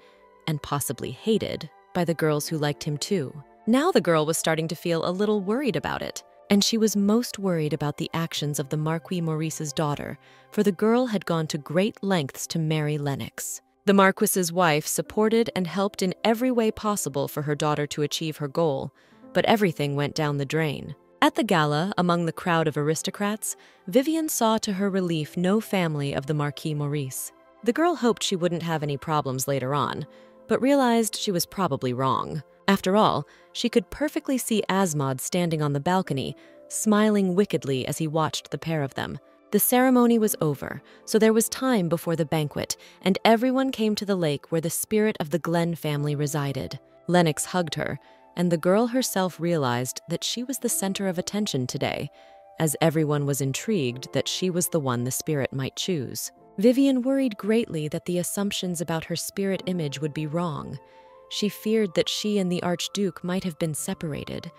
and possibly hated, by the girls who liked him too. Now the girl was starting to feel a little worried about it, and she was most worried about the actions of the Marquis Maurice's daughter, for the girl had gone to great lengths to marry Lennox. The Marquis's wife supported and helped in every way possible for her daughter to achieve her goal, but everything went down the drain. At the gala, among the crowd of aristocrats, Vivian saw to her relief no family of the Marquis Maurice. The girl hoped she wouldn't have any problems later on, but realized she was probably wrong. After all, she could perfectly see Asmod standing on the balcony, smiling wickedly as he watched the pair of them. The ceremony was over, so there was time before the banquet, and everyone came to the lake where the spirit of the Glen family resided. Lennox hugged her, and the girl herself realized that she was the center of attention today, as everyone was intrigued that she was the one the spirit might choose. Vivian worried greatly that the assumptions about her spirit image would be wrong. She feared that she and the Archduke might have been separated,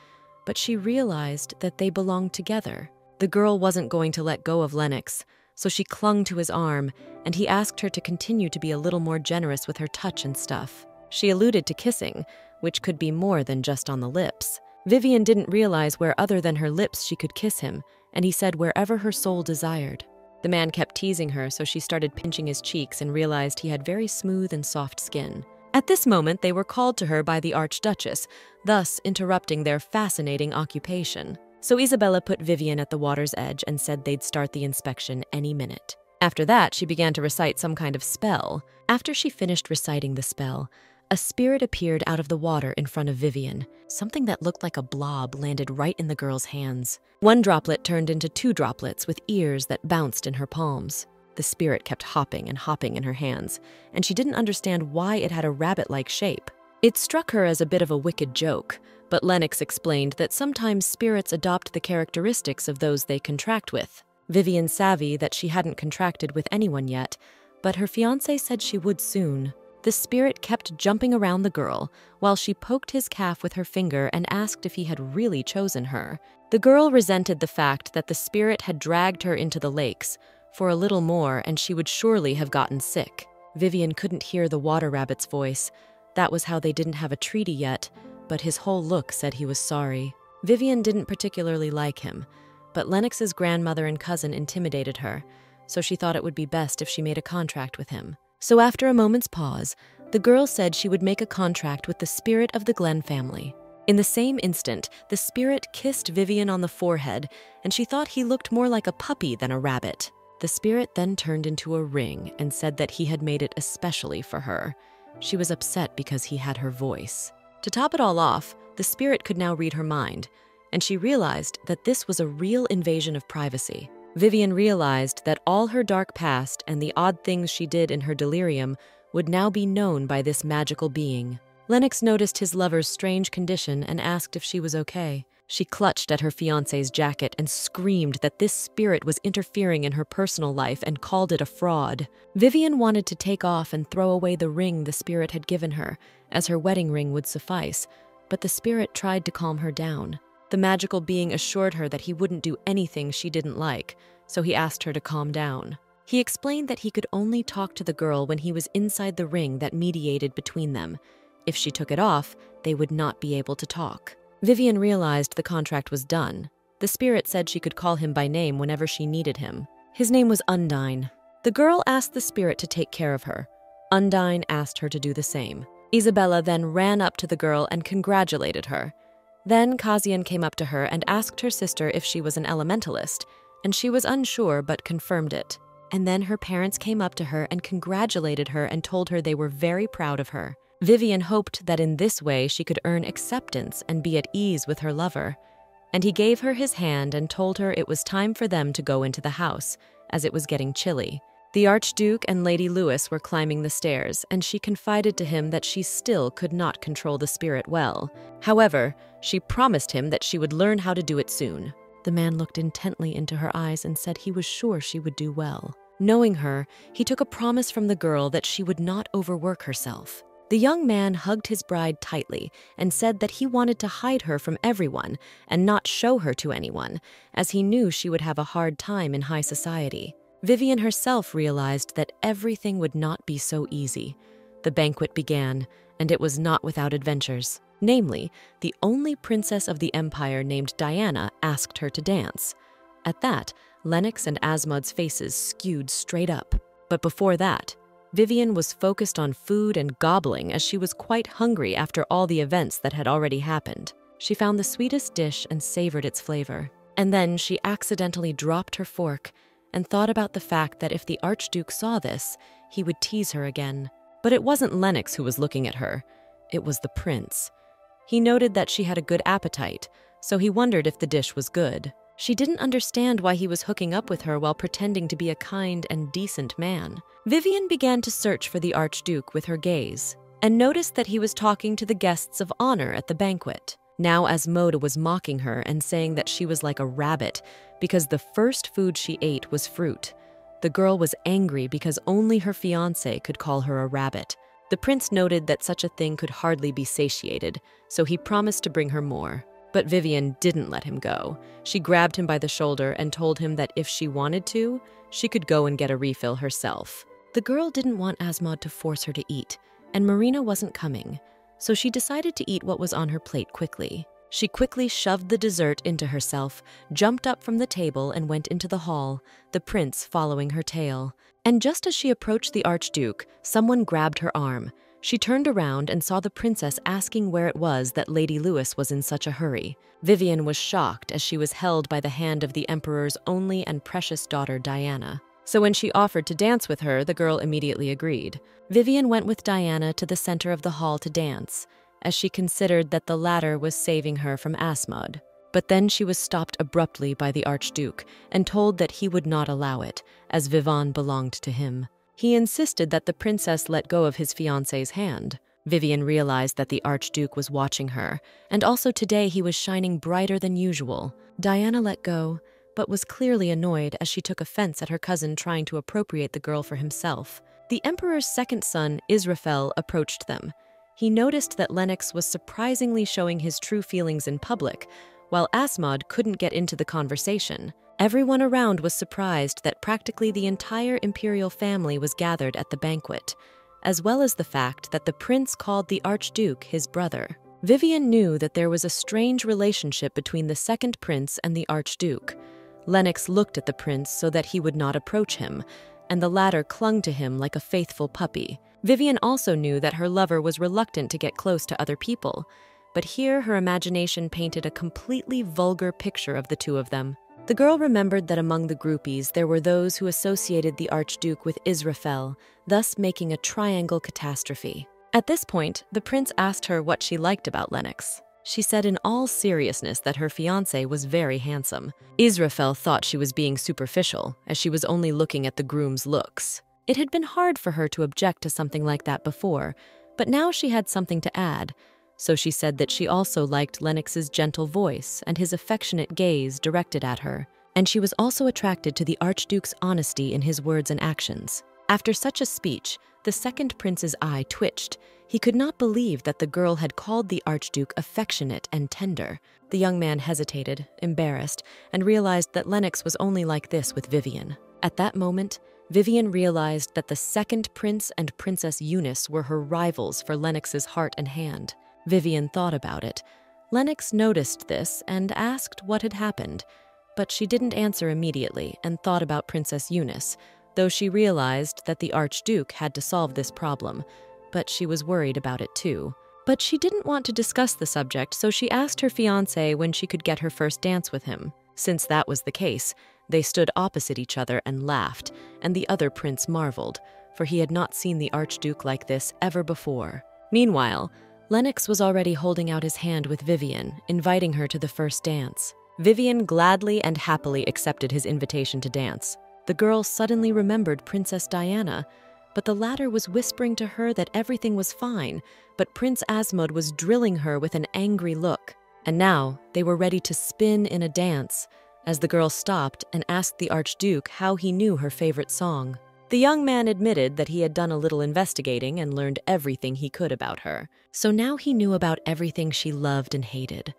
but she realized that they belonged together. The girl wasn't going to let go of Lennox, so she clung to his arm, and he asked her to continue to be a little more generous with her touch and stuff. She alluded to kissing, which could be more than just on the lips. Vivian didn't realize where other than her lips she could kiss him, and he said wherever her soul desired. The man kept teasing her, so she started pinching his cheeks and realized he had very smooth and soft skin. At this moment, they were called to her by the Archduchess, thus interrupting their fascinating occupation. So Isabella put Vivian at the water's edge and said they'd start the inspection any minute. After that, she began to recite some kind of spell. After she finished reciting the spell, a spirit appeared out of the water in front of Vivian. Something that looked like a blob landed right in the girl's hands. One droplet turned into 2 droplets with ears that bounced in her palms. The spirit kept hopping and hopping in her hands, and she didn't understand why it had a rabbit-like shape. It struck her as a bit of a wicked joke, but Lennox explained that sometimes spirits adopt the characteristics of those they contract with. Vivian savvy that she hadn't contracted with anyone yet, but her fiancé said she would soon. The spirit kept jumping around the girl while she poked his calf with her finger and asked if he had really chosen her. The girl resented the fact that the spirit had dragged her into the lakes for a little more and she would surely have gotten sick. Vivian couldn't hear the water rabbit's voice. That was how they didn't have a treaty yet, but his whole look said he was sorry. Vivian didn't particularly like him, but Lennox's grandmother and cousin intimidated her, so she thought it would be best if she made a contract with him. So after a moment's pause, the girl said she would make a contract with the spirit of the Glen family. In the same instant, the spirit kissed Vivian on the forehead, and she thought he looked more like a puppy than a rabbit. The spirit then turned into a ring and said that he had made it especially for her. She was upset because he had her voice. To top it all off, the spirit could now read her mind, and she realized that this was a real invasion of privacy. Vivian realized that all her dark past and the odd things she did in her delirium would now be known by this magical being. Lennox noticed his lover's strange condition and asked if she was okay. She clutched at her fiancé's jacket and screamed that this spirit was interfering in her personal life and called it a fraud. Vivian wanted to take off and throw away the ring the spirit had given her, as her wedding ring would suffice, but the spirit tried to calm her down. The magical being assured her that he wouldn't do anything she didn't like, so he asked her to calm down. He explained that he could only talk to the girl when he was inside the ring that mediated between them. If she took it off, they would not be able to talk. Vivian realized the contract was done. The spirit said she could call him by name whenever she needed him. His name was Undine. The girl asked the spirit to take care of her. Undine asked her to do the same. Isabella then ran up to the girl and congratulated her. Then Kazian came up to her and asked her sister if she was an elementalist, and she was unsure but confirmed it. And then her parents came up to her and congratulated her and told her they were very proud of her. Vivian hoped that in this way she could earn acceptance and be at ease with her lover. And he gave her his hand and told her it was time for them to go into the house, as it was getting chilly. The Archduke and Lady Lewis were climbing the stairs, and she confided to him that she still could not control the spirit well. However, she promised him that she would learn how to do it soon. The man looked intently into her eyes and said he was sure she would do well. Knowing her, he took a promise from the girl that she would not overwork herself. The young man hugged his bride tightly and said that he wanted to hide her from everyone and not show her to anyone, as he knew she would have a hard time in high society. Vivian herself realized that everything would not be so easy. The banquet began, and it was not without adventures. Namely, the only princess of the empire named Diana asked her to dance. At that, Lennox and Asmod's faces skewed straight up. But before that, Vivian was focused on food and gobbling as she was quite hungry after all the events that had already happened. She found the sweetest dish and savored its flavor. And then she accidentally dropped her fork and thought about the fact that if the Archduke saw this, he would tease her again. But it wasn't Lennox who was looking at her. It was the prince. He noted that she had a good appetite, so he wondered if the dish was good. She didn't understand why he was hooking up with her while pretending to be a kind and decent man. Vivian began to search for the Archduke with her gaze, and noticed that he was talking to the guests of honor at the banquet. Now Asmoda was mocking her and saying that she was like a rabbit because the first food she ate was fruit. The girl was angry because only her fiancé could call her a rabbit. The prince noted that such a thing could hardly be satiated, so he promised to bring her more. But Vivian didn't let him go. She grabbed him by the shoulder and told him that if she wanted to, she could go and get a refill herself. The girl didn't want Asmod to force her to eat, and Marina wasn't coming, so she decided to eat what was on her plate quickly. She quickly shoved the dessert into herself, jumped up from the table and went into the hall, the prince following her tail. And just as she approached the Archduke, someone grabbed her arm. She turned around and saw the princess asking where it was that Lady Lewis was in such a hurry. Vivian was shocked as she was held by the hand of the emperor's only and precious daughter, Diana. So when she offered to dance with her, the girl immediately agreed. Vivian went with Diana to the center of the hall to dance, as she considered that the latter was saving her from Asmod. But then she was stopped abruptly by the Archduke and told that he would not allow it, as Vivien belonged to him. He insisted that the princess let go of his fiancé's hand. Vivian realized that the Archduke was watching her, and also today he was shining brighter than usual. Diana let go, but was clearly annoyed as she took offense at her cousin trying to appropriate the girl for himself. The emperor's second son, Israfel, approached them. He noticed that Lennox was surprisingly showing his true feelings in public, while Asmod couldn't get into the conversation. Everyone around was surprised that practically the entire imperial family was gathered at the banquet, as well as the fact that the prince called the Archduke his brother. Vivian knew that there was a strange relationship between the second prince and the Archduke. Lennox looked at the prince so that he would not approach him, and the latter clung to him like a faithful puppy. Vivian also knew that her lover was reluctant to get close to other people, but here her imagination painted a completely vulgar picture of the two of them. The girl remembered that among the groupies there were those who associated the Archduke with Israfel, thus making a triangle catastrophe. At this point, the prince asked her what she liked about Lennox. She said in all seriousness that her fiancé was very handsome. Israfel thought she was being superficial, as she was only looking at the groom's looks. It had been hard for her to object to something like that before, but now she had something to add. So she said that she also liked Lennox's gentle voice and his affectionate gaze directed at her, and she was also attracted to the Archduke's honesty in his words and actions. After such a speech, the second prince's eye twitched. He could not believe that the girl had called the Archduke affectionate and tender. The young man hesitated, embarrassed, and realized that Lennox was only like this with Vivian. At that moment, Vivian realized that the second prince and Princess Eunice were her rivals for Lennox's heart and hand. Vivian thought about it. Lennox noticed this and asked what had happened, but she didn't answer immediately and thought about Princess Eunice, though she realized that the Archduke had to solve this problem, but she was worried about it too. But she didn't want to discuss the subject, so she asked her fiancé when she could get her first dance with him. Since that was the case, they stood opposite each other and laughed, and the other prince marveled, for he had not seen the Archduke like this ever before. Meanwhile, Lennox was already holding out his hand with Vivian, inviting her to the first dance. Vivian gladly and happily accepted his invitation to dance. The girl suddenly remembered Princess Diana, but the latter was whispering to her that everything was fine, but Prince Asmod was drilling her with an angry look. And now they were ready to spin in a dance, as the girl stopped and asked the Archduke how he knew her favorite song. The young man admitted that he had done a little investigating and learned everything he could about her. So now he knew about everything she loved and hated.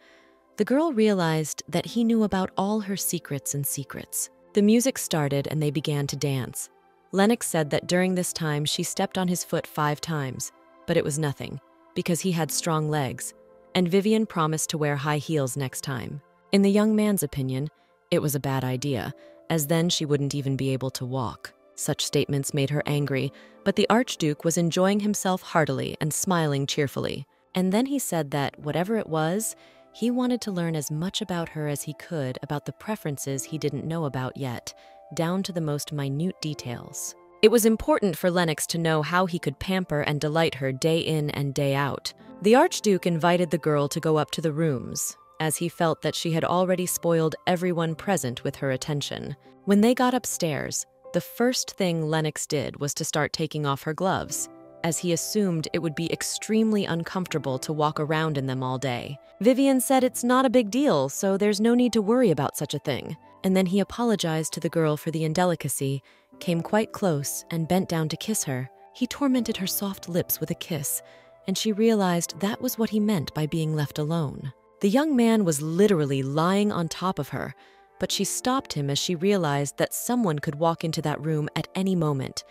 The girl realized that he knew about all her secrets and secrets. The music started and they began to dance. Lennox said that during this time she stepped on his foot 5 times, but it was nothing, because he had strong legs, and Vivian promised to wear high heels next time. In the young man's opinion, it was a bad idea, as then she wouldn't even be able to walk. Such statements made her angry, but the Archduke was enjoying himself heartily and smiling cheerfully. And then he said that, whatever it was, he wanted to learn as much about her as he could about the preferences he didn't know about yet, down to the most minute details. It was important for Lennox to know how he could pamper and delight her day in and day out. The Archduke invited the girl to go up to the rooms, as he felt that she had already spoiled everyone present with her attention. When they got upstairs, the first thing Lennox did was to start taking off her gloves, as he assumed it would be extremely uncomfortable to walk around in them all day. Vivian said it's not a big deal, so there's no need to worry about such a thing. And then he apologized to the girl for the indelicacy, came quite close, and bent down to kiss her. He tormented her soft lips with a kiss, and she realized that was what he meant by being left alone. The young man was literally lying on top of her, but she stopped him as she realized that someone could walk into that room at any moment.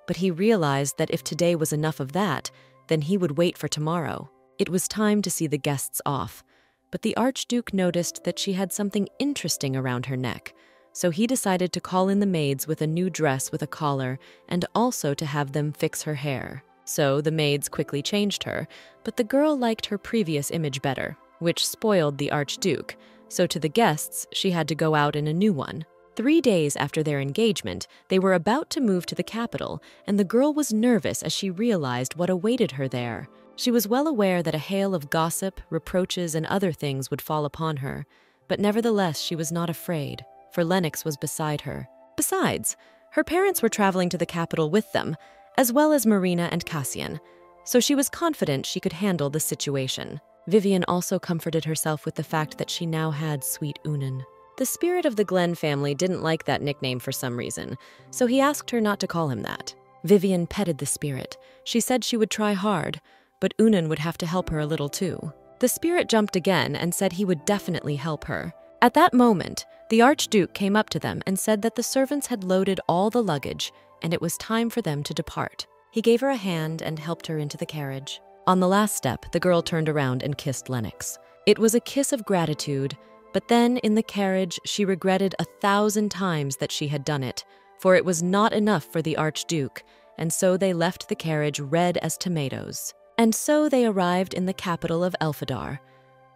But he realized that if today was enough of that, then he would wait for tomorrow. It was time to see the guests off, but the Archduke noticed that she had something interesting around her neck, so he decided to call in the maids with a new dress with a collar and also to have them fix her hair. So the maids quickly changed her, but the girl liked her previous image better, which spoiled the Archduke, so to the guests, she had to go out in a new one. 3 days after their engagement, they were about to move to the capital, and the girl was nervous as she realized what awaited her there. She was well aware that a hail of gossip, reproaches, and other things would fall upon her, but nevertheless she was not afraid, for Lennox was beside her. Besides, her parents were traveling to the capital with them, as well as Marina and Cassian, so she was confident she could handle the situation. Vivian also comforted herself with the fact that she now had sweet Unan. The spirit of the Glen family didn't like that nickname for some reason, so he asked her not to call him that. Vivian petted the spirit. She said she would try hard, but Unan would have to help her a little too. The spirit jumped again and said he would definitely help her. At that moment, the Archduke came up to them and said that the servants had loaded all the luggage and it was time for them to depart. He gave her a hand and helped her into the carriage. On the last step, the girl turned around and kissed Lennox. It was a kiss of gratitude, but then in the carriage she regretted 1,000 times that she had done it, for it was not enough for the Archduke, and so they left the carriage red as tomatoes. And so they arrived in the capital of Elfidar.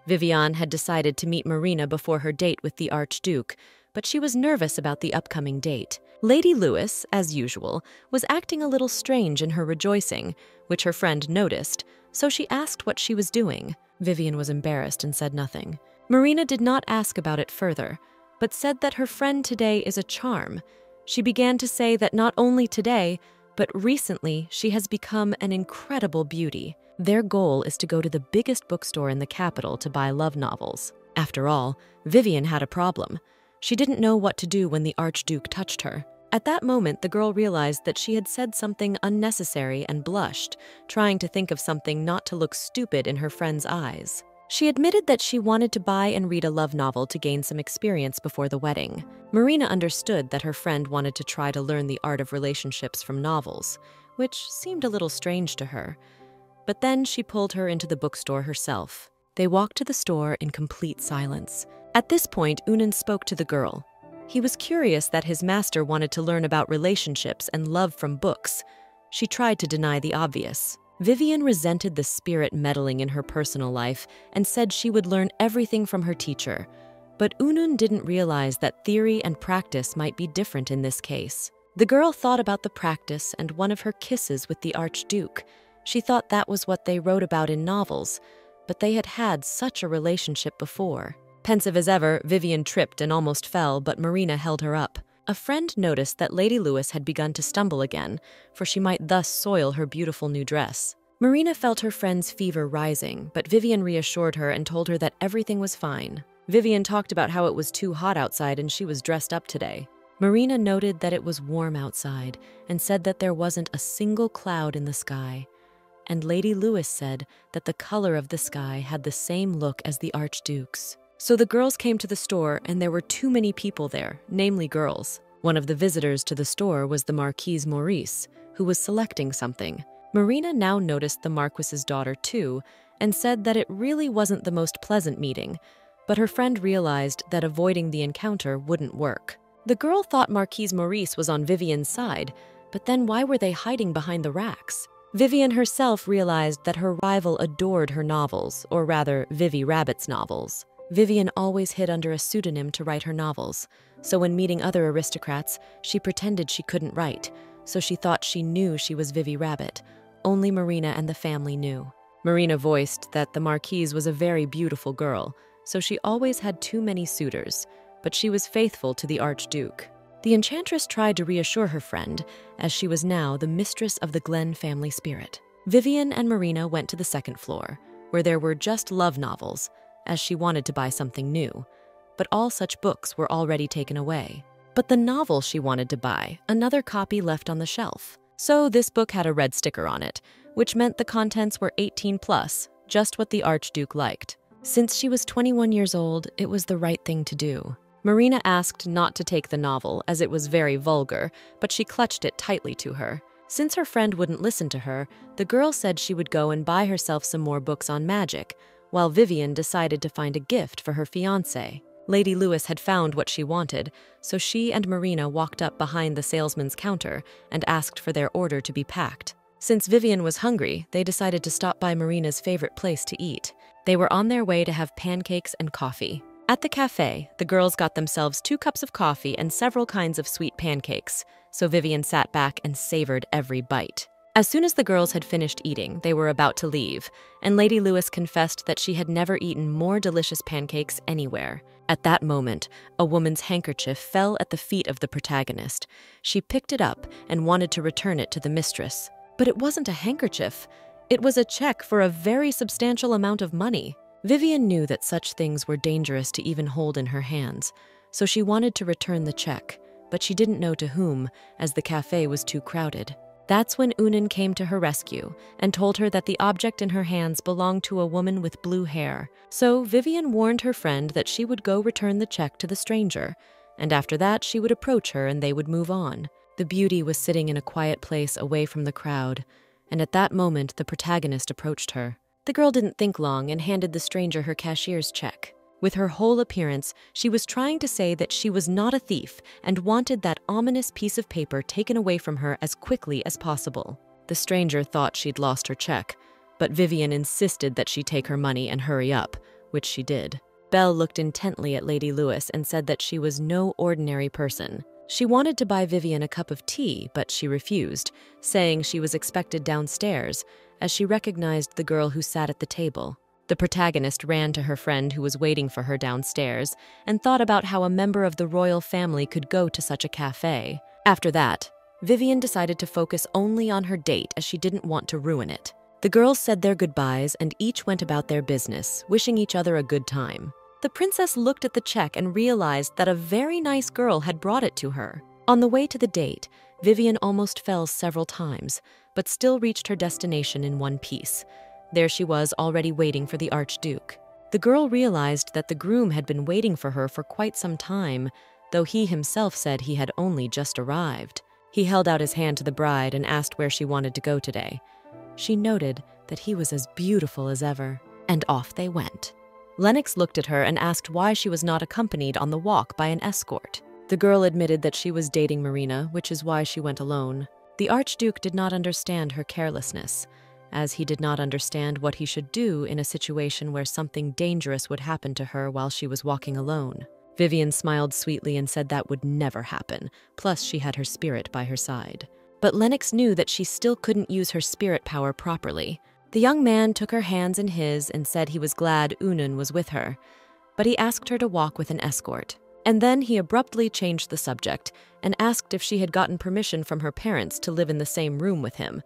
Vivian had decided to meet Marina before her date with the Archduke, but she was nervous about the upcoming date. Lady Lewis, as usual, was acting a little strange in her rejoicing, which her friend noticed, so she asked what she was doing. Vivian was embarrassed and said nothing. Marina did not ask about it further, but said that her friend today is a charm. She began to say that not only today, but recently she has become an incredible beauty. Their goal is to go to the biggest bookstore in the capital to buy love novels. After all, Vivian had a problem. She didn't know what to do when the Archduke touched her. At that moment, the girl realized that she had said something unnecessary and blushed, trying to think of something not to look stupid in her friend's eyes. She admitted that she wanted to buy and read a love novel to gain some experience before the wedding. Marina understood that her friend wanted to try to learn the art of relationships from novels, which seemed a little strange to her. But then she pulled her into the bookstore herself. They walked to the store in complete silence. At this point, Unan spoke to the girl. He was curious that his master wanted to learn about relationships and love from books. She tried to deny the obvious. Vivian resented the spirit meddling in her personal life and said she would learn everything from her teacher. But Unun didn't realize that theory and practice might be different in this case. The girl thought about the practice and one of her kisses with the Archduke. She thought that was what they wrote about in novels, but they had had such a relationship before. Pensive as ever, Vivian tripped and almost fell, but Marina held her up. A friend noticed that Lady Lewis had begun to stumble again, for she might thus soil her beautiful new dress. Marina felt her friend's fever rising, but Vivian reassured her and told her that everything was fine. Vivian talked about how it was too hot outside and she was dressed up today. Marina noted that it was warm outside and said that there wasn't a single cloud in the sky. And Lady Lewis said that the color of the sky had the same look as the Archduke's. So the girls came to the store and there were too many people there, namely girls. One of the visitors to the store was the Marquise Maurice, who was selecting something. Marina now noticed the Marquis's daughter too and said that it really wasn't the most pleasant meeting, but her friend realized that avoiding the encounter wouldn't work. The girl thought Marquise Maurice was on Vivian's side, but then why were they hiding behind the racks? Vivian herself realized that her rival adored her novels, or rather, Vivi Rabbit's novels. Vivian always hid under a pseudonym to write her novels, so when meeting other aristocrats, she pretended she couldn't write, so she thought she knew she was Vivi Rabbit. Only Marina and the family knew. Marina voiced that the Marquise was a very beautiful girl, so she always had too many suitors, but she was faithful to the Archduke. The enchantress tried to reassure her friend, as she was now the mistress of the Glen family spirit. Vivian and Marina went to the second floor, where there were just love novels, as she wanted to buy something new, but all such books were already taken away. But the novel she wanted to buy, another copy left on the shelf. So this book had a red sticker on it, which meant the contents were 18 plus, just what the Archduke liked. Since she was 21 years old, it was the right thing to do. Marina asked not to take the novel as it was very vulgar, but she clutched it tightly to her. Since her friend wouldn't listen to her, the girl said she would go and buy herself some more books on magic, while Vivian decided to find a gift for her fiancé. Lady Lewis had found what she wanted, so she and Marina walked up behind the salesman's counter and asked for their order to be packed. Since Vivian was hungry, they decided to stop by Marina's favorite place to eat. They were on their way to have pancakes and coffee. At the cafe, the girls got themselves 2 cups of coffee and several kinds of sweet pancakes, so Vivian sat back and savored every bite. As soon as the girls had finished eating, they were about to leave, and Lady Lewis confessed that she had never eaten more delicious pancakes anywhere. At that moment, a woman's handkerchief fell at the feet of the protagonist. She picked it up and wanted to return it to the mistress. But it wasn't a handkerchief. It was a check for a very substantial amount of money. Vivian knew that such things were dangerous to even hold in her hands, so she wanted to return the check, but she didn't know to whom, as the cafe was too crowded. That's when Unun came to her rescue and told her that the object in her hands belonged to a woman with blue hair. So Vivian warned her friend that she would go return the check to the stranger, and after that she would approach her and they would move on. The beauty was sitting in a quiet place away from the crowd, and at that moment the protagonist approached her. The girl didn't think long and handed the stranger her cashier's check. With her whole appearance, she was trying to say that she was not a thief and wanted that ominous piece of paper taken away from her as quickly as possible. The stranger thought she'd lost her check, but Vivian insisted that she take her money and hurry up, which she did. Belle looked intently at Lady Lewis and said that she was no ordinary person. She wanted to buy Vivian a cup of tea, but she refused, saying she was expected downstairs, as she recognized the girl who sat at the table. The protagonist ran to her friend who was waiting for her downstairs and thought about how a member of the royal family could go to such a cafe. After that, Vivian decided to focus only on her date as she didn't want to ruin it. The girls said their goodbyes and each went about their business, wishing each other a good time. The princess looked at the check and realized that a very nice girl had brought it to her. On the way to the date, Vivian almost fell several times, but still reached her destination in one piece. There she was, already waiting for the Archduke. The girl realized that the groom had been waiting for her for quite some time, though he himself said he had only just arrived. He held out his hand to the bride and asked where she wanted to go today. She noted that he was as beautiful as ever, and off they went. Lennox looked at her and asked why she was not accompanied on the walk by an escort. The girl admitted that she was dating Marina, which is why she went alone. The Archduke did not understand her carelessness, as he did not understand what he should do in a situation where something dangerous would happen to her while she was walking alone. Vivian smiled sweetly and said that would never happen, plus she had her spirit by her side. But Lennox knew that she still couldn't use her spirit power properly. The young man took her hands in his and said he was glad Unun was with her, but he asked her to walk with an escort. And then he abruptly changed the subject and asked if she had gotten permission from her parents to live in the same room with him.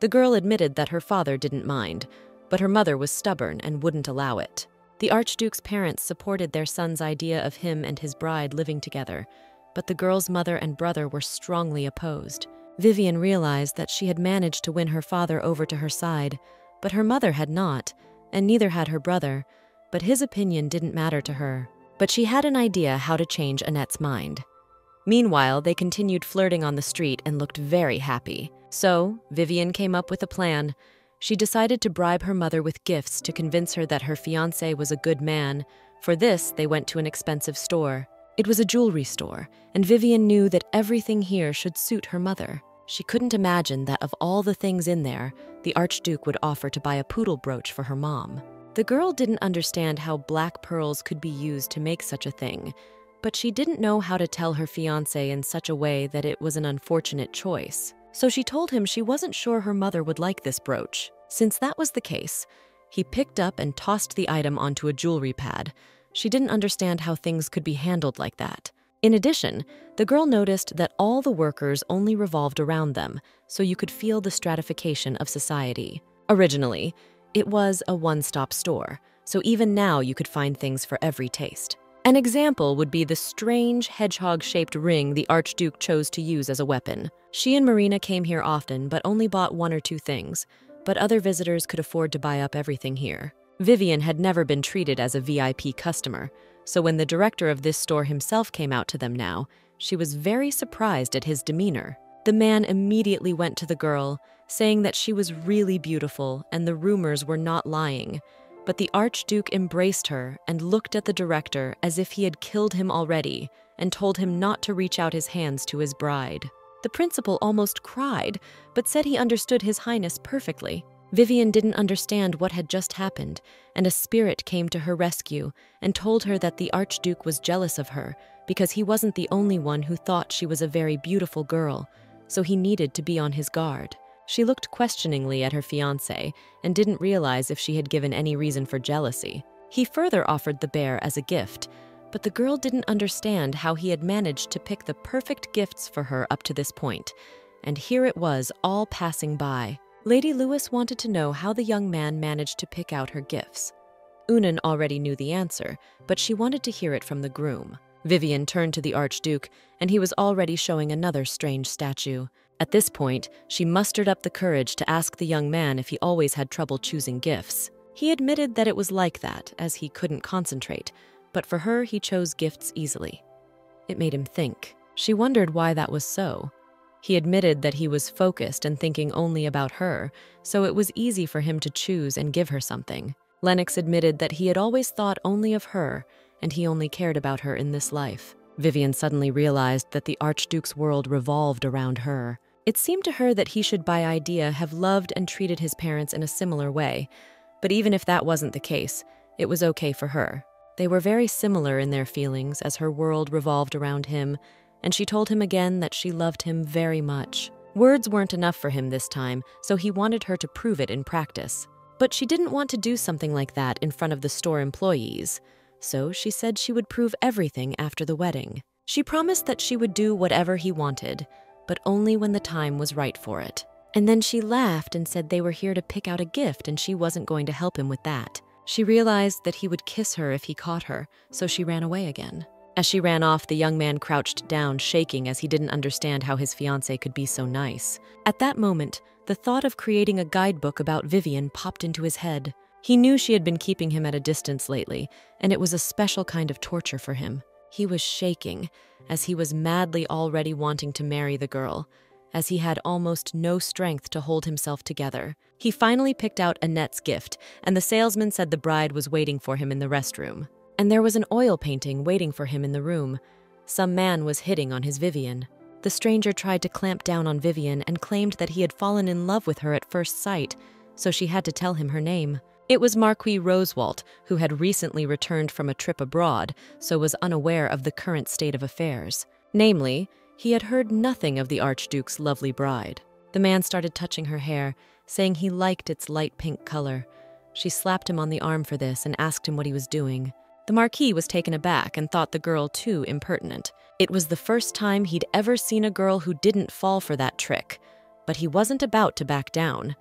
The girl admitted that her father didn't mind, but her mother was stubborn and wouldn't allow it. The Archduke's parents supported their son's idea of him and his bride living together, but the girl's mother and brother were strongly opposed. Vivian realized that she had managed to win her father over to her side, but her mother had not, and neither had her brother, but his opinion didn't matter to her. But she had an idea how to change Annette's mind. Meanwhile, they continued flirting on the street and looked very happy. So, Vivian came up with a plan. She decided to bribe her mother with gifts to convince her that her fiancé was a good man. For this, they went to an expensive store. It was a jewelry store, and Vivian knew that everything here should suit her mother. She couldn't imagine that of all the things in there, the Archduke would offer to buy a poodle brooch for her mom. The girl didn't understand how black pearls could be used to make such a thing, but she didn't know how to tell her fiancé in such a way that it was an unfortunate choice. So she told him she wasn't sure her mother would like this brooch. Since that was the case, he picked up and tossed the item onto a jewelry pad. She didn't understand how things could be handled like that. In addition, the girl noticed that all the workers only revolved around them, so you could feel the stratification of society. Originally, it was a one-stop store, so even now you could find things for every taste. An example would be the strange hedgehog-shaped ring the Archduke chose to use as a weapon. She and Marina came here often but only bought 1 or 2 things, but other visitors could afford to buy up everything here. Vivian had never been treated as a VIP customer, so when the director of this store himself came out to them now, she was very surprised at his demeanor. The man immediately went to the girl, saying that she was really beautiful and the rumors were not lying. But the Archduke embraced her and looked at the director as if he had killed him already and told him not to reach out his hands to his bride. The principal almost cried, but said he understood His Highness perfectly. Vivian didn't understand what had just happened, and a spirit came to her rescue and told her that the Archduke was jealous of her because he wasn't the only one who thought she was a very beautiful girl, so he needed to be on his guard. She looked questioningly at her fiancé and didn't realize if she had given any reason for jealousy. He further offered the bear as a gift, but the girl didn't understand how he had managed to pick the perfect gifts for her up to this point, and here it was all passing by. Lady Lewis wanted to know how the young man managed to pick out her gifts. Unan already knew the answer, but she wanted to hear it from the groom. Vivian turned to the Archduke, and he was already showing another strange statue. At this point, she mustered up the courage to ask the young man if he always had trouble choosing gifts. He admitted that it was like that, as he couldn't concentrate, but for her, he chose gifts easily. It made him think. She wondered why that was so. He admitted that he was focused and thinking only about her, so it was easy for him to choose and give her something. Lennox admitted that he had always thought only of her, and he only cared about her in this life. Vivian suddenly realized that the Archduke's world revolved around her. It seemed to her that he should by idea have loved and treated his parents in a similar way, but even if that wasn't the case, it was okay for her. They were very similar in their feelings as her world revolved around him, and she told him again that she loved him very much. Words weren't enough for him this time, so he wanted her to prove it in practice. But she didn't want to do something like that in front of the store employees, so she said she would prove everything after the wedding. She promised that she would do whatever he wanted, but only when the time was right for it. And then she laughed and said they were here to pick out a gift and she wasn't going to help him with that. She realized that he would kiss her if he caught her, so she ran away again. As she ran off, the young man crouched down, shaking as he didn't understand how his fiancée could be so nice. At that moment, the thought of creating a guidebook about Vivian popped into his head. He knew she had been keeping him at a distance lately, and it was a special kind of torture for him. He was shaking, as he was madly already wanting to marry the girl, as he had almost no strength to hold himself together. He finally picked out Annette's gift, and the salesman said the bride was waiting for him in the restroom. And there was an oil painting waiting for him in the room. Some man was hitting on his Vivian. The stranger tried to clamp down on Vivian and claimed that he had fallen in love with her at first sight, so she had to tell him her name. It was Marquis Rosewalt, who had recently returned from a trip abroad, so was unaware of the current state of affairs. Namely, he had heard nothing of the Archduke's lovely bride. The man started touching her hair, saying he liked its light pink color. She slapped him on the arm for this and asked him what he was doing. The Marquis was taken aback and thought the girl too impertinent. It was the first time he'd ever seen a girl who didn't fall for that trick, but he wasn't about to back down.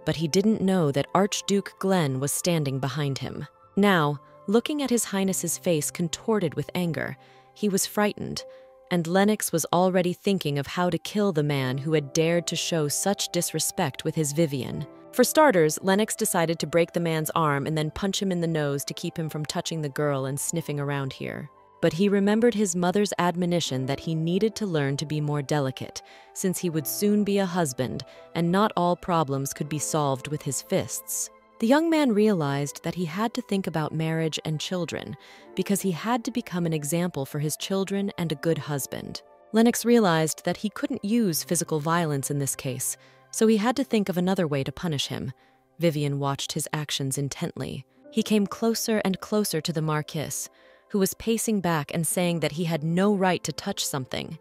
But he didn't know that Archduke Glenn was standing behind him. Now, looking at His Highness's face contorted with anger, he was frightened, and Lennox was already thinking of how to kill the man who had dared to show such disrespect with his Vivian. For starters, Lennox decided to break the man's arm and then punch him in the nose to keep him from touching the girl and sniffing around here. But he remembered his mother's admonition that he needed to learn to be more delicate, since he would soon be a husband, and not all problems could be solved with his fists. The young man realized that he had to think about marriage and children, because he had to become an example for his children and a good husband. Lennox realized that he couldn't use physical violence in this case, so he had to think of another way to punish him. Vivian watched his actions intently. He came closer and closer to the Marquis, who was pacing back and saying that he had no right to touch something.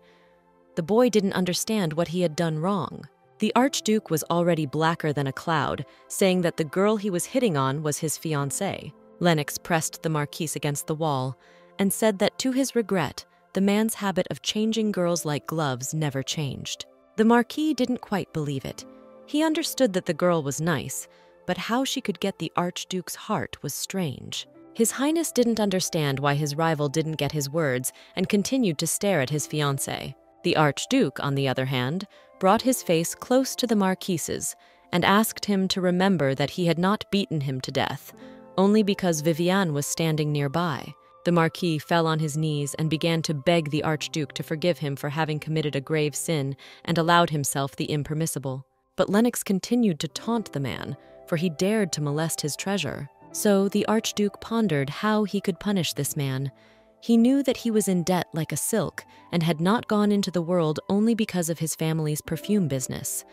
The boy didn't understand what he had done wrong. The Archduke was already blacker than a cloud, saying that the girl he was hitting on was his fiancée. Lennox pressed the Marquis against the wall and said that to his regret, the man's habit of changing girls like gloves never changed. The Marquis didn't quite believe it. He understood that the girl was nice, but how she could get the Archduke's heart was strange. His Highness didn't understand why his rival didn't get his words and continued to stare at his fiancée. The Archduke, on the other hand, brought his face close to the Marquis's and asked him to remember that he had not beaten him to death, only because Vivian was standing nearby. The Marquis fell on his knees and began to beg the Archduke to forgive him for having committed a grave sin and allowed himself the impermissible. But Lennox continued to taunt the man, for he dared to molest his treasure. So the Archduke pondered how he could punish this man, He knew that he was in debt like a silk and had not gone into the world only because of his family's perfume business.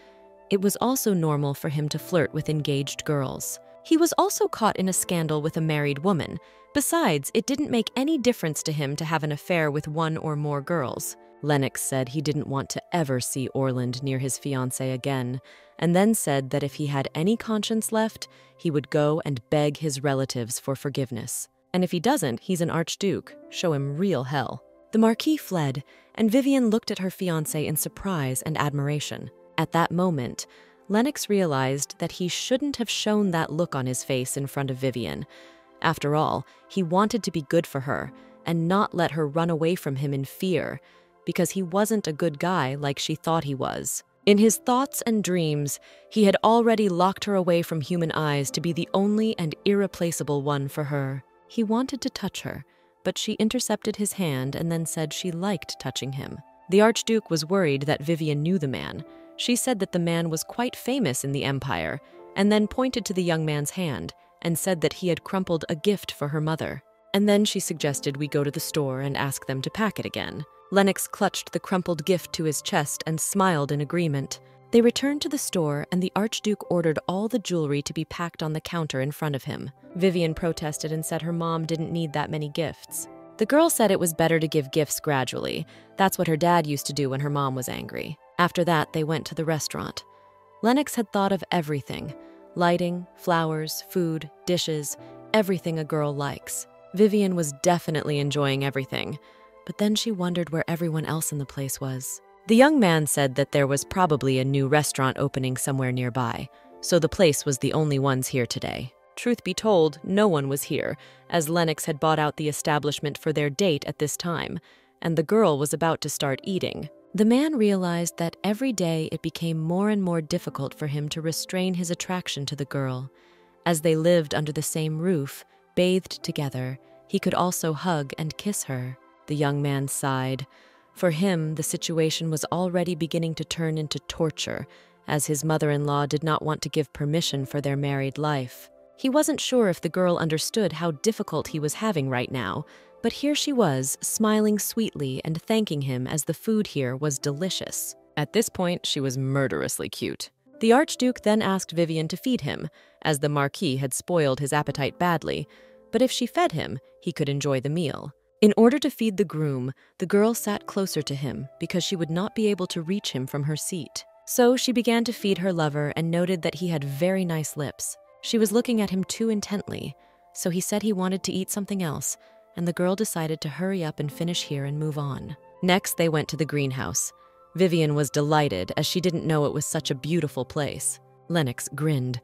It was also normal for him to flirt with engaged girls. He was also caught in a scandal with a married woman. Besides, it didn't make any difference to him to have an affair with one or more girls. Lennox said he didn't want to ever see Orland near his fiancée again, and then said that if he had any conscience left, he would go and beg his relatives for forgiveness. And if he doesn't, he's an archduke. Show him real hell. The Marquis fled, and Vivian looked at her fiancé in surprise and admiration. At that moment, Lennox realized that he shouldn't have shown that look on his face in front of Vivian. After all, he wanted to be good for her and not let her run away from him in fear, because he wasn't a good guy like she thought he was. In his thoughts and dreams, he had already locked her away from human eyes to be the only and irreplaceable one for her. He wanted to touch her, but she intercepted his hand and then said she liked touching him. The Archduke was worried that Vivian knew the man. She said that the man was quite famous in the Empire, and then pointed to the young man's hand and said that he had crumpled a gift for her mother. And then she suggested we go to the store and ask them to pack it again. Lennox clutched the crumpled gift to his chest and smiled in agreement. They returned to the store, and the Archduke ordered all the jewelry to be packed on the counter in front of him. Vivian protested and said her mom didn't need that many gifts. The girl said it was better to give gifts gradually. That's what her dad used to do when her mom was angry. After that, they went to the restaurant. Lennox had thought of everything: lighting, flowers, food, dishes, everything a girl likes. Vivian was definitely enjoying everything, but then she wondered where everyone else in the place was. The young man said that there was probably a new restaurant opening somewhere nearby, so the place was the only ones here today. Truth be told, no one was here, as Lennox had bought out the establishment for their date at this time, and the girl was about to start eating. The man realized that every day it became more and more difficult for him to restrain his attraction to the girl. As they lived under the same roof, bathed together, he could also hug and kiss her. The young man sighed. For him, the situation was already beginning to turn into torture, as his mother-in-law did not want to give permission for their married life. He wasn't sure if the girl understood how difficult he was having right now, but here she was, smiling sweetly and thanking him as the food here was delicious. At this point, she was murderously cute. The Archduke then asked Vivian to feed him, as the Marquis had spoiled his appetite badly, but if she fed him, he could enjoy the meal. In order to feed the groom, the girl sat closer to him because she would not be able to reach him from her seat. So she began to feed her lover and noted that he had very nice lips. She was looking at him too intently, so he said he wanted to eat something else, and the girl decided to hurry up and finish here and move on. Next, they went to the greenhouse. Vivian was delighted, as she didn't know it was such a beautiful place. Lennox grinned.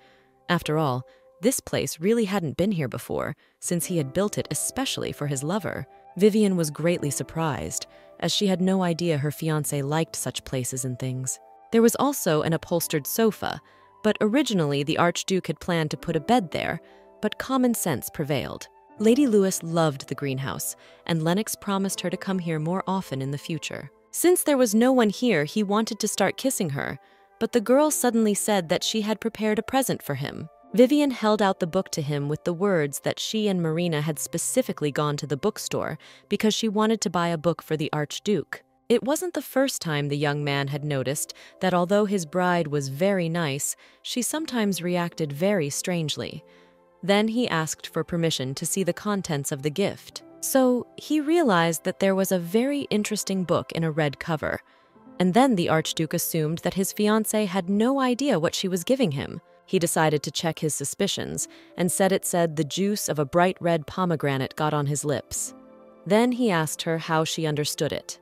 After all, this place really hadn't been here before, since he had built it especially for his lover. Vivian was greatly surprised, as she had no idea her fiancé liked such places and things. There was also an upholstered sofa, but originally the Archduke had planned to put a bed there, but common sense prevailed. Lady Lewis loved the greenhouse, and Lennox promised her to come here more often in the future. Since there was no one here, he wanted to start kissing her, but the girl suddenly said that she had prepared a present for him. Vivian held out the book to him with the words that she and Marina had specifically gone to the bookstore because she wanted to buy a book for the Archduke. It wasn't the first time the young man had noticed that although his bride was very nice, she sometimes reacted very strangely. Then he asked for permission to see the contents of the gift. So he realized that there was a very interesting book in a red cover. And then the Archduke assumed that his fiancée had no idea what she was giving him. He decided to check his suspicions and said it said the juice of a bright red pomegranate got on his lips. Then he asked her how she understood it.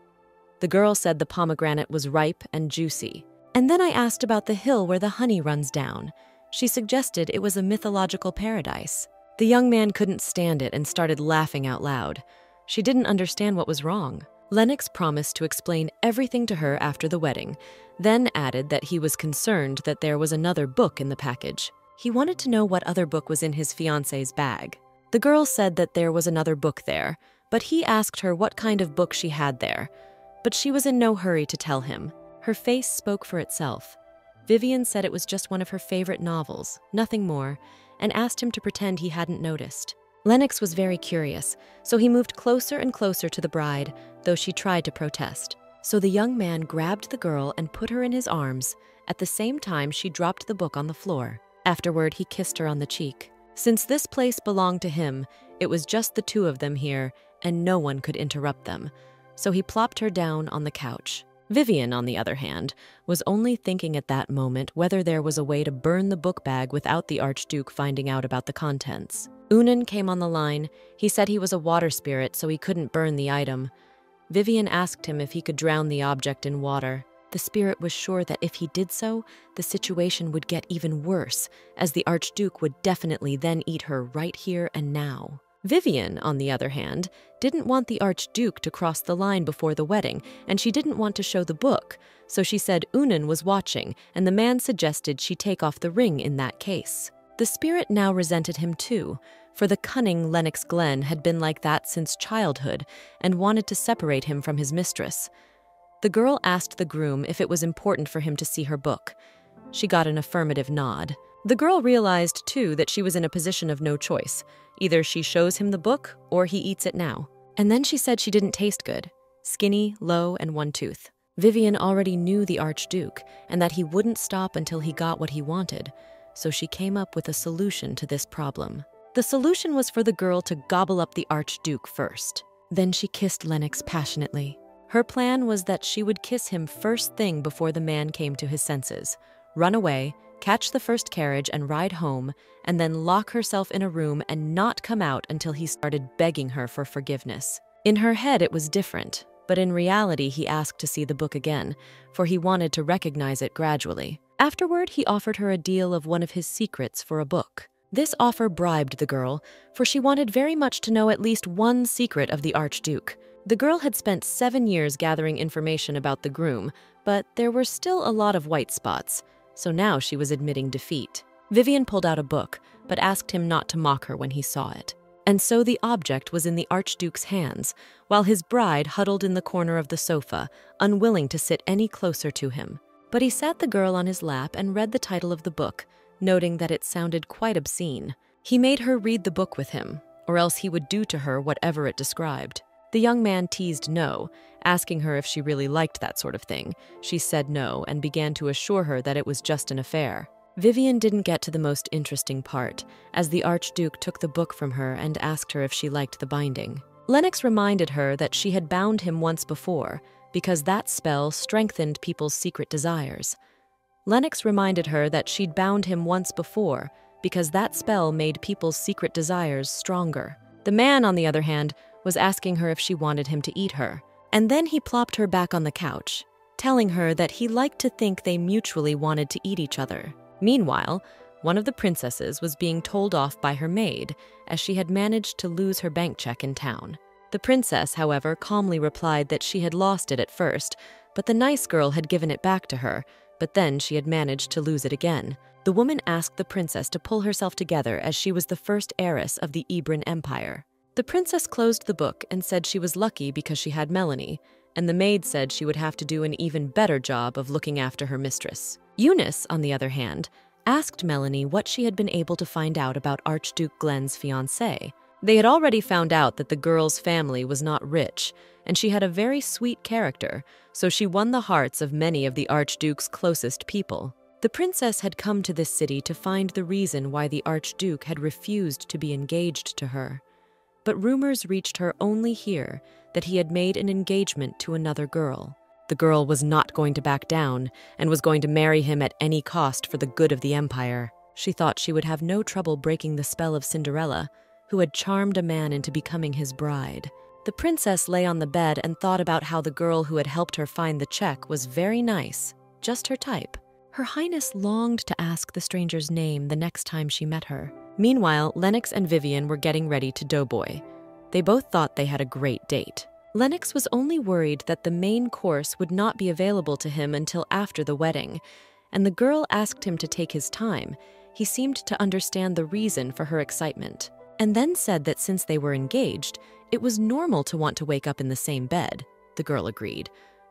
The girl said the pomegranate was ripe and juicy. And then I asked about the hill where the honey runs down. She suggested it was a mythological paradise. The young man couldn't stand it and started laughing out loud. She didn't understand what was wrong. Lennox promised to explain everything to her after the wedding, then added that he was concerned that there was another book in the package. He wanted to know what other book was in his fiancé's bag. The girl said that there was another book there, but he asked her what kind of book she had there. But she was in no hurry to tell him. Her face spoke for itself. Vivian said it was just one of her favorite novels, nothing more, and asked him to pretend he hadn't noticed. Lennox was very curious, so he moved closer and closer to the bride, though she tried to protest. So the young man grabbed the girl and put her in his arms. At the same time, she dropped the book on the floor. Afterward, he kissed her on the cheek. Since this place belonged to him, it was just the two of them here, and no one could interrupt them. So he plopped her down on the couch. Vivian, on the other hand, was only thinking at that moment whether there was a way to burn the book bag without the Archduke finding out about the contents. Unan came on the line. He said he was a water spirit, so he couldn't burn the item. Vivian asked him if he could drown the object in water. The spirit was sure that if he did so, the situation would get even worse, as the Archduke would definitely then eat her right here and now. Vivian, on the other hand, didn't want the Archduke to cross the line before the wedding, and she didn't want to show the book, so she said Unan was watching, and the man suggested she take off the ring in that case. The spirit now resented him too, for the cunning Lennox Glen had been like that since childhood and wanted to separate him from his mistress. The girl asked the groom if it was important for him to see her book. She got an affirmative nod. The girl realized, too, that she was in a position of no choice. Either she shows him the book, or he eats it now. And then she said she didn't taste good. Skinny, low, and one tooth. Vivian already knew the Archduke, and that he wouldn't stop until he got what he wanted, so she came up with a solution to this problem. The solution was for the girl to gobble up the Archduke first. Then she kissed Lennox passionately. Her plan was that she would kiss him first thing before the man came to his senses, run away, catch the first carriage and ride home, and then lock herself in a room and not come out until he started begging her for forgiveness. In her head it was different, but in reality he asked to see the book again, for he wanted to recognize it gradually. Afterward, he offered her a deal of one of his secrets for a book. This offer bribed the girl, for she wanted very much to know at least one secret of the Archduke. The girl had spent 7 years gathering information about the groom, but there were still a lot of white spots, so now she was admitting defeat. Vivian pulled out a book, but asked him not to mock her when he saw it. And so the object was in the Archduke's hands, while his bride huddled in the corner of the sofa, unwilling to sit any closer to him. But he sat the girl on his lap and read the title of the book, noting that it sounded quite obscene. He made her read the book with him, or else he would do to her whatever it described. The young man teased no, asking her if she really liked that sort of thing. She said no and began to assure her that it was just an affair. Vivian didn't get to the most interesting part, as the Archduke took the book from her and asked her if she liked the binding. Lennox reminded her that she had bound him once before, because that spell strengthened people's secret desires. Lennox reminded her that she'd bound him once before, because that spell made people's secret desires stronger. The man, on the other hand, was asking her if she wanted him to eat her. And then he plopped her back on the couch, telling her that he liked to think they mutually wanted to eat each other. Meanwhile, one of the princesses was being told off by her maid, as she had managed to lose her bank check in town. The princess, however, calmly replied that she had lost it at first, but the nice girl had given it back to her, but then she had managed to lose it again. The woman asked the princess to pull herself together, as she was the first heiress of the Ibran Empire. The princess closed the book and said she was lucky because she had Melanie, and the maid said she would have to do an even better job of looking after her mistress. Eunice, on the other hand, asked Melanie what she had been able to find out about Archduke Glen's fiancé. They had already found out that the girl's family was not rich, and she had a very sweet character, so she won the hearts of many of the Archduke's closest people. The princess had come to this city to find the reason why the Archduke had refused to be engaged to her. But rumors reached her only here that he had made an engagement to another girl. The girl was not going to back down and was going to marry him at any cost for the good of the empire. She thought she would have no trouble breaking the spell of Cinderella, who had charmed a man into becoming his bride. The princess lay on the bed and thought about how the girl who had helped her find the check was very nice, just her type. Her Highness longed to ask the stranger's name the next time she met her. Meanwhile, Lennox and Vivian were getting ready to doughboy. They both thought they had a great date. Lennox was only worried that the main course would not be available to him until after the wedding, and the girl asked him to take his time. He seemed to understand the reason for her excitement, and then said that since they were engaged, it was normal to want to wake up in the same bed. The girl agreed,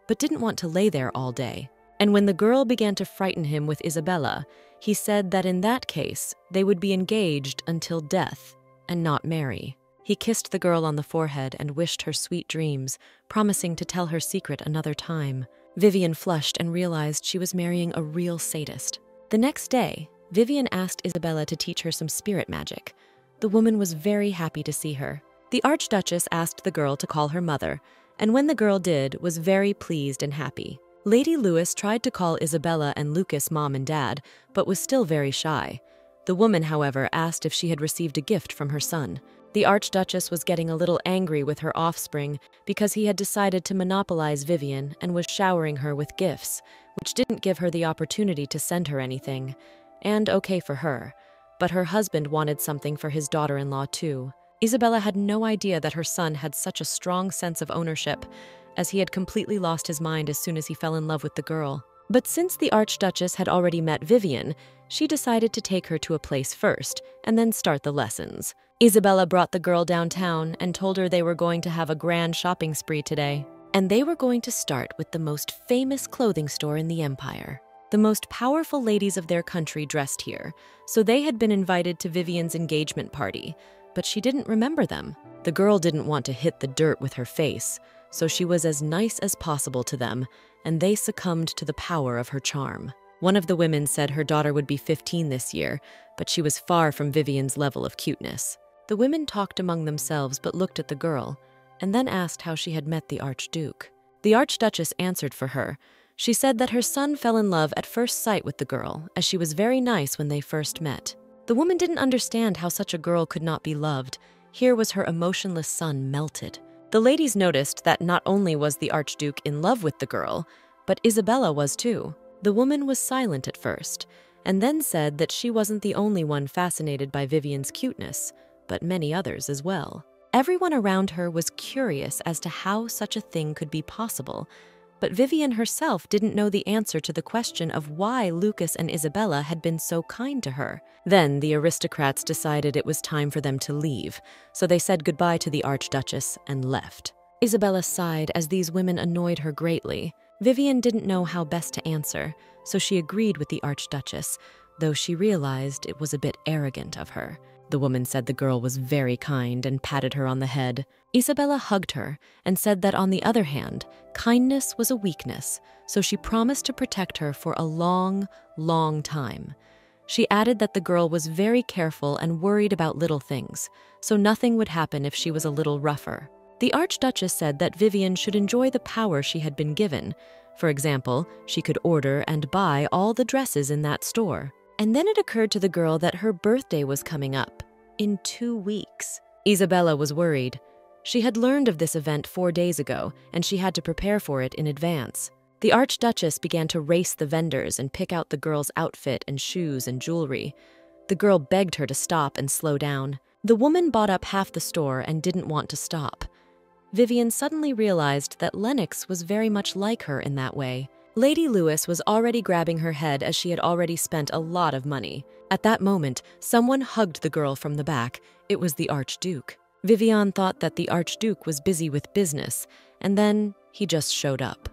but didn't want to lay there all day. And when the girl began to frighten him with Isabella, he said that in that case, they would be engaged until death. and not marry. He kissed the girl on the forehead and wished her sweet dreams, promising to tell her secret another time. Vivian flushed and realized she was marrying a real sadist. The next day, Vivian asked Isabella to teach her some spirit magic. The woman was very happy to see her. The Archduchess asked the girl to call her mother, and when the girl did, was very pleased and happy. Lady Lewis tried to call Isabella and Lucas mom and dad, but was still very shy. The woman, however, asked if she had received a gift from her son. The Archduchess was getting a little angry with her offspring because he had decided to monopolize Vivian and was showering her with gifts, which didn't give her the opportunity to send her anything. And okay for her. But her husband wanted something for his daughter-in-law too. Isabella had no idea that her son had such a strong sense of ownership, as he had completely lost his mind as soon as he fell in love with the girl. But since the Archduchess had already met Vivian, she decided to take her to a place first and then start the lessons. Isabella brought the girl downtown and told her they were going to have a grand shopping spree today. And they were going to start with the most famous clothing store in the empire. The most powerful ladies of their country dressed here, so they had been invited to Vivian's engagement party, but she didn't remember them. The girl didn't want to hit the dirt with her face, so she was as nice as possible to them, and they succumbed to the power of her charm. One of the women said her daughter would be 15 this year, but she was far from Vivian's level of cuteness. The women talked among themselves but looked at the girl, and then asked how she had met the Archduke. The Archduchess answered for her. She said that her son fell in love at first sight with the girl, as she was very nice when they first met. The woman didn't understand how such a girl could not be loved. Here was her emotionless son melted. The ladies noticed that not only was the Archduke in love with the girl, but Isabella was too. The woman was silent at first, and then said that she wasn't the only one fascinated by Vivian's cuteness, but many others as well. Everyone around her was curious as to how such a thing could be possible, but Vivian herself didn't know the answer to the question of why Lucas and Isabella had been so kind to her. Then the aristocrats decided it was time for them to leave, so they said goodbye to the Archduchess and left. Isabella sighed as these women annoyed her greatly. Vivian didn't know how best to answer, so she agreed with the Archduchess, though she realized it was a bit arrogant of her. The woman said the girl was very kind and patted her on the head. Isabella hugged her and said that on the other hand, kindness was a weakness, so she promised to protect her for a long, long time. She added that the girl was very careful and worried about little things, so nothing would happen if she was a little rougher. The Archduchess said that Vivian should enjoy the power she had been given. For example, she could order and buy all the dresses in that store. And then it occurred to the girl that her birthday was coming up in 2 weeks. Isabella was worried. She had learned of this event 4 days ago, and she had to prepare for it in advance. The Archduchess began to race the vendors and pick out the girl's outfit and shoes and jewelry. The girl begged her to stop and slow down. The woman bought up half the store and didn't want to stop. Vivian suddenly realized that Lennox was very much like her in that way. Lady Lewis was already grabbing her head as she had already spent a lot of money. At that moment, someone hugged the girl from the back. It was the Archduke. Vivian thought that the Archduke was busy with business, and then he just showed up.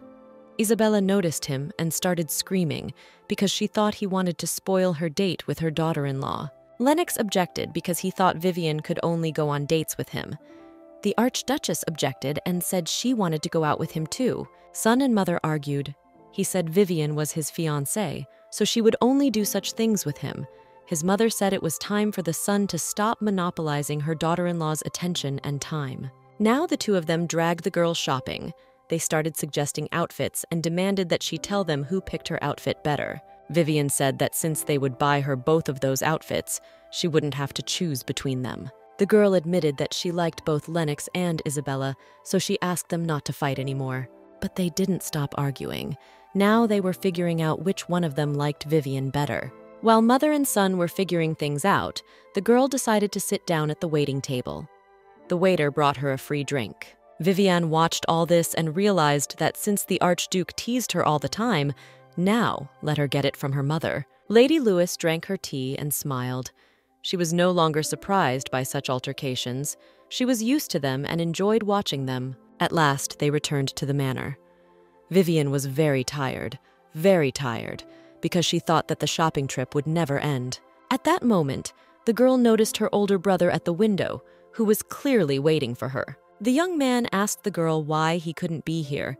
Isabella noticed him and started screaming because she thought he wanted to spoil her date with her daughter-in-law. Lennox objected because he thought Vivian could only go on dates with him. The Archduchess objected and said she wanted to go out with him too. Son and mother argued. He said Vivian was his fiancée, so she would only do such things with him. His mother said it was time for the son to stop monopolizing her daughter-in-law's attention and time. Now the two of them dragged the girl shopping. They started suggesting outfits and demanded that she tell them who picked her outfit better. Vivian said that since they would buy her both of those outfits, she wouldn't have to choose between them. The girl admitted that she liked both Lennox and Isabella, so she asked them not to fight anymore. But they didn't stop arguing. Now they were figuring out which one of them liked Vivian better. While mother and son were figuring things out, the girl decided to sit down at the waiting table. The waiter brought her a free drink. Vivian watched all this and realized that since the Archduke teased her all the time, now let her get it from her mother. Lady Lewis drank her tea and smiled. She was no longer surprised by such altercations. She was used to them and enjoyed watching them. At last, they returned to the manor. Vivian was very tired, because she thought that the shopping trip would never end. At that moment, The girl noticed her older brother at the window, who was clearly waiting for her. The young man asked the girl why he couldn't be here.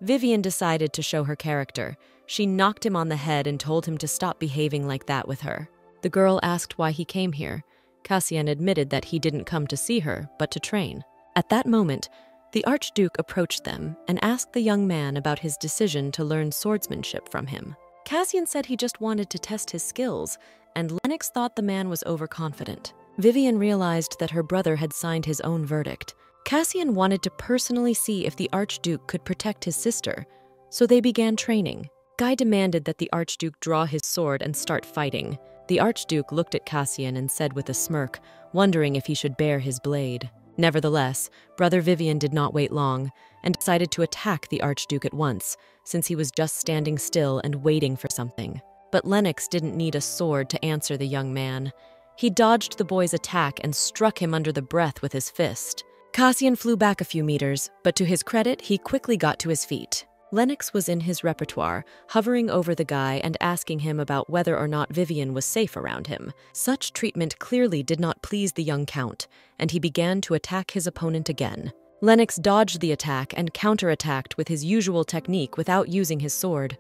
Vivian decided to show her character. She knocked him on the head and told him to stop behaving like that with her. The girl asked why he came here. Cassian admitted that he didn't come to see her, but to train. At that moment, the Archduke approached them and asked the young man about his decision to learn swordsmanship from him. Cassian said he just wanted to test his skills, and Lennox thought the man was overconfident. Vivian realized that her brother had signed his own verdict. Cassian wanted to personally see if the Archduke could protect his sister, so they began training. Guy demanded that the Archduke draw his sword and start fighting. The Archduke looked at Cassian and said with a smirk, wondering if he should bear his blade. Nevertheless, Brother Vivian did not wait long and decided to attack the Archduke at once, since he was just standing still and waiting for something. But Lennox didn't need a sword to answer the young man. He dodged the boy's attack and struck him under the breath with his fist. Cassian flew back a few meters, but to his credit, he quickly got to his feet. Lennox was in his repertoire, hovering over the guy and asking him about whether or not Vivian was safe around him. Such treatment clearly did not please the young count, and he began to attack his opponent again. Lennox dodged the attack and counterattacked with his usual technique without using his sword.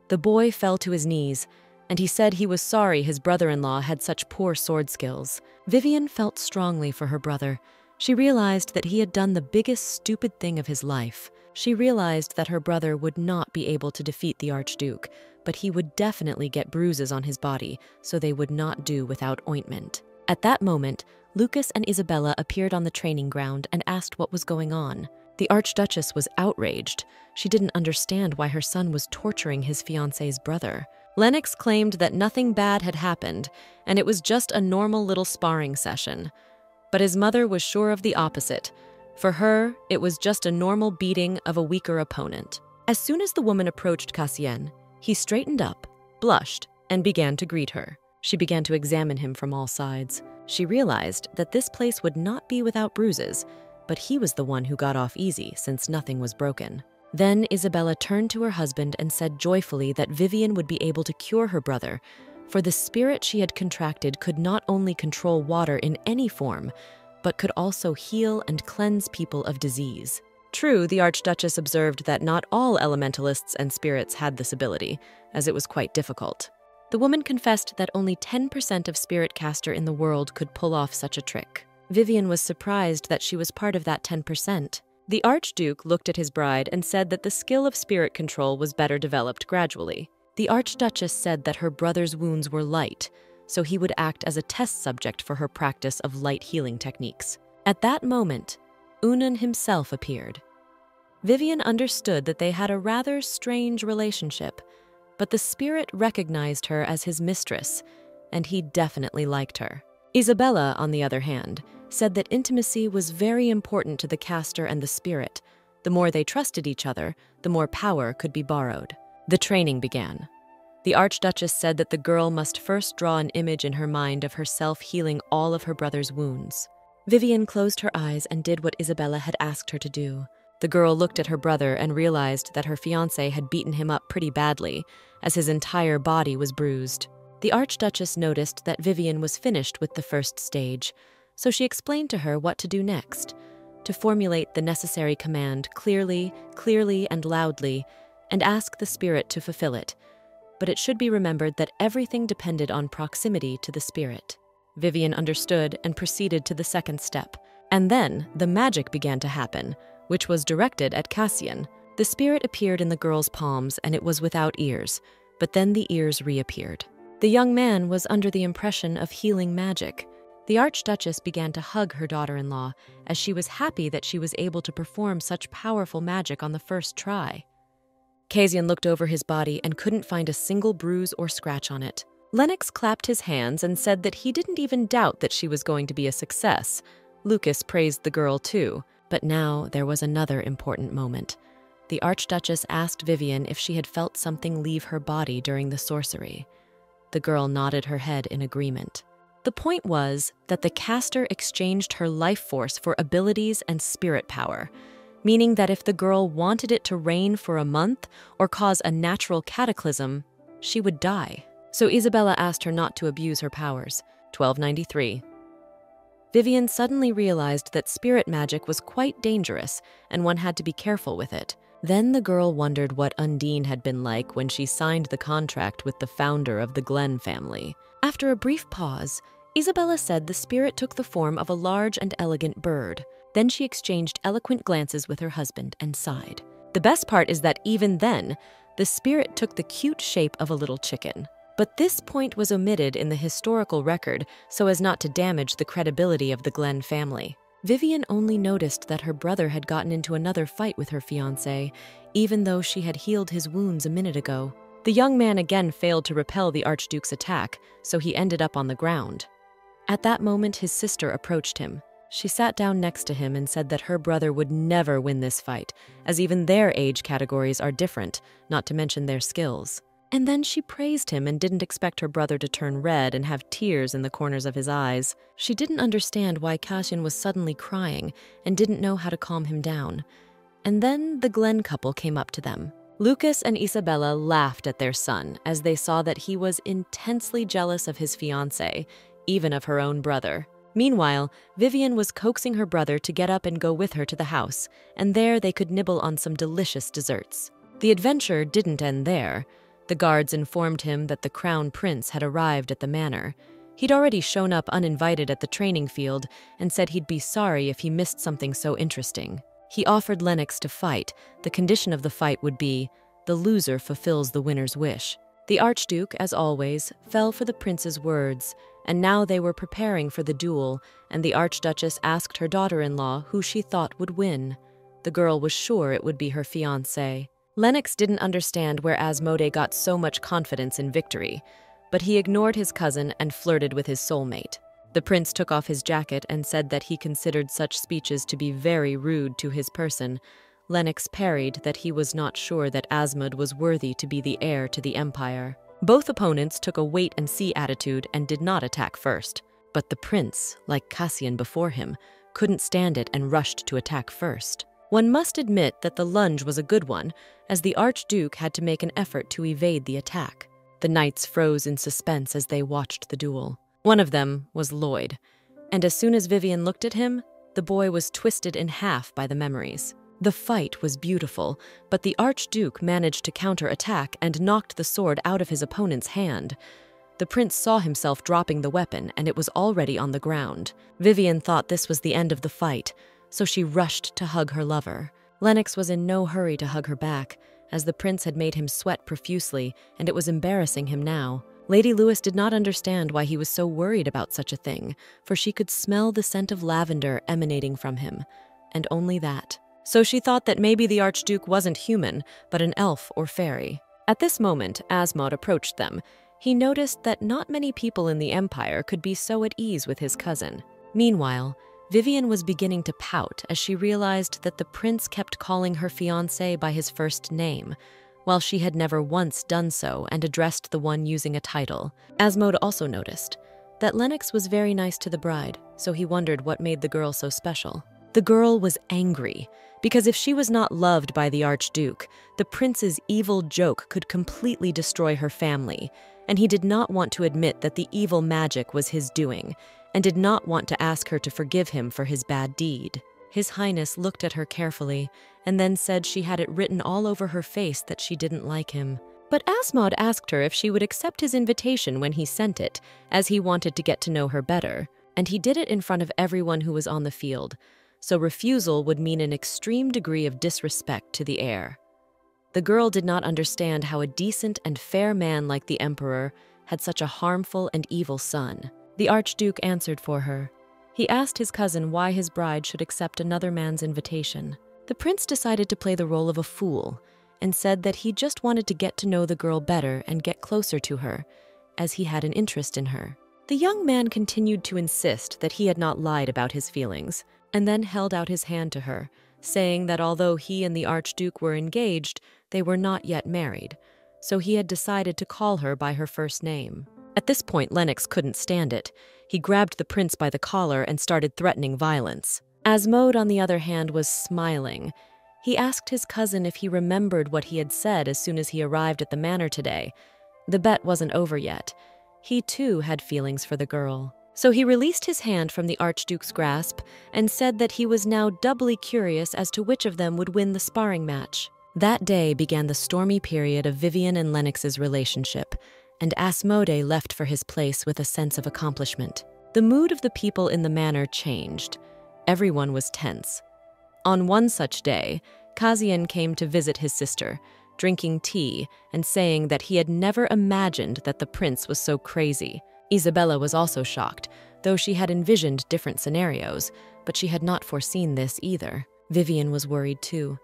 The boy fell to his knees, and he said he was sorry his brother-in-law had such poor sword skills. Vivian felt strongly for her brother. She realized that he had done the biggest stupid thing of his life. She realized that her brother would not be able to defeat the Archduke, but he would definitely get bruises on his body, so they would not do without ointment. At that moment, Lucas and Isabella appeared on the training ground and asked what was going on. The Archduchess was outraged. She didn't understand why her son was torturing his fiancé's brother. Lennox claimed that nothing bad had happened, and it was just a normal little sparring session. But his mother was sure of the opposite. For her, it was just a normal beating of a weaker opponent. As soon as the woman approached Cassian, he straightened up, blushed, and began to greet her. She began to examine him from all sides. She realized that this place would not be without bruises, but he was the one who got off easy since nothing was broken. Then Isabella turned to her husband and said joyfully that Vivian would be able to cure her brother, for the spirit she had contracted could not only control water in any form, but could also heal and cleanse people of disease. True, the Archduchess observed that not all elementalists and spirits had this ability, as it was quite difficult. The woman confessed that only 10% of spirit caster in the world could pull off such a trick. Vivian was surprised that she was part of that 10%. The Archduke looked at his bride and said that the skill of spirit control was better developed gradually. The Archduchess said that her brother's wounds were light, so he would act as a test subject for her practice of light healing techniques. At that moment, Unun himself appeared. Vivian understood that they had a rather strange relationship, but the spirit recognized her as his mistress, and he definitely liked her. Isabella, on the other hand, said that intimacy was very important to the caster and the spirit. The more they trusted each other, the more power could be borrowed. The training began. The Archduchess said that the girl must first draw an image in her mind of herself healing all of her brother's wounds. Vivian closed her eyes and did what Isabella had asked her to do. The girl looked at her brother and realized that her fiancé had beaten him up pretty badly, as his entire body was bruised. The Archduchess noticed that Vivian was finished with the first stage, so she explained to her what to do next, to formulate the necessary command clearly, and loudly, and ask the spirit to fulfill it. But it should be remembered that everything depended on proximity to the spirit. Vivian understood and proceeded to the second step. And then the magic began to happen, which was directed at Cassian. The spirit appeared in the girl's palms and it was without ears, but then the ears reappeared. The young man was under the impression of healing magic. The Archduchess began to hug her daughter-in-law, as she was happy that she was able to perform such powerful magic on the first try. Cassian looked over his body and couldn't find a single bruise or scratch on it. Lennox clapped his hands and said that he didn't even doubt that she was going to be a success. Lucas praised the girl too, but now there was another important moment. The Archduchess asked Vivian if she had felt something leave her body during the sorcery. The girl nodded her head in agreement. The point was that the caster exchanged her life force for abilities and spirit power, meaning that if the girl wanted it to rain for a month or cause a natural cataclysm, she would die. So Isabella asked her not to abuse her powers. 1293. Vivian suddenly realized that spirit magic was quite dangerous and one had to be careful with it. Then the girl wondered what Undine had been like when she signed the contract with the founder of the Glen family. After a brief pause, Isabella said the spirit took the form of a large and elegant bird. Then she exchanged eloquent glances with her husband and sighed. The best part is that even then, the spirit took the cute shape of a little chicken. But this point was omitted in the historical record so as not to damage the credibility of the Glen family. Vivian only noticed that her brother had gotten into another fight with her fiancé, even though she had healed his wounds a minute ago. The young man again failed to repel the Archduke's attack, so he ended up on the ground. At that moment, his sister approached him. She sat down next to him and said that her brother would never win this fight, as even their age categories are different, not to mention their skills. And then she praised him and didn't expect her brother to turn red and have tears in the corners of his eyes. She didn't understand why Cassian was suddenly crying and didn't know how to calm him down. And then the Glen couple came up to them. Lucas and Isabella laughed at their son as they saw that he was intensely jealous of his fiancé, even of her own brother. Meanwhile, Vivian was coaxing her brother to get up and go with her to the house, and there they could nibble on some delicious desserts. The adventure didn't end there. The guards informed him that the crown prince had arrived at the manor. He'd already shown up uninvited at the training field and said he'd be sorry if he missed something so interesting. He offered Lennox to fight. The condition of the fight would be, the loser fulfills the winner's wish. The Archduke, as always, fell for the prince's words, and now they were preparing for the duel, and the Archduchess asked her daughter-in-law who she thought would win. The girl was sure it would be her fiancé. Lennox didn't understand where Asmodee got so much confidence in victory, but he ignored his cousin and flirted with his soulmate. The prince took off his jacket and said that he considered such speeches to be very rude to his person. Lennox parried that he was not sure that Asmod was worthy to be the heir to the empire. Both opponents took a wait-and-see attitude and did not attack first. But the prince, like Cassian before him, couldn't stand it and rushed to attack first. One must admit that the lunge was a good one, as the Archduke had to make an effort to evade the attack. The knights froze in suspense as they watched the duel. One of them was Lloyd, and as soon as Vivian looked at him, the boy was twisted in half by the memories. The fight was beautiful, but the Archduke managed to counterattack and knocked the sword out of his opponent's hand. The prince saw himself dropping the weapon, and it was already on the ground. Vivian thought this was the end of the fight, so she rushed to hug her lover. Lennox was in no hurry to hug her back, as the prince had made him sweat profusely, and it was embarrassing him now. Lady Lewis did not understand why he was so worried about such a thing, for she could smell the scent of lavender emanating from him, and only that. So she thought that maybe the Archduke wasn't human, but an elf or fairy. At this moment, Asmod approached them. He noticed that not many people in the Empire could be so at ease with his cousin. Meanwhile, Vivian was beginning to pout as she realized that the prince kept calling her fiancé by his first name, while she had never once done so and addressed the one using a title. Asmod also noticed that Lennox was very nice to the bride, so he wondered what made the girl so special. The girl was angry, because if she was not loved by the Archduke, the prince's evil joke could completely destroy her family, and he did not want to admit that the evil magic was his doing, and did not want to ask her to forgive him for his bad deed. His Highness looked at her carefully, and then said she had it written all over her face that she didn't like him. But Asmod asked her if she would accept his invitation when he sent it, as he wanted to get to know her better, and he did it in front of everyone who was on the field, so refusal would mean an extreme degree of disrespect to the heir. The girl did not understand how a decent and fair man like the Emperor had such a harmful and evil son. The Archduke answered for her. He asked his cousin why his bride should accept another man's invitation. The prince decided to play the role of a fool and said that he just wanted to get to know the girl better and get closer to her, as he had an interest in her. The young man continued to insist that he had not lied about his feelings, and then held out his hand to her, saying that although he and the Archduke were engaged, they were not yet married, so he had decided to call her by her first name. At this point, Lennox couldn't stand it. He grabbed the prince by the collar and started threatening violence. Asmod, on the other hand, was smiling. He asked his cousin if he remembered what he had said as soon as he arrived at the manor today. The bet wasn't over yet. He too had feelings for the girl. So he released his hand from the Archduke's grasp and said that he was now doubly curious as to which of them would win the sparring match. That day began the stormy period of Vivian and Lennox's relationship, and Asmodee left for his place with a sense of accomplishment. The mood of the people in the manor changed. Everyone was tense. On one such day, Kazian came to visit his sister, drinking tea and saying that he had never imagined that the prince was so crazy. Isabella was also shocked, though she had envisioned different scenarios, but she had not foreseen this either. Vivian was worried too.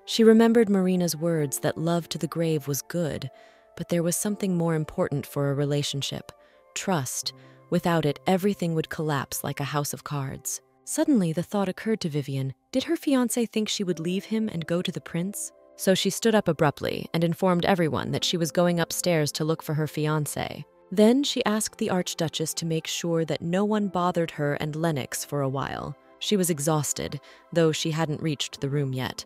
She remembered Marina's words that love to the grave was good, but there was something more important for a relationship: trust. Without it, everything would collapse like a house of cards. Suddenly, the thought occurred to Vivian. Did her fiancé think she would leave him and go to the prince? So she stood up abruptly and informed everyone that she was going upstairs to look for her fiancé. Then she asked the Archduchess to make sure that no one bothered her and Lennox for a while. She was exhausted, though she hadn't reached the room yet.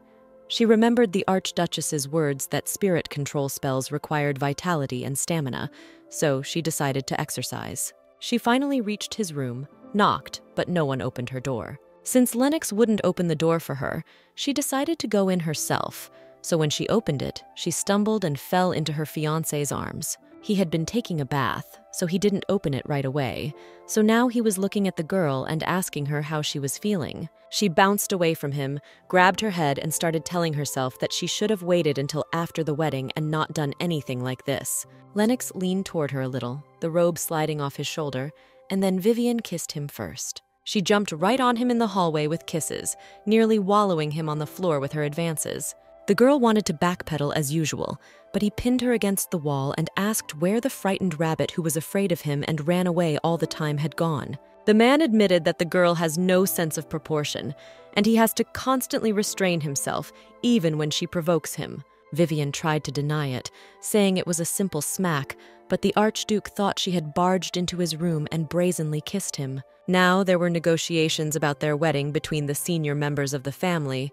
She remembered the Archduchess's words that spirit control spells required vitality and stamina, so she decided to exercise. She finally reached his room, knocked, but no one opened her door. Since Lennox wouldn't open the door for her, she decided to go in herself. So when she opened it, she stumbled and fell into her fiancé's arms. He had been taking a bath, so he didn't open it right away. So now he was looking at the girl and asking her how she was feeling. She bounced away from him, grabbed her head, and started telling herself that she should have waited until after the wedding and not done anything like this. Lennox leaned toward her a little, the robe sliding off his shoulder, and then Vivian kissed him first. She jumped right on him in the hallway with kisses, nearly wallowing him on the floor with her advances. The girl wanted to backpedal as usual, but he pinned her against the wall and asked where the frightened rabbit who was afraid of him and ran away all the time had gone. The man admitted that the girl has no sense of proportion, and he has to constantly restrain himself, even when she provokes him. Vivian tried to deny it, saying it was a simple smack, but the Archduke thought she had barged into his room and brazenly kissed him. Now there were negotiations about their wedding between the senior members of the family,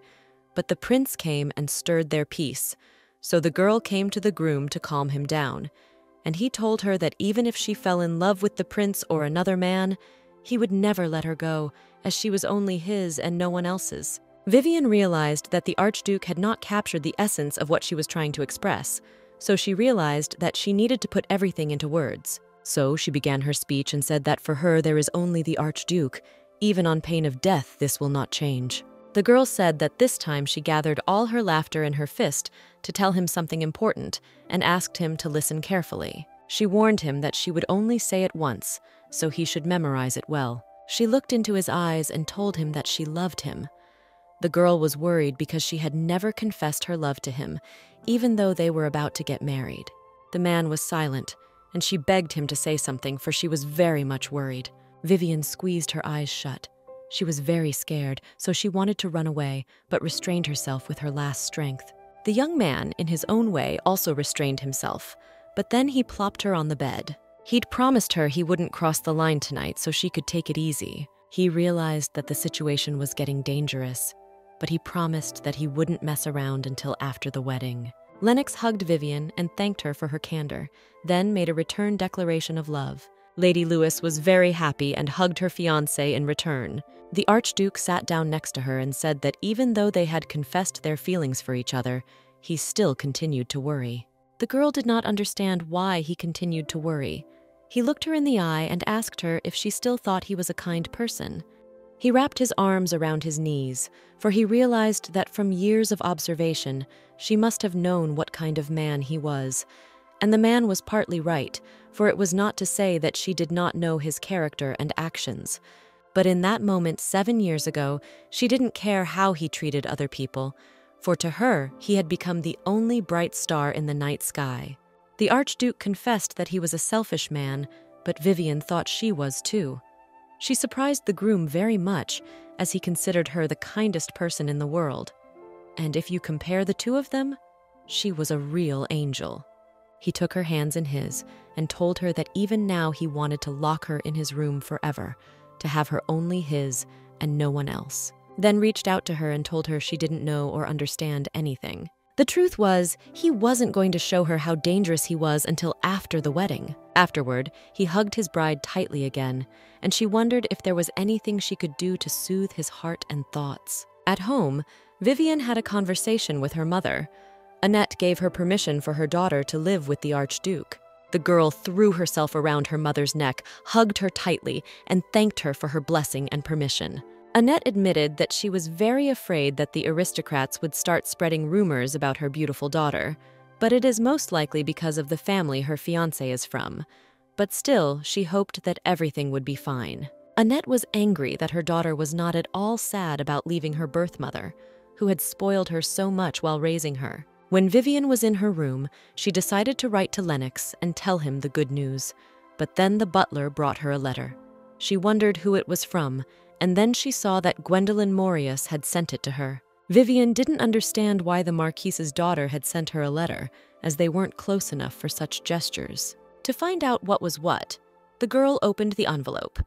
but the prince came and stirred their peace, so the girl came to the groom to calm him down, and he told her that even if she fell in love with the prince or another man, he would never let her go, as she was only his and no one else's. Vivian realized that the Archduke had not captured the essence of what she was trying to express, so she realized that she needed to put everything into words. So she began her speech and said that for her there is only the Archduke. Even on pain of death, this will not change. The girl said that this time she gathered all her laughter in her fist to tell him something important and asked him to listen carefully. She warned him that she would only say it once, so he should memorize it well. She looked into his eyes and told him that she loved him. The girl was worried because she had never confessed her love to him, even though they were about to get married. The man was silent, and she begged him to say something, for she was very much worried. Vivian squeezed her eyes shut. She was very scared, so she wanted to run away, but restrained herself with her last strength. The young man, in his own way, also restrained himself, but then he plopped her on the bed. He'd promised her he wouldn't cross the line tonight so she could take it easy. He realized that the situation was getting dangerous, but he promised that he wouldn't mess around until after the wedding. Lennox hugged Vivian and thanked her for her candor, then made a return declaration of love. Lady Lewis was very happy and hugged her fiancé in return. The Archduke sat down next to her and said that even though they had confessed their feelings for each other, he still continued to worry. The girl did not understand why he continued to worry. He looked her in the eye and asked her if she still thought he was a kind person. He wrapped his arms around his knees, for he realized that from years of observation, she must have known what kind of man he was. And the man was partly right, for it was not to say that she did not know his character and actions. But in that moment 7 years ago, she didn't care how he treated other people, for to her, he had become the only bright star in the night sky. The Archduke confessed that he was a selfish man, but Vivian thought she was too. She surprised the groom very much, as he considered her the kindest person in the world. And if you compare the two of them, she was a real angel. He took her hands in his and told her that even now he wanted to lock her in his room forever, to have her only his and no one else. Then reached out to her and told her she didn't know or understand anything. The truth was, he wasn't going to show her how dangerous he was until after the wedding. Afterward, he hugged his bride tightly again, and she wondered if there was anything she could do to soothe his heart and thoughts. At home, Vivian had a conversation with her mother. Annette gave her permission for her daughter to live with the Archduke. The girl threw herself around her mother's neck, hugged her tightly, and thanked her for her blessing and permission. Annette admitted that she was very afraid that the aristocrats would start spreading rumors about her beautiful daughter, but it is most likely because of the family her fiancé is from. But still, she hoped that everything would be fine. Annette was angry that her daughter was not at all sad about leaving her birth mother, who had spoiled her so much while raising her. When Vivian was in her room, she decided to write to Lennox and tell him the good news. But then the butler brought her a letter. She wondered who it was from, and then she saw that Gwendolyn Morius had sent it to her. Vivian didn't understand why the Marquise's daughter had sent her a letter, as they weren't close enough for such gestures. To find out what was what, the girl opened the envelope.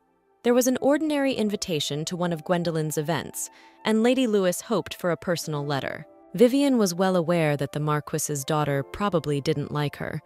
There was an ordinary invitation to one of Gwendolyn's events, and Lady Lewis hoped for a personal letter. Vivian was well aware that the Marquis's daughter probably didn't like her,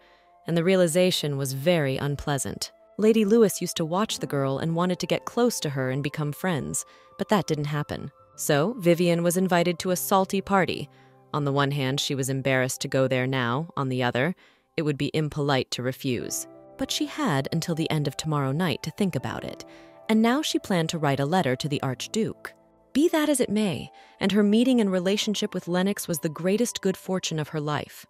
and the realization was very unpleasant. Lady Lewis used to watch the girl and wanted to get close to her and become friends, but that didn't happen. So Vivian was invited to a salty party. On the one hand, she was embarrassed to go there now. On the other, it would be impolite to refuse. But she had until the end of tomorrow night to think about it, and now she planned to write a letter to the Archduke. Be that as it may, and her meeting and relationship with Lennox was the greatest good fortune of her life.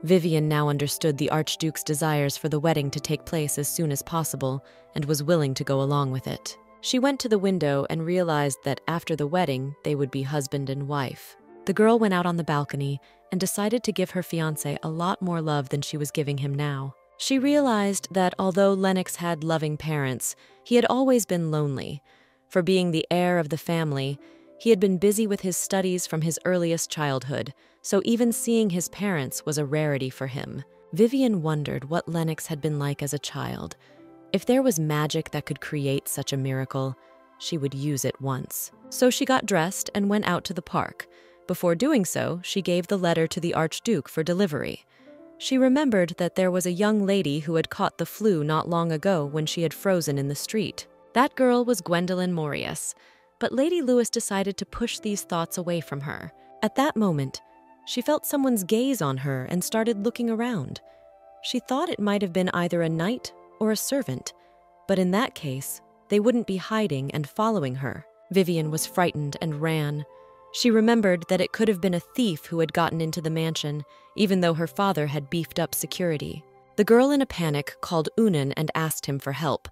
Vivian now understood the Archduke's desires for the wedding to take place as soon as possible and was willing to go along with it. She went to the window and realized that after the wedding, they would be husband and wife. The girl went out on the balcony and decided to give her fiancé a lot more love than she was giving him now. She realized that although Lennox had loving parents, he had always been lonely. For being the heir of the family, he had been busy with his studies from his earliest childhood, so even seeing his parents was a rarity for him. Vivian wondered what Lennox had been like as a child. If there was magic that could create such a miracle, she would use it once. So she got dressed and went out to the park. Before doing so, she gave the letter to the Archduke for delivery. She remembered that there was a young lady who had caught the flu not long ago when she had frozen in the street. That girl was Gwendolyn Morius, but Lady Lewis decided to push these thoughts away from her. At that moment, she felt someone's gaze on her and started looking around. She thought it might have been either a knight or a servant, but in that case, they wouldn't be hiding and following her. Vivian was frightened and ran. She remembered that it could have been a thief who had gotten into the mansion, even though her father had beefed up security. The girl in a panic called Unan and asked him for help.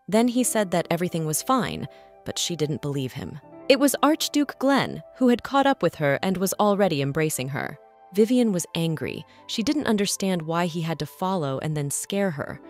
Then he said that everything was fine, but she didn't believe him. It was Archduke Glenn, who had caught up with her and was already embracing her. Vivian was angry. She didn't understand why he had to follow and then scare her.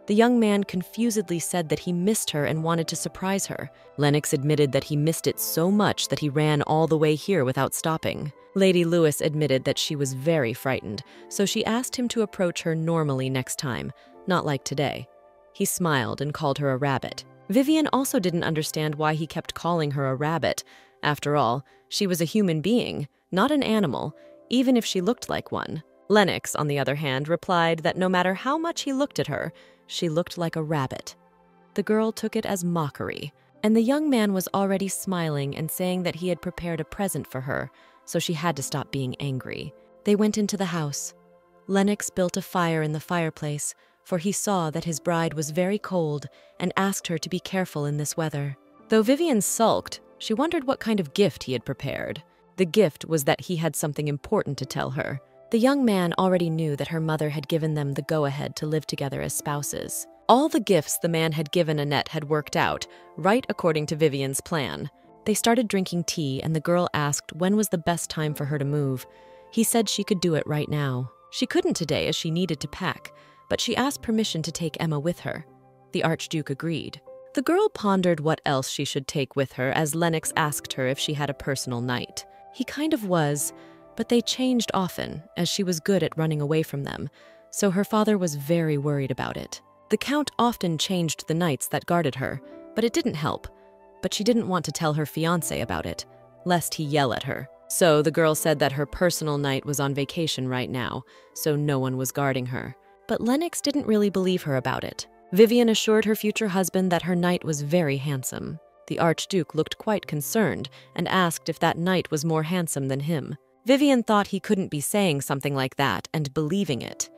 The young man confusedly said that he missed her and wanted to surprise her. Lennox admitted that he missed it so much that he ran all the way here without stopping. Lady Lewis admitted that she was very frightened, so she asked him to approach her normally next time, not like today. He smiled and called her a rabbit. Vivian also didn't understand why he kept calling her a rabbit. After all, she was a human being, not an animal, even if she looked like one. Lennox, on the other hand, replied that no matter how much he looked at her, she looked like a rabbit. The girl took it as mockery, and the young man was already smiling and saying that he had prepared a present for her, so she had to stop being angry. They went into the house. Lennox built a fire in the fireplace, for he saw that his bride was very cold and asked her to be careful in this weather. Though Vivian sulked, she wondered what kind of gift he had prepared. The gift was that he had something important to tell her. The young man already knew that her mother had given them the go-ahead to live together as spouses. All the gifts the man had given Annette had worked out, right according to Vivian's plan. They started drinking tea, and the girl asked when was the best time for her to move. He said she could do it right now. She couldn't today as she needed to pack, but she asked permission to take Emma with her. The Archduke agreed. The girl pondered what else she should take with her as Lennox asked her if she had a personal knight. He kind of was, but they changed often, as she was good at running away from them, so her father was very worried about it. The Count often changed the knights that guarded her, but it didn't help. But she didn't want to tell her fiancé about it, lest he yell at her. So the girl said that her personal knight was on vacation right now, so no one was guarding her. But Lennox didn't really believe her about it. Vivian assured her future husband that her knight was very handsome. The Archduke looked quite concerned and asked if that knight was more handsome than him. Vivian thought he couldn't be saying something like that and believing it.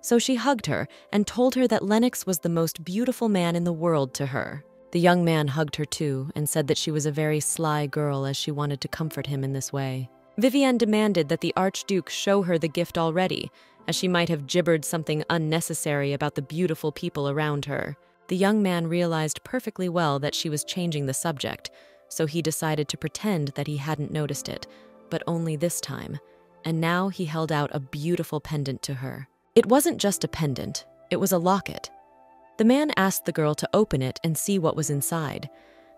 So she hugged her and told her that Lennox was the most beautiful man in the world to her. The young man hugged her too and said that she was a very sly girl as she wanted to comfort him in this way. Vivian demanded that the Archduke show her the gift already, as she might have gibbered something unnecessary about the beautiful people around her. The young man realized perfectly well that she was changing the subject, so he decided to pretend that he hadn't noticed it, but only this time. And now he held out a beautiful pendant to her. It wasn't just a pendant, it was a locket. The man asked the girl to open it and see what was inside.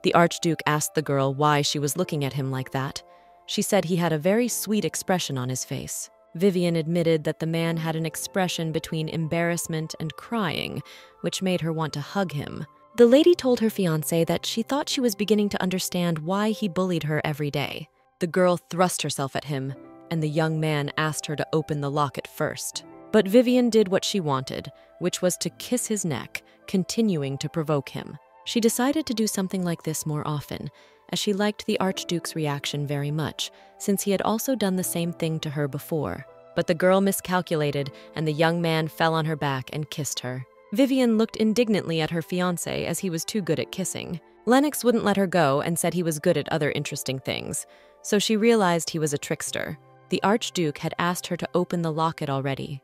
The Archduke asked the girl why she was looking at him like that. She said he had a very sweet expression on his face. Vivian admitted that the man had an expression between embarrassment and crying, which made her want to hug him. The lady told her fiancé that she thought she was beginning to understand why he bullied her every day. The girl thrust herself at him, and the young man asked her to open the locket first. But Vivian did what she wanted, which was to kiss his neck, continuing to provoke him. She decided to do something like this more often, as she liked the Archduke's reaction very much, since he had also done the same thing to her before. But the girl miscalculated, and the young man fell on her back and kissed her. Vivian looked indignantly at her fiancé as he was too good at kissing. Lennox wouldn't let her go and said he was good at other interesting things, so she realized he was a trickster. The Archduke had asked her to open the locket already.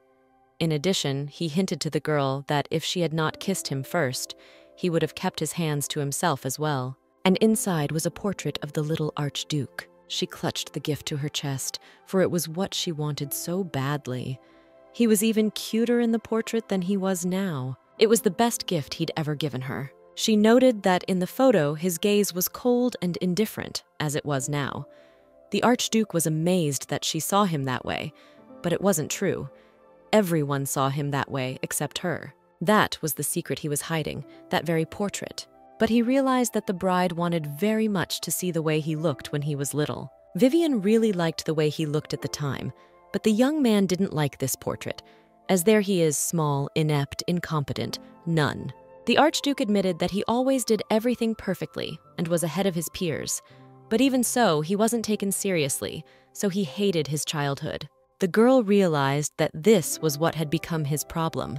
In addition, he hinted to the girl that if she had not kissed him first, he would have kept his hands to himself as well. And inside was a portrait of the little Archduke. She clutched the gift to her chest, for it was what she wanted so badly. He was even cuter in the portrait than he was now. It was the best gift he'd ever given her. She noted that in the photo, his gaze was cold and indifferent, as it was now. The Archduke was amazed that she saw him that way, but it wasn't true. Everyone saw him that way except her. That was the secret he was hiding, that very portrait. But he realized that the bride wanted very much to see the way he looked when he was little. Vivian really liked the way he looked at the time, but the young man didn't like this portrait, as there he is, small, inept, incompetent, none. The Archduke admitted that he always did everything perfectly and was ahead of his peers. But even so, he wasn't taken seriously, so he hated his childhood. The girl realized that this was what had become his problem.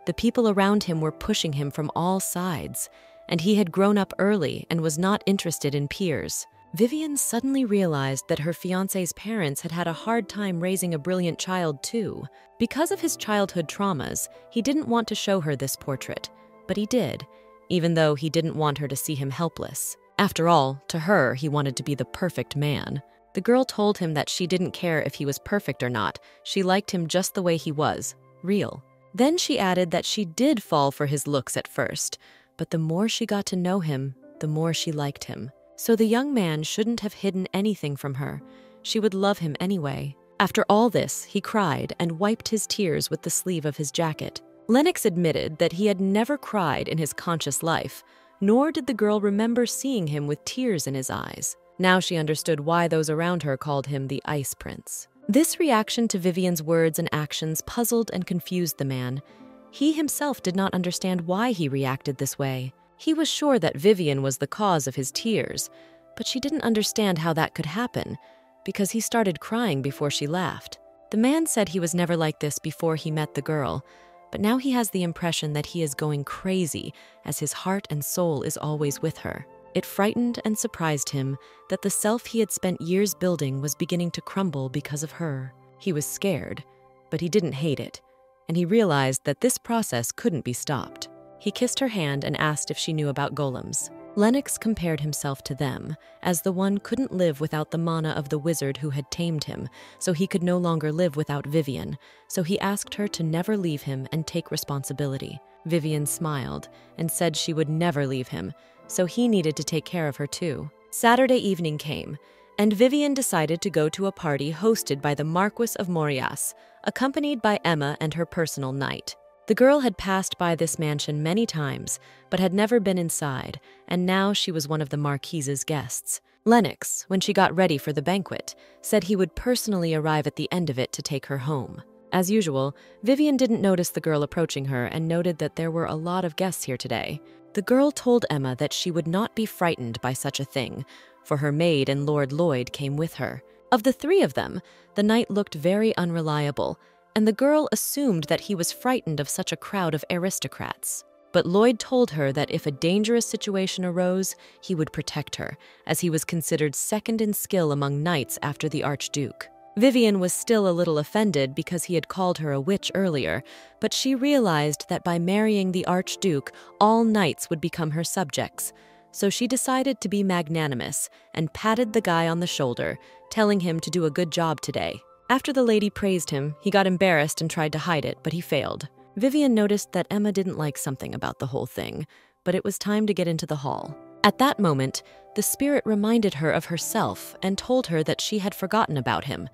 The people around him were pushing him from all sides, and he had grown up early and was not interested in peers. Vivian suddenly realized that her fiancé's parents had had a hard time raising a brilliant child too. Because of his childhood traumas, he didn't want to show her this portrait, but he did, even though he didn't want her to see him helpless. After all, to her, he wanted to be the perfect man. The girl told him that she didn't care if he was perfect or not. She liked him just the way he was, real. Then she added that she did fall for his looks at first, but the more she got to know him, the more she liked him. So the young man shouldn't have hidden anything from her. She would love him anyway. After all this, he cried and wiped his tears with the sleeve of his jacket. Lennox admitted that he had never cried in his conscious life, nor did the girl remember seeing him with tears in his eyes. Now she understood why those around her called him the Ice Prince. This reaction to Vivian's words and actions puzzled and confused the man. He himself did not understand why he reacted this way. He was sure that Vivian was the cause of his tears, but she didn't understand how that could happen, because he started crying before she laughed. The man said he was never like this before he met the girl, but now he has the impression that he is going crazy, as his heart and soul is always with her. It frightened and surprised him that the self he had spent years building was beginning to crumble because of her. He was scared, but he didn't hate it, and he realized that this process couldn't be stopped. He kissed her hand and asked if she knew about golems. Lennox compared himself to them, as the one couldn't live without the mana of the wizard who had tamed him, so he could no longer live without Vivian, so he asked her to never leave him and take responsibility. Vivian smiled and said she would never leave him, so he needed to take care of her too. Saturday evening came, and Vivian decided to go to a party hosted by the Marquis of Morias, accompanied by Emma and her personal knight. The girl had passed by this mansion many times, but had never been inside, and now she was one of the Marquise's guests. Lennox, when she got ready for the banquet, said he would personally arrive at the end of it to take her home. As usual, Vivian didn't notice the girl approaching her and noted that there were a lot of guests here today. The girl told Emma that she would not be frightened by such a thing, for her maid and Lord Lloyd came with her. Of the three of them, the knight looked very unreliable, and the girl assumed that he was frightened of such a crowd of aristocrats. But Lloyd told her that if a dangerous situation arose, he would protect her, as he was considered second in skill among knights after the Archduke. Vivian was still a little offended because he had called her a witch earlier, but she realized that by marrying the Archduke, all knights would become her subjects. So she decided to be magnanimous and patted the guy on the shoulder, telling him to do a good job today. After the lady praised him, he got embarrassed and tried to hide it, but he failed. Vivian noticed that Emma didn't like something about the whole thing, but it was time to get into the hall. At that moment, the spirit reminded her of herself and told her that she had forgotten about him.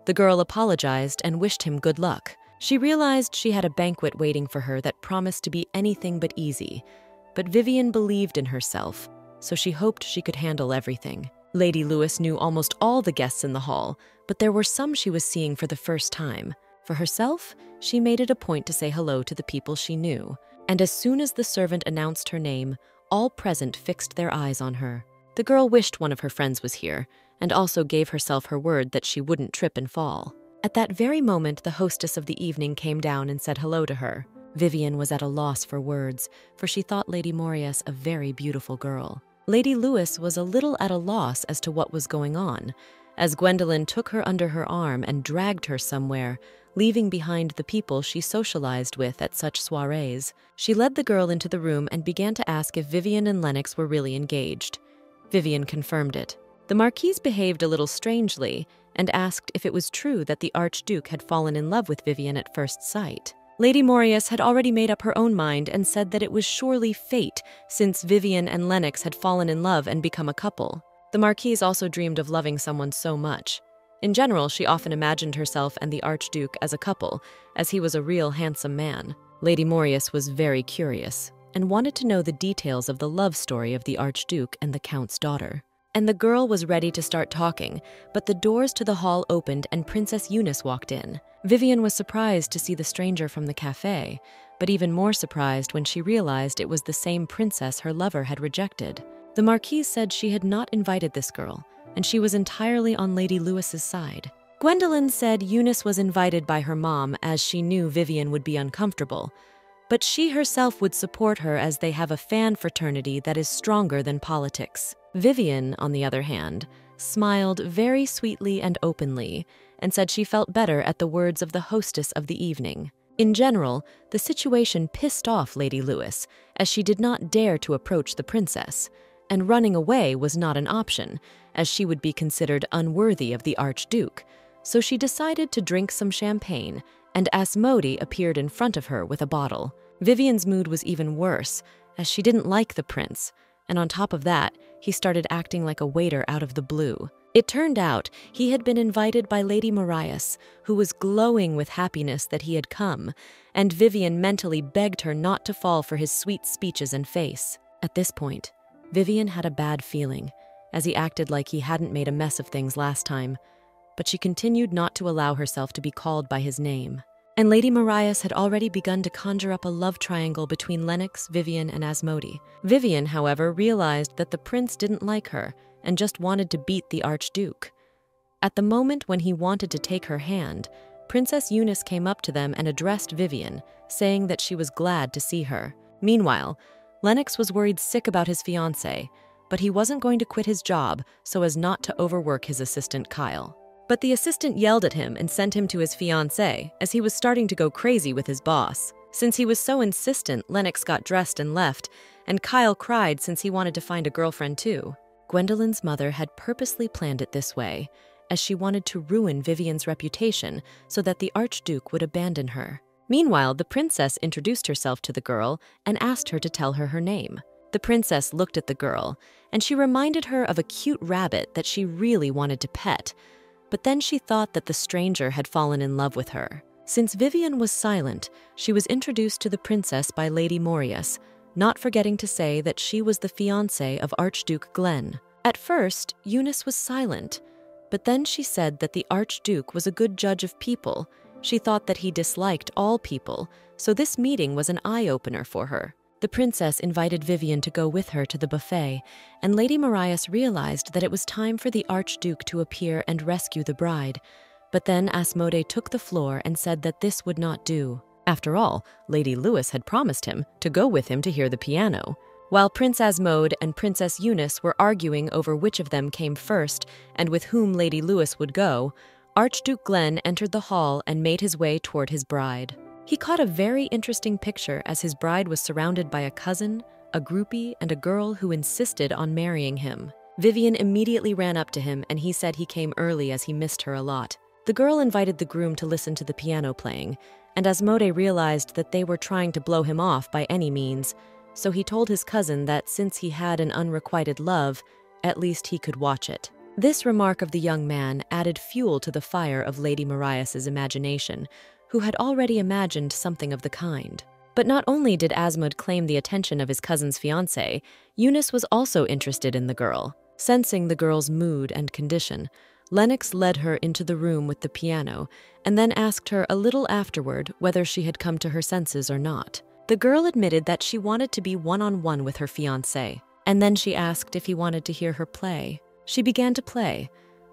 The girl apologized and wished him good luck. She realized she had a banquet waiting for her that promised to be anything but easy, but Vivian believed in herself, so she hoped she could handle everything. Lady Lewis knew almost all the guests in the hall, but there were some she was seeing for the first time. For herself, she made it a point to say hello to the people she knew, and as soon as the servant announced her name, all present fixed their eyes on her. The girl wished one of her friends was here, and also gave herself her word that she wouldn't trip and fall. At that very moment, the hostess of the evening came down and said hello to her. Vivian was at a loss for words, for she thought Lady Morias a very beautiful girl. Lady Lewis was a little at a loss as to what was going on, as Gwendolyn took her under her arm and dragged her somewhere, leaving behind the people she socialized with at such soirees. She led the girl into the room and began to ask if Vivian and Lennox were really engaged. Vivian confirmed it. The Marquise behaved a little strangely and asked if it was true that the Archduke had fallen in love with Vivian at first sight. Lady Morias had already made up her own mind and said that it was surely fate, since Vivian and Lennox had fallen in love and become a couple. The Marquise also dreamed of loving someone so much. In general, she often imagined herself and the Archduke as a couple, as he was a real handsome man. Lady Morias was very curious and wanted to know the details of the love story of the Archduke and the Count's daughter. And the girl was ready to start talking, but the doors to the hall opened and Princess Eunice walked in. Vivian was surprised to see the stranger from the cafe, but even more surprised when she realized it was the same princess her lover had rejected. The Marquise said she had not invited this girl, and she was entirely on Lady Lewis's side. Gwendolyn said Eunice was invited by her mom as she knew Vivian would be uncomfortable, but she herself would support her as they have a fan fraternity that is stronger than politics. Vivian, on the other hand, smiled very sweetly and openly and said she felt better at the words of the hostess of the evening. In general, the situation pissed off Lady Lewis, as she did not dare to approach the princess, and running away was not an option, as she would be considered unworthy of the Archduke, so she decided to drink some champagne, and Asmodee appeared in front of her with a bottle. Vivian's mood was even worse, as she didn't like the prince, and on top of that, he started acting like a waiter out of the blue. It turned out he had been invited by Lady Morias, who was glowing with happiness that he had come, and Vivian mentally begged her not to fall for his sweet speeches and face. At this point, Vivian had a bad feeling, as he acted like he hadn't made a mess of things last time, but she continued not to allow herself to be called by his name. And Lady Morias had already begun to conjure up a love triangle between Lennox, Vivian, and Asmodee. Vivian, however, realized that the prince didn't like her and just wanted to beat the Archduke. At the moment when he wanted to take her hand, Princess Eunice came up to them and addressed Vivian, saying that she was glad to see her. Meanwhile, Lennox was worried sick about his fiancée, but he wasn't going to quit his job so as not to overwork his assistant Kyle. But the assistant yelled at him and sent him to his fiancée, as he was starting to go crazy with his boss. Since he was so insistent, Lennox got dressed and left, and Kyle cried since he wanted to find a girlfriend too. Gwendolyn's mother had purposely planned it this way, as she wanted to ruin Vivian's reputation so that the Archduke would abandon her. Meanwhile, the princess introduced herself to the girl and asked her to tell her her name. The princess looked at the girl, and she reminded her of a cute rabbit that she really wanted to pet, but then she thought that the stranger had fallen in love with her. Since Vivian was silent, she was introduced to the princess by Lady Morias, not forgetting to say that she was the fiancée of Archduke Glenn. At first, Eunice was silent, but then she said that the Archduke was a good judge of people. She thought that he disliked all people, so this meeting was an eye-opener for her. The princess invited Vivian to go with her to the buffet, and Lady Marias realized that it was time for the Archduke to appear and rescue the bride. But then Asmodee took the floor and said that this would not do. After all, Lady Louis had promised him to go with him to hear the piano. While Prince Asmode and Princess Eunice were arguing over which of them came first and with whom Lady Louis would go, Archduke Glenn entered the hall and made his way toward his bride. He caught a very interesting picture as his bride was surrounded by a cousin, a groupie, and a girl who insisted on marrying him. Vivian immediately ran up to him and he said he came early as he missed her a lot. The girl invited the groom to listen to the piano playing, and Asmodee realized that they were trying to blow him off by any means, so he told his cousin that since he had an unrequited love, at least he could watch it. This remark of the young man added fuel to the fire of Lady Marias's imagination, who had already imagined something of the kind. But not only did Asmode claim the attention of his cousin's fiancée, Eunice was also interested in the girl. Sensing the girl's mood and condition, Lennox led her into the room with the piano and then asked her a little afterward whether she had come to her senses or not. The girl admitted that she wanted to be one-on-one with her fiancé, and then she asked if he wanted to hear her play. She began to play.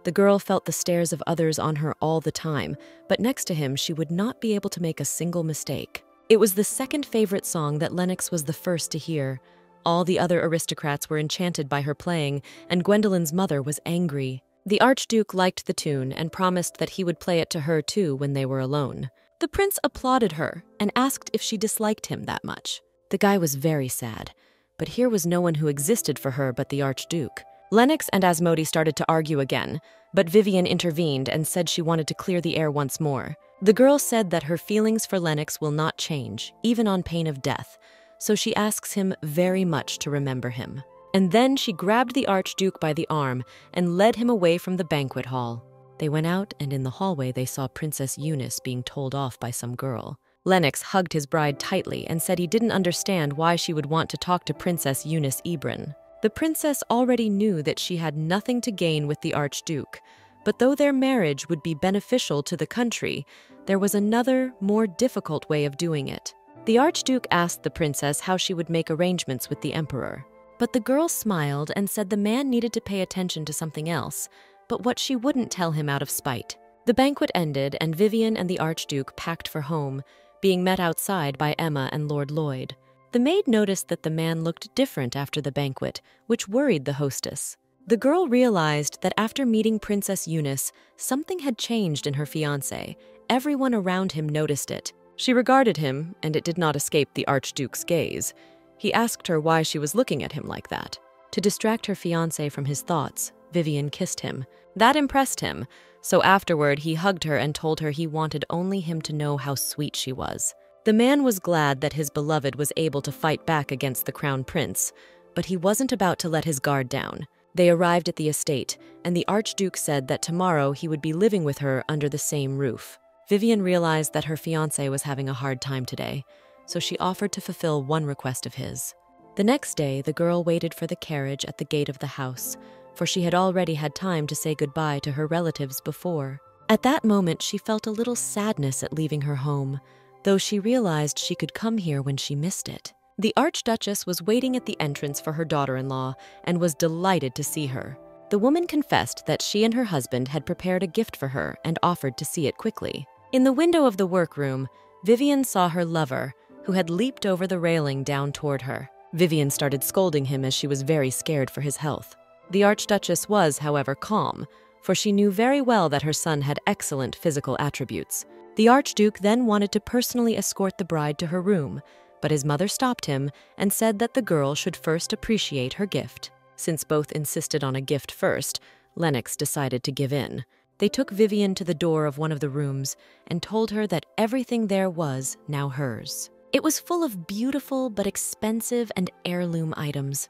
The girl felt the stares of others on her all the time, but next to him she would not be able to make a single mistake. It was the second favorite song that Lennox was the first to hear. All the other aristocrats were enchanted by her playing, and Gwendolyn's mother was angry. The Archduke liked the tune and promised that he would play it to her too when they were alone. The prince applauded her and asked if she disliked him that much. The guy was very sad, but here was no one who existed for her but the Archduke. Lennox and Asmodee started to argue again, but Vivian intervened and said she wanted to clear the air once more. The girl said that her feelings for Lennox will not change, even on pain of death, so she asks him very much to remember him. And then she grabbed the Archduke by the arm and led him away from the banquet hall. They went out, and in the hallway they saw Princess Eunice being told off by some girl. Lennox hugged his bride tightly and said he didn't understand why she would want to talk to Princess Eunice Ebrin. The princess already knew that she had nothing to gain with the Archduke, but though their marriage would be beneficial to the country, there was another, more difficult way of doing it. The Archduke asked the princess how she would make arrangements with the emperor. But the girl smiled and said the man needed to pay attention to something else, but what she wouldn't tell him out of spite. The banquet ended, and Vivian and the Archduke packed for home, being met outside by Emma and Lord Lloyd. The maid noticed that the man looked different after the banquet, which worried the hostess. The girl realized that after meeting Princess Eunice, something had changed in her fiancé. Everyone around him noticed it. She regarded him, and it did not escape the Archduke's gaze. He asked her why she was looking at him like that. To distract her fiancé from his thoughts, Vivian kissed him. That impressed him, so afterward he hugged her and told her he wanted only him to know how sweet she was. The man was glad that his beloved was able to fight back against the crown prince, but he wasn't about to let his guard down. They arrived at the estate, and the Archduke said that tomorrow he would be living with her under the same roof. Vivian realized that her fiancé was having a hard time today, so she offered to fulfill one request of his. The next day, the girl waited for the carriage at the gate of the house, for she had already had time to say goodbye to her relatives before. At that moment, she felt a little sadness at leaving her home, though she realized she could come here when she missed it. The Archduchess was waiting at the entrance for her daughter-in-law and was delighted to see her. The woman confessed that she and her husband had prepared a gift for her and offered to see it quickly. In the window of the workroom, Vivian saw her lover, who had leaped over the railing down toward her. Vivian started scolding him as she was very scared for his health. The Archduchess was, however, calm, for she knew very well that her son had excellent physical attributes. The Archduke then wanted to personally escort the bride to her room, but his mother stopped him and said that the girl should first appreciate her gift. Since both insisted on a gift first, Lennox decided to give in. They took Vivian to the door of one of the rooms and told her that everything there was now hers. It was full of beautiful but expensive and heirloom items.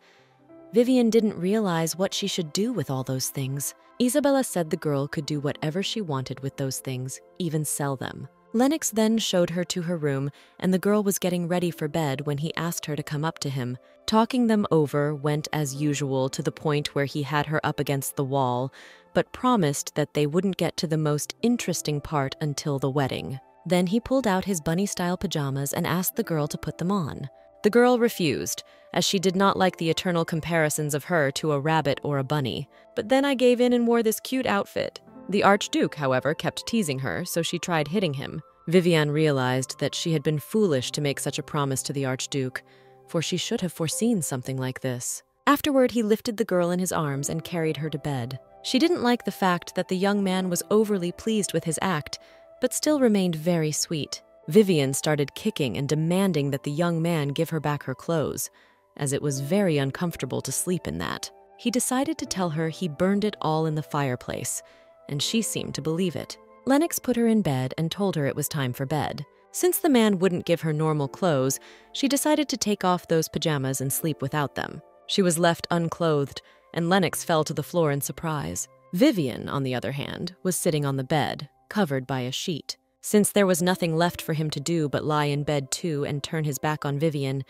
Vivian didn't realize what she should do with all those things. Isabella said the girl could do whatever she wanted with those things, even sell them. Lennox then showed her to her room, and the girl was getting ready for bed when he asked her to come up to him. Talking them over went as usual to the point where he had her up against the wall, but promised that they wouldn't get to the most interesting part until the wedding. Then he pulled out his bunny-style pajamas and asked the girl to put them on. The girl refused, as she did not like the eternal comparisons of her to a rabbit or a bunny. But then I gave in and wore this cute outfit. The Archduke, however, kept teasing her, so she tried hitting him. Vivienne realized that she had been foolish to make such a promise to the Archduke, for she should have foreseen something like this. Afterward, he lifted the girl in his arms and carried her to bed. She didn't like the fact that the young man was overly pleased with his act, but still remained very sweet. Vivienne started kicking and demanding that the young man give her back her clothes, as it was very uncomfortable to sleep in that. He decided to tell her he burned it all in the fireplace, and she seemed to believe it. Lennox put her in bed and told her it was time for bed. Since the man wouldn't give her normal clothes, she decided to take off those pajamas and sleep without them. She was left unclothed, and Lennox fell to the floor in surprise. Vivienne, on the other hand, was sitting on the bed, covered by a sheet. Since there was nothing left for him to do but lie in bed too and turn his back on Vivienne,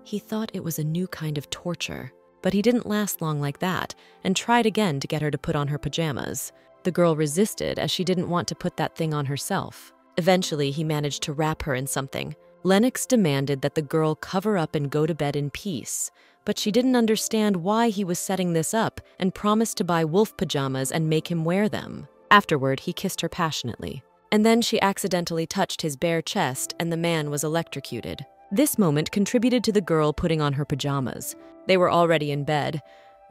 he thought it was a new kind of torture. But he didn't last long like that, and tried again to get her to put on her pajamas. The girl resisted, as she didn't want to put that thing on herself. Eventually, he managed to wrap her in something. Lennox demanded that the girl cover up and go to bed in peace, but she didn't understand why he was setting this up and promised to buy wolf pajamas and make him wear them. Afterward, he kissed her passionately. And then she accidentally touched his bare chest, and the man was electrocuted. This moment contributed to the girl putting on her pajamas. They were already in bed.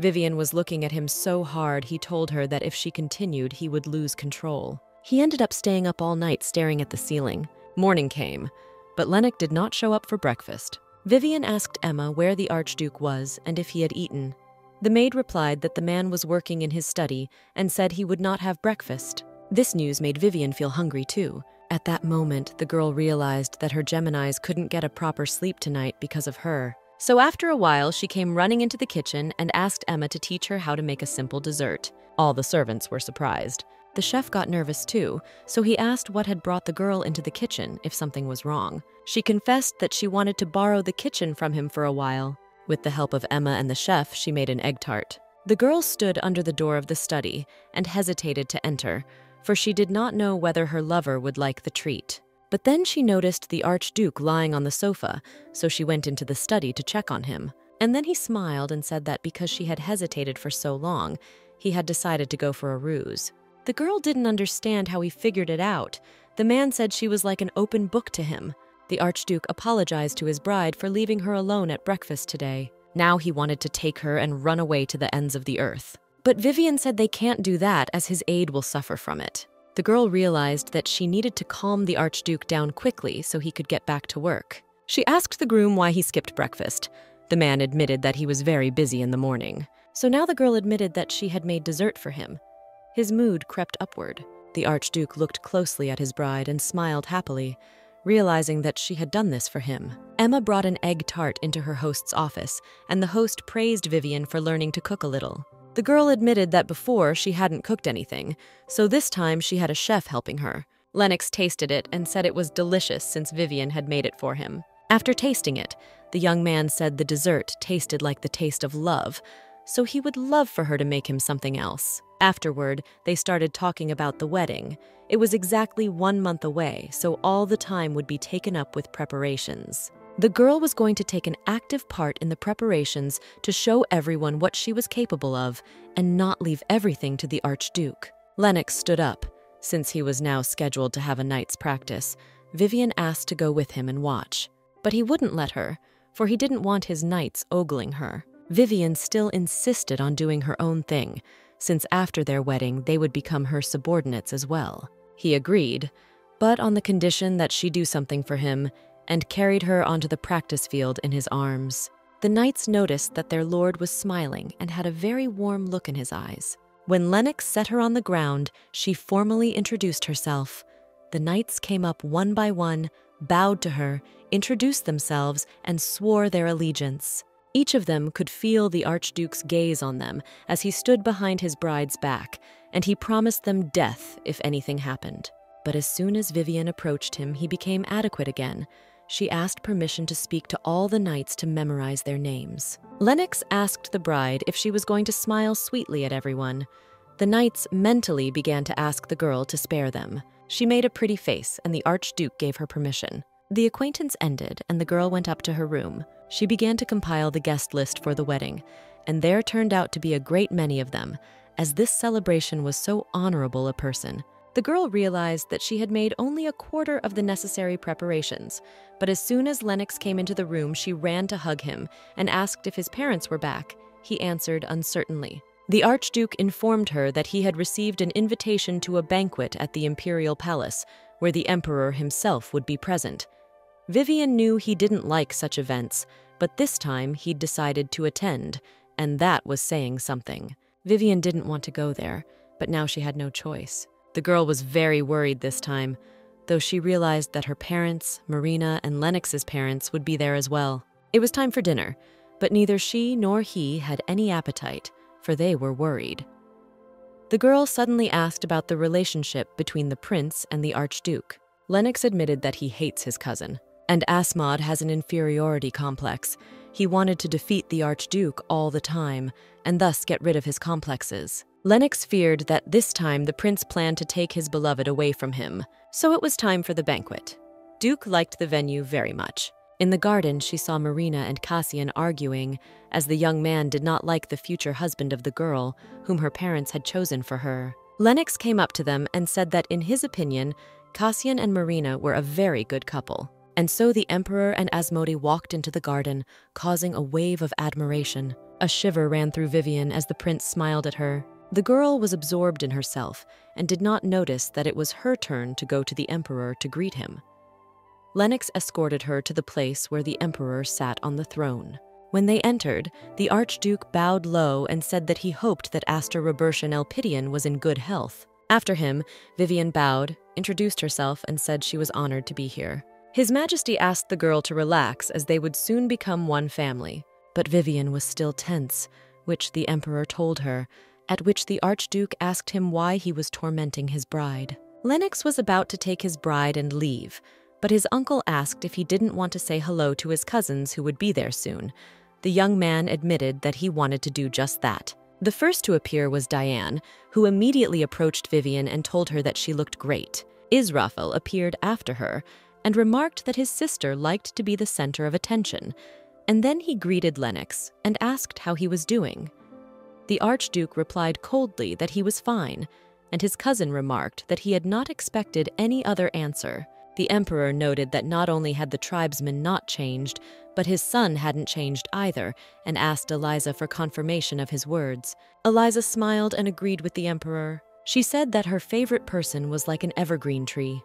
Vivienne was looking at him so hard he told her that if she continued, he would lose control. He ended up staying up all night staring at the ceiling. Morning came, but Lennox did not show up for breakfast. Vivienne asked Emma where the Archduke was and if he had eaten. The maid replied that the man was working in his study and said he would not have breakfast. This news made Vivienne feel hungry too. At that moment, the girl realized that her Geminis couldn't get a proper sleep tonight because of her. So after a while, she came running into the kitchen and asked Emma to teach her how to make a simple dessert. All the servants were surprised. The chef got nervous too, so he asked what had brought the girl into the kitchen if something was wrong. She confessed that she wanted to borrow the kitchen from him for a while. With the help of Emma and the chef, she made an egg tart. The girl stood under the door of the study and hesitated to enter, for she did not know whether her lover would like the treat. But then she noticed the Archduke lying on the sofa, so she went into the study to check on him. And then he smiled and said that because she had hesitated for so long, he had decided to go for a ruse. The girl didn't understand how he figured it out. The man said she was like an open book to him. The Archduke apologized to his bride for leaving her alone at breakfast today. Now he wanted to take her and run away to the ends of the earth. But Vivienne said they can't do that, as his aide will suffer from it. The girl realized that she needed to calm the Archduke down quickly so he could get back to work. She asked the groom why he skipped breakfast. The man admitted that he was very busy in the morning. So now the girl admitted that she had made dessert for him. His mood crept upward. The Archduke looked closely at his bride and smiled happily, realizing that she had done this for him. Emma brought an egg tart into her host's office, and the host praised Vivienne for learning to cook a little. The girl admitted that before she hadn't cooked anything, so this time she had a chef helping her. Lennox tasted it and said it was delicious since Vivienne had made it for him. After tasting it, the young man said the dessert tasted like the taste of love, so he would love for her to make him something else. Afterward, they started talking about the wedding. It was exactly 1 month away, so all the time would be taken up with preparations. The girl was going to take an active part in the preparations to show everyone what she was capable of and not leave everything to the Archduke. Lennox stood up. Since he was now scheduled to have a night's practice, Vivienne asked to go with him and watch. But he wouldn't let her, for he didn't want his knights ogling her. Vivienne still insisted on doing her own thing, since after their wedding they would become her subordinates as well. He agreed, but on the condition that she do something for him, and carried her onto the practice field in his arms. The knights noticed that their lord was smiling and had a very warm look in his eyes. When Lennox set her on the ground, she formally introduced herself. The knights came up one by one, bowed to her, introduced themselves, and swore their allegiance. Each of them could feel the Archduke's gaze on them as he stood behind his bride's back, and he promised them death if anything happened. But as soon as Vivian approached him, he became adequate again. She asked permission to speak to all the knights to memorize their names. Lennox asked the bride if she was going to smile sweetly at everyone. The knights mentally began to ask the girl to spare them. She made a pretty face, and the Archduke gave her permission. The acquaintance ended, and the girl went up to her room. She began to compile the guest list for the wedding, and there turned out to be a great many of them, as this celebration was so honorable a person. The girl realized that she had made only a quarter of the necessary preparations, but as soon as Lennox came into the room, she ran to hug him and asked if his parents were back. He answered uncertainly. The Archduke informed her that he had received an invitation to a banquet at the Imperial Palace, where the Emperor himself would be present. Vivian knew he didn't like such events, but this time he'd decided to attend, and that was saying something. Vivian didn't want to go there, but now she had no choice. The girl was very worried this time, though she realized that her parents, Marina, and Lennox's parents would be there as well. It was time for dinner, but neither she nor he had any appetite, for they were worried. The girl suddenly asked about the relationship between the prince and the Archduke. Lennox admitted that he hates his cousin, and Asmod has an inferiority complex. He wanted to defeat the Archduke all the time, and thus get rid of his complexes. Lennox feared that this time the prince planned to take his beloved away from him, so it was time for the banquet. Duke liked the venue very much. In the garden, she saw Marina and Cassian arguing, as the young man did not like the future husband of the girl, whom her parents had chosen for her. Lennox came up to them and said that, in his opinion, Cassian and Marina were a very good couple. And so the Emperor and Asmodi walked into the garden, causing a wave of admiration. A shiver ran through Vivian as the prince smiled at her. The girl was absorbed in herself and did not notice that it was her turn to go to the Emperor to greet him. Lennox escorted her to the place where the Emperor sat on the throne. When they entered, the Archduke bowed low and said that he hoped that Aster Robertian Elpidian was in good health. After him, Vivian bowed, introduced herself, and said she was honored to be here. His Majesty asked the girl to relax, as they would soon become one family. But Vivian was still tense, which the Emperor told her, at which the Archduke asked him why he was tormenting his bride. Lennox was about to take his bride and leave, but his uncle asked if he didn't want to say hello to his cousins who would be there soon. The young man admitted that he wanted to do just that. The first to appear was Diane, who immediately approached Vivian and told her that she looked great. Israfel appeared after her and remarked that his sister liked to be the center of attention, and then he greeted Lennox and asked how he was doing. The Archduke replied coldly that he was fine, and his cousin remarked that he had not expected any other answer. The Emperor noted that not only had the tribesman not changed, but his son hadn't changed either, and asked Eliza for confirmation of his words. Eliza smiled and agreed with the Emperor. She said that her favorite person was like an evergreen tree.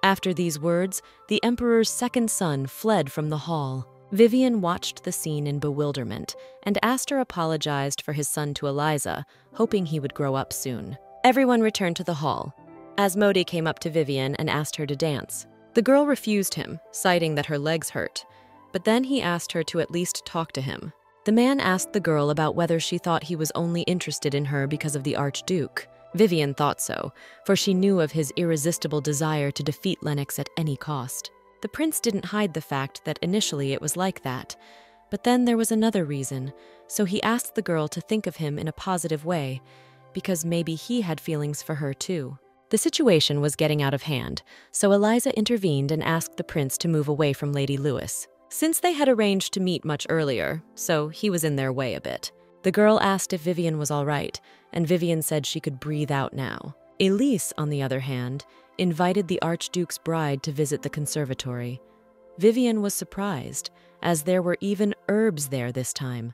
After these words, the Emperor's second son fled from the hall. Vivian watched the scene in bewilderment, and Aster apologized for his son to Eliza, hoping he would grow up soon. Everyone returned to the hall. Asmodi came up to Vivian and asked her to dance. The girl refused him, citing that her legs hurt, but then he asked her to at least talk to him. The man asked the girl about whether she thought he was only interested in her because of the Archduke. Vivian thought so, for she knew of his irresistible desire to defeat Lennox at any cost. The prince didn't hide the fact that initially it was like that, but then there was another reason, so he asked the girl to think of him in a positive way, because maybe he had feelings for her too. The situation was getting out of hand, so Eliza intervened and asked the prince to move away from Lady Lewis, since they had arranged to meet much earlier, so he was in their way a bit. The girl asked if Vivian was all right, and Vivian said she could breathe out now. Elise, on the other hand, invited the Archduke's bride to visit the conservatory. Vivian was surprised, as there were even herbs there this time.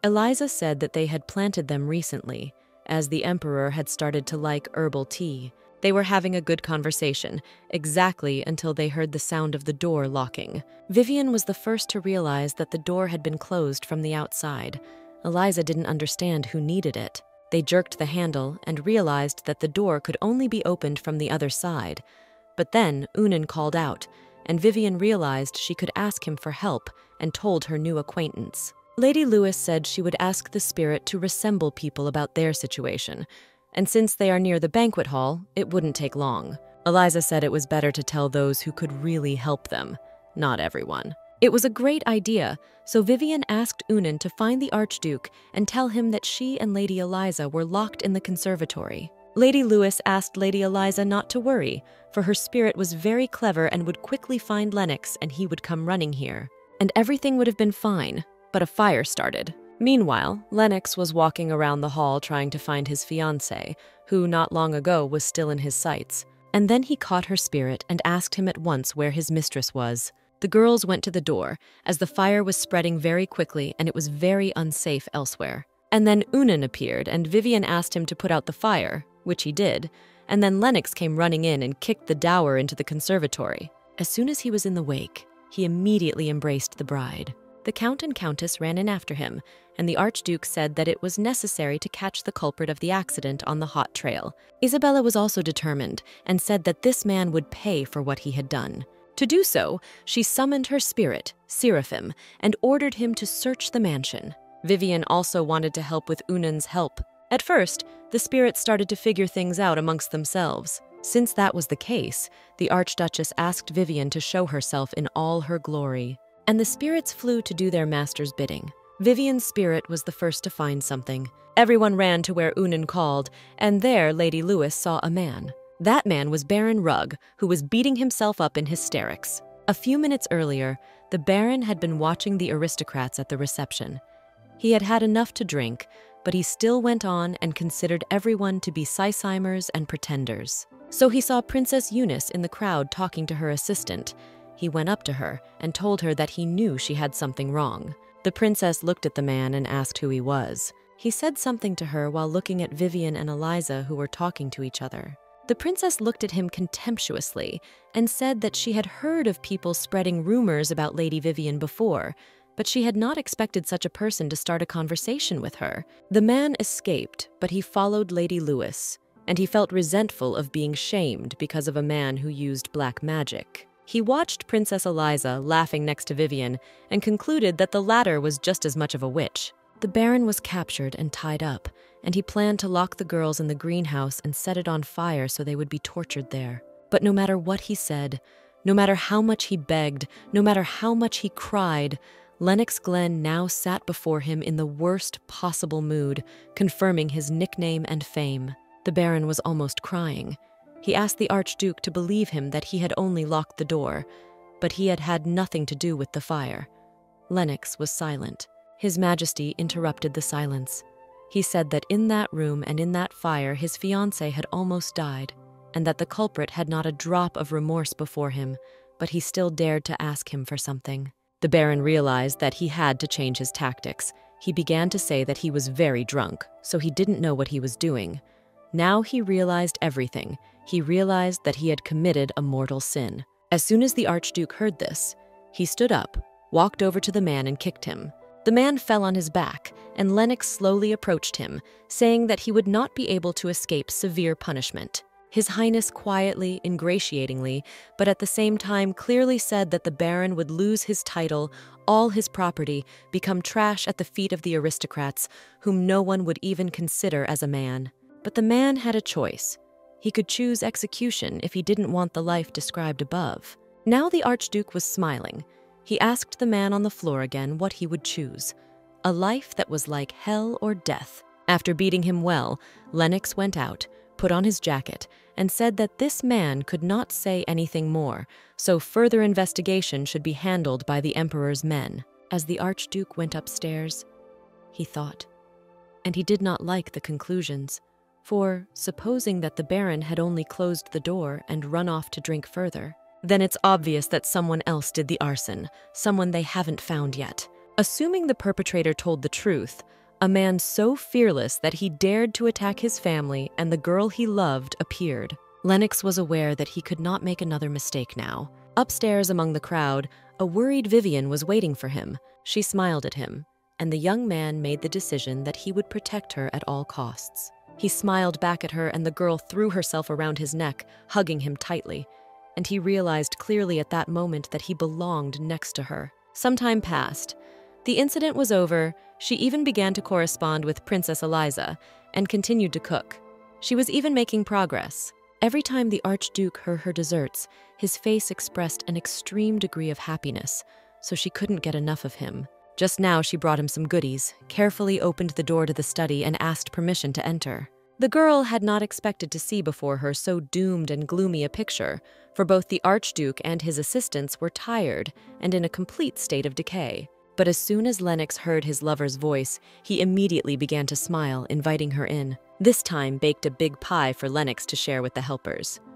Eliza said that they had planted them recently, as the Emperor had started to like herbal tea. They were having a good conversation, exactly until they heard the sound of the door locking. Vivian was the first to realize that the door had been closed from the outside. Eliza didn't understand who needed it. They jerked the handle and realized that the door could only be opened from the other side. But then Unan called out, and Vivian realized she could ask him for help and told her new acquaintance. Lady Lewis said she would ask the spirit to resemble people about their situation, and since they are near the banquet hall, it wouldn't take long. Eliza said it was better to tell those who could really help them, not everyone. It was a great idea, so Vivian asked Unan to find the Archduke and tell him that she and Lady Eliza were locked in the conservatory. Lady Lewis asked Lady Eliza not to worry, for her spirit was very clever and would quickly find Lennox and he would come running here. And everything would have been fine, but a fire started. Meanwhile, Lennox was walking around the hall trying to find his fiancée, who not long ago was still in his sights. And then he caught her spirit and asked him at once where his mistress was. The girls went to the door, as the fire was spreading very quickly and it was very unsafe elsewhere. And then Unan appeared and Vivian asked him to put out the fire, which he did, and then Lennox came running in and kicked the dower into the conservatory. As soon as he was in the wake, he immediately embraced the bride. The Count and Countess ran in after him, and the Archduke said that it was necessary to catch the culprit of the accident on the hot trail. Isabella was also determined and said that this man would pay for what he had done. To do so, she summoned her spirit, Seraphim, and ordered him to search the mansion. Vivian also wanted to help with Unan's help. At first, the spirits started to figure things out amongst themselves. Since that was the case, the Archduchess asked Vivian to show herself in all her glory. And the spirits flew to do their master's bidding. Vivian's spirit was the first to find something. Everyone ran to where Unan called, and there Lady Lewis saw a man. That man was Baron Rugg, who was beating himself up in hysterics. A few minutes earlier, the Baron had been watching the aristocrats at the reception. He had had enough to drink, but he still went on and considered everyone to be Sisheimers and pretenders. So he saw Princess Eunice in the crowd talking to her assistant. He went up to her and told her that he knew she had something wrong. The princess looked at the man and asked who he was. He said something to her while looking at Vivian and Eliza, who were talking to each other. The princess looked at him contemptuously and said that she had heard of people spreading rumors about Lady Vivian before, but she had not expected such a person to start a conversation with her. The man escaped, but he followed Lady Lewis, and he felt resentful of being shamed because of a man who used black magic. He watched Princess Eliza laughing next to Vivian and concluded that the latter was just as much of a witch. The Baron was captured and tied up, and he planned to lock the girls in the greenhouse and set it on fire so they would be tortured there. But no matter what he said, no matter how much he begged, no matter how much he cried, Lennox Glen now sat before him in the worst possible mood, confirming his nickname and fame. The Baron was almost crying. He asked the Archduke to believe him that he had only locked the door, but he had had nothing to do with the fire. Lennox was silent. His Majesty interrupted the silence. He said that in that room and in that fire his fiancée had almost died, and that the culprit had not a drop of remorse before him, but he still dared to ask him for something. The Baron realized that he had to change his tactics. He began to say that he was very drunk, so he didn't know what he was doing. Now he realized everything. He realized that he had committed a mortal sin. As soon as the Archduke heard this, he stood up, walked over to the man and kicked him. The man fell on his back, and Lennox slowly approached him, saying that he would not be able to escape severe punishment. His Highness quietly, ingratiatingly, but at the same time clearly said that the Baron would lose his title, all his property, become trash at the feet of the aristocrats, whom no one would even consider as a man. But the man had a choice. He could choose execution if he didn't want the life described above. Now the Archduke was smiling. He asked the man on the floor again what he would choose. A life that was like hell or death. After beating him well, Lennox went out, put on his jacket, and said that this man could not say anything more, so further investigation should be handled by the Emperor's men. As the Archduke went upstairs, he thought. And he did not like the conclusions. For, supposing that the Baron had only closed the door and run off to drink further, then it's obvious that someone else did the arson, someone they haven't found yet. Assuming the perpetrator told the truth, a man so fearless that he dared to attack his family and the girl he loved appeared. Lennox was aware that he could not make another mistake now. Upstairs among the crowd, a worried Vivian was waiting for him. She smiled at him, and the young man made the decision that he would protect her at all costs. He smiled back at her, and the girl threw herself around his neck, hugging him tightly. And he realized clearly at that moment that he belonged next to her. Some time passed. The incident was over. She even began to correspond with Princess Eliza and continued to cook. She was even making progress. Every time the Archduke heard her desserts, his face expressed an extreme degree of happiness, so she couldn't get enough of him. Just now she brought him some goodies, carefully opened the door to the study and asked permission to enter. The girl had not expected to see before her so doomed and gloomy a picture, for both the Archduke and his assistants were tired and in a complete state of decay. But as soon as Lennox heard his lover's voice, he immediately began to smile, inviting her in. This time baked a big pie for Lennox to share with the helpers.